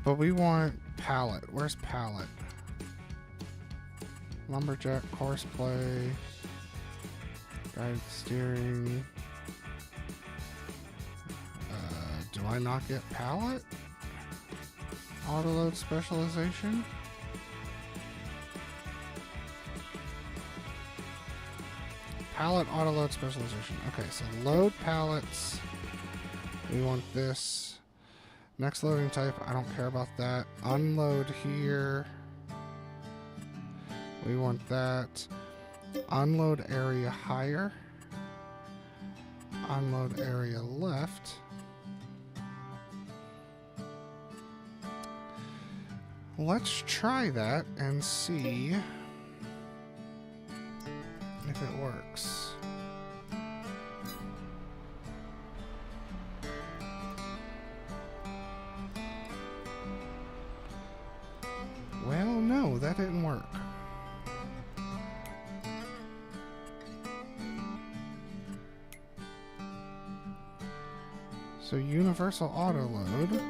But we want pallet. Where's pallet? Lumberjack, course play, guided steering. Do I not get pallet? Auto load specialization? Pallet auto load specialization. Okay, so load pallets. We want this. Next loading type, I don't care about that. Unload here. We want that. Unload area higher. Unload area left. Let's try that and see if it works. Well, no, that didn't work. So universal auto load.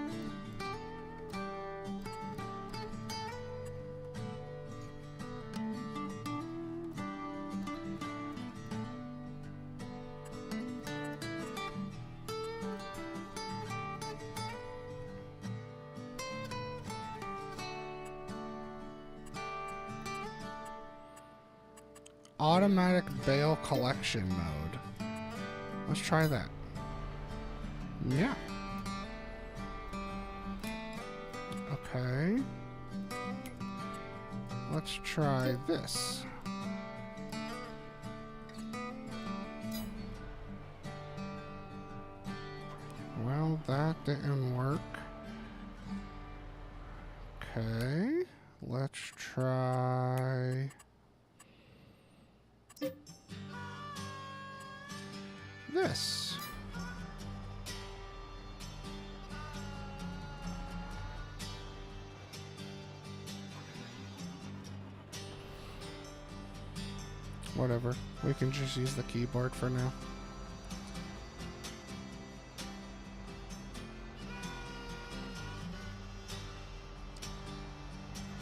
Automatic bale collection mode. Let's try that. Yeah. Okay. Let's try this. Well, that didn't work. Okay. Let's try this. Whatever. We can just use the keyboard for now.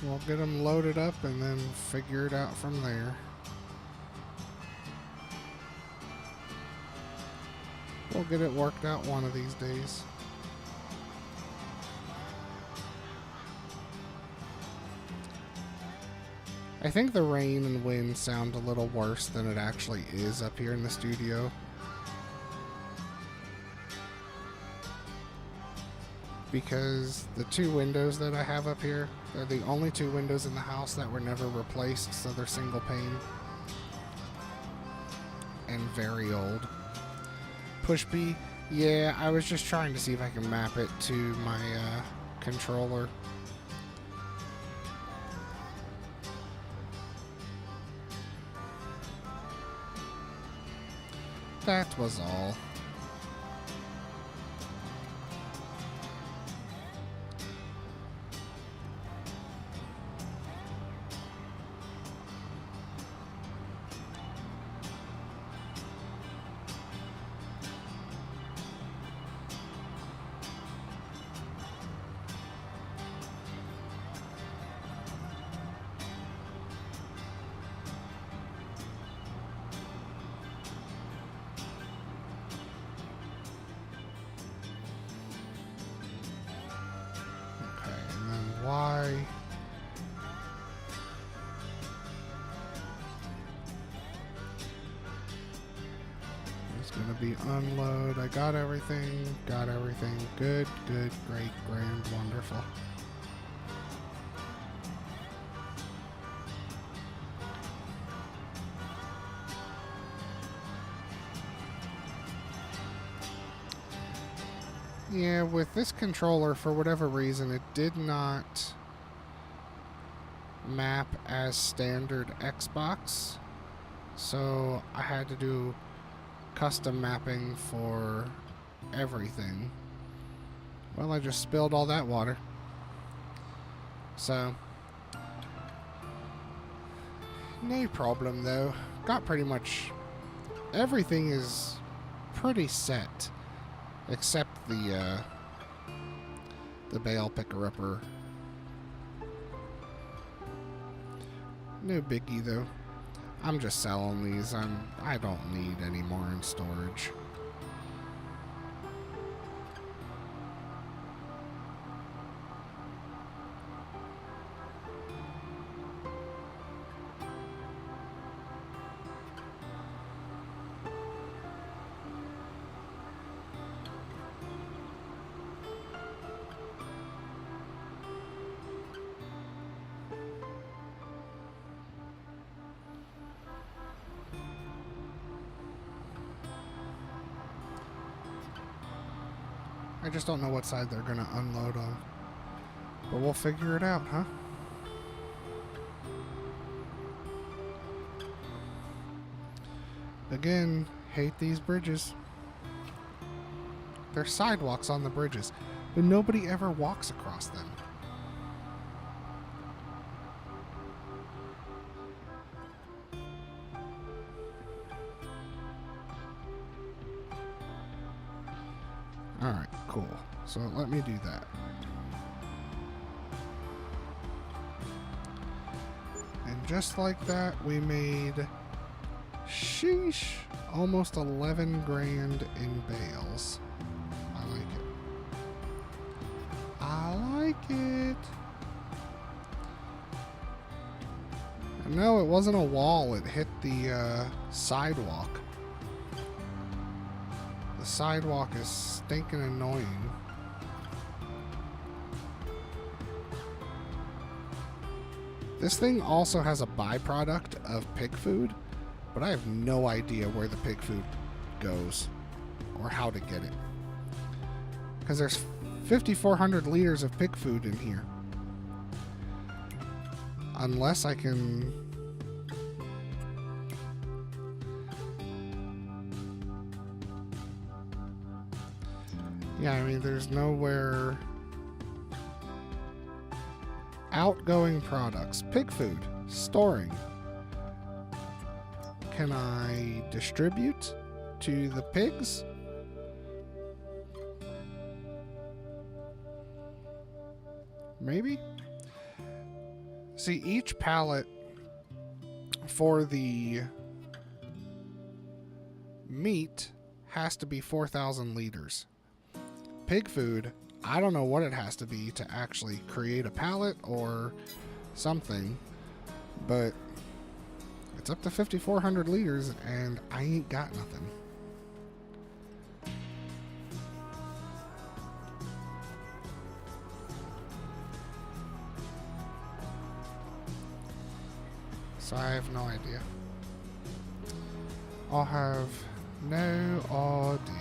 We'll get them loaded up and then figure it out from there. We'll get it worked out one of these days. I think the rain and wind sound a little worse than it actually is up here in the studio. Because the two windows that I have up here, they're the only two windows in the house that were never replaced, so they're single pane. And very old. Push B, yeah, I was just trying to see if I can map it to my controller. That was all. Why? It's gonna be unload. I got everything. Got everything. Good, good, great, grand, wonderful. Yeah, with this controller, for whatever reason, it did not map as standard Xbox. So I had to do custom mapping for everything. Well, I just spilled all that water. So, no problem though. Got pretty much everything is pretty set. Except the bale picker-upper. No biggie though. I'm just selling these. I don't need any more in storage. I just don't know what side they're gonna unload on. But we'll figure it out, huh? Again, hate these bridges. There's sidewalks on the bridges, but nobody ever walks across them. Alright, cool. So let me do that. And just like that, we made, sheesh, almost 11 grand in bales. I like it. I like it. And no, it wasn't a wall. It hit the sidewalk. The sidewalk is stinking annoying. This thing also has a byproduct of pig food, but I have no idea where the pig food goes or how to get it. Because there's 5,400 liters of pig food in here. Unless I can... Yeah, I mean, there's nowhere... Outgoing products. Pig food. Storing. Can I distribute to the pigs? Maybe? See, each pallet for the meat has to be 4,000 liters. Pig food, I don't know what it has to be to actually create a pallet or something, but it's up to 5,400 liters and I ain't got nothing. So I have no idea. I'll have no idea.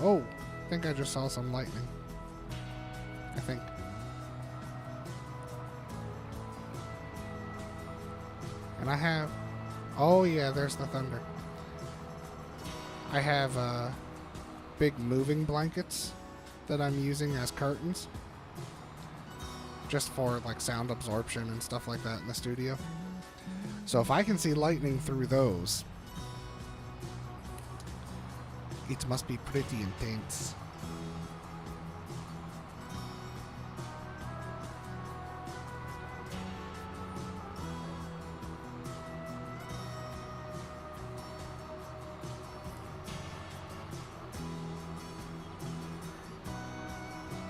Oh, I think I just saw some lightning. I think. And I have... Oh yeah, there's the thunder. I have big moving blankets that I'm using as curtains. Just for like sound absorption and stuff like that in the studio. So if I can see lightning through those... It must be pretty intense.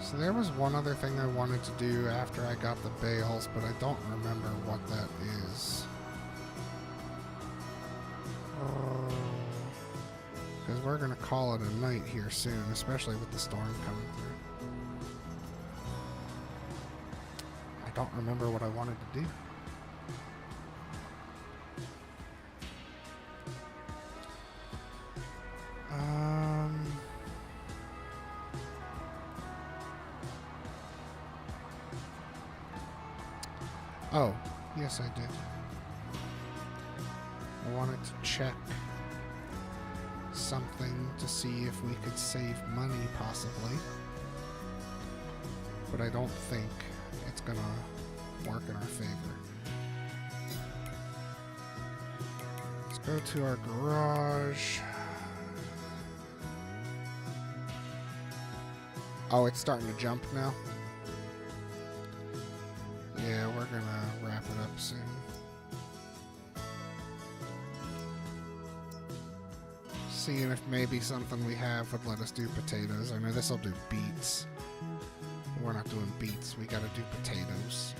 So there was one other thing I wanted to do after I got the bales, but I don't remember what that is. Because we're going to call it a night here soon, especially with the storm coming through. I don't remember what I wanted to do. Oh, yes I did. I wanted to check something to see if we could save money, possibly. But I don't think it's gonna work in our favor. Let's go to our garage. Oh, it's starting to jump now. Yeah, we're gonna wrap it up soon. Seeing if maybe something we have would let us do potatoes. I know this will do beets. But we're not doing beets. We gotta do potatoes.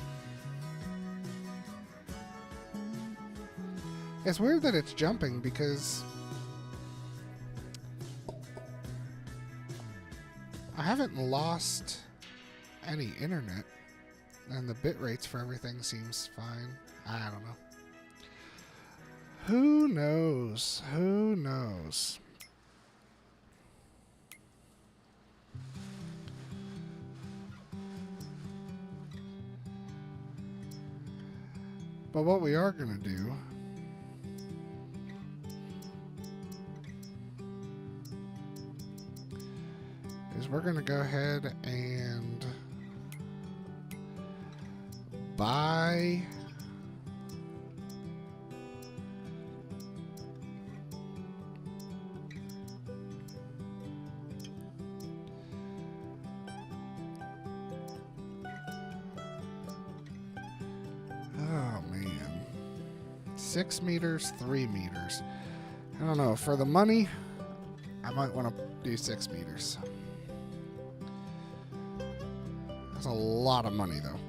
It's weird that it's jumping because I haven't lost any internet. And the bit rates for everything seems fine. I don't know. Who knows? Who knows? But what we are going to do is we're going to go ahead and buy oh man, 6 meters, 3 meters. I don't know, for the money I might want to do 6 meters. That's a lot of money though.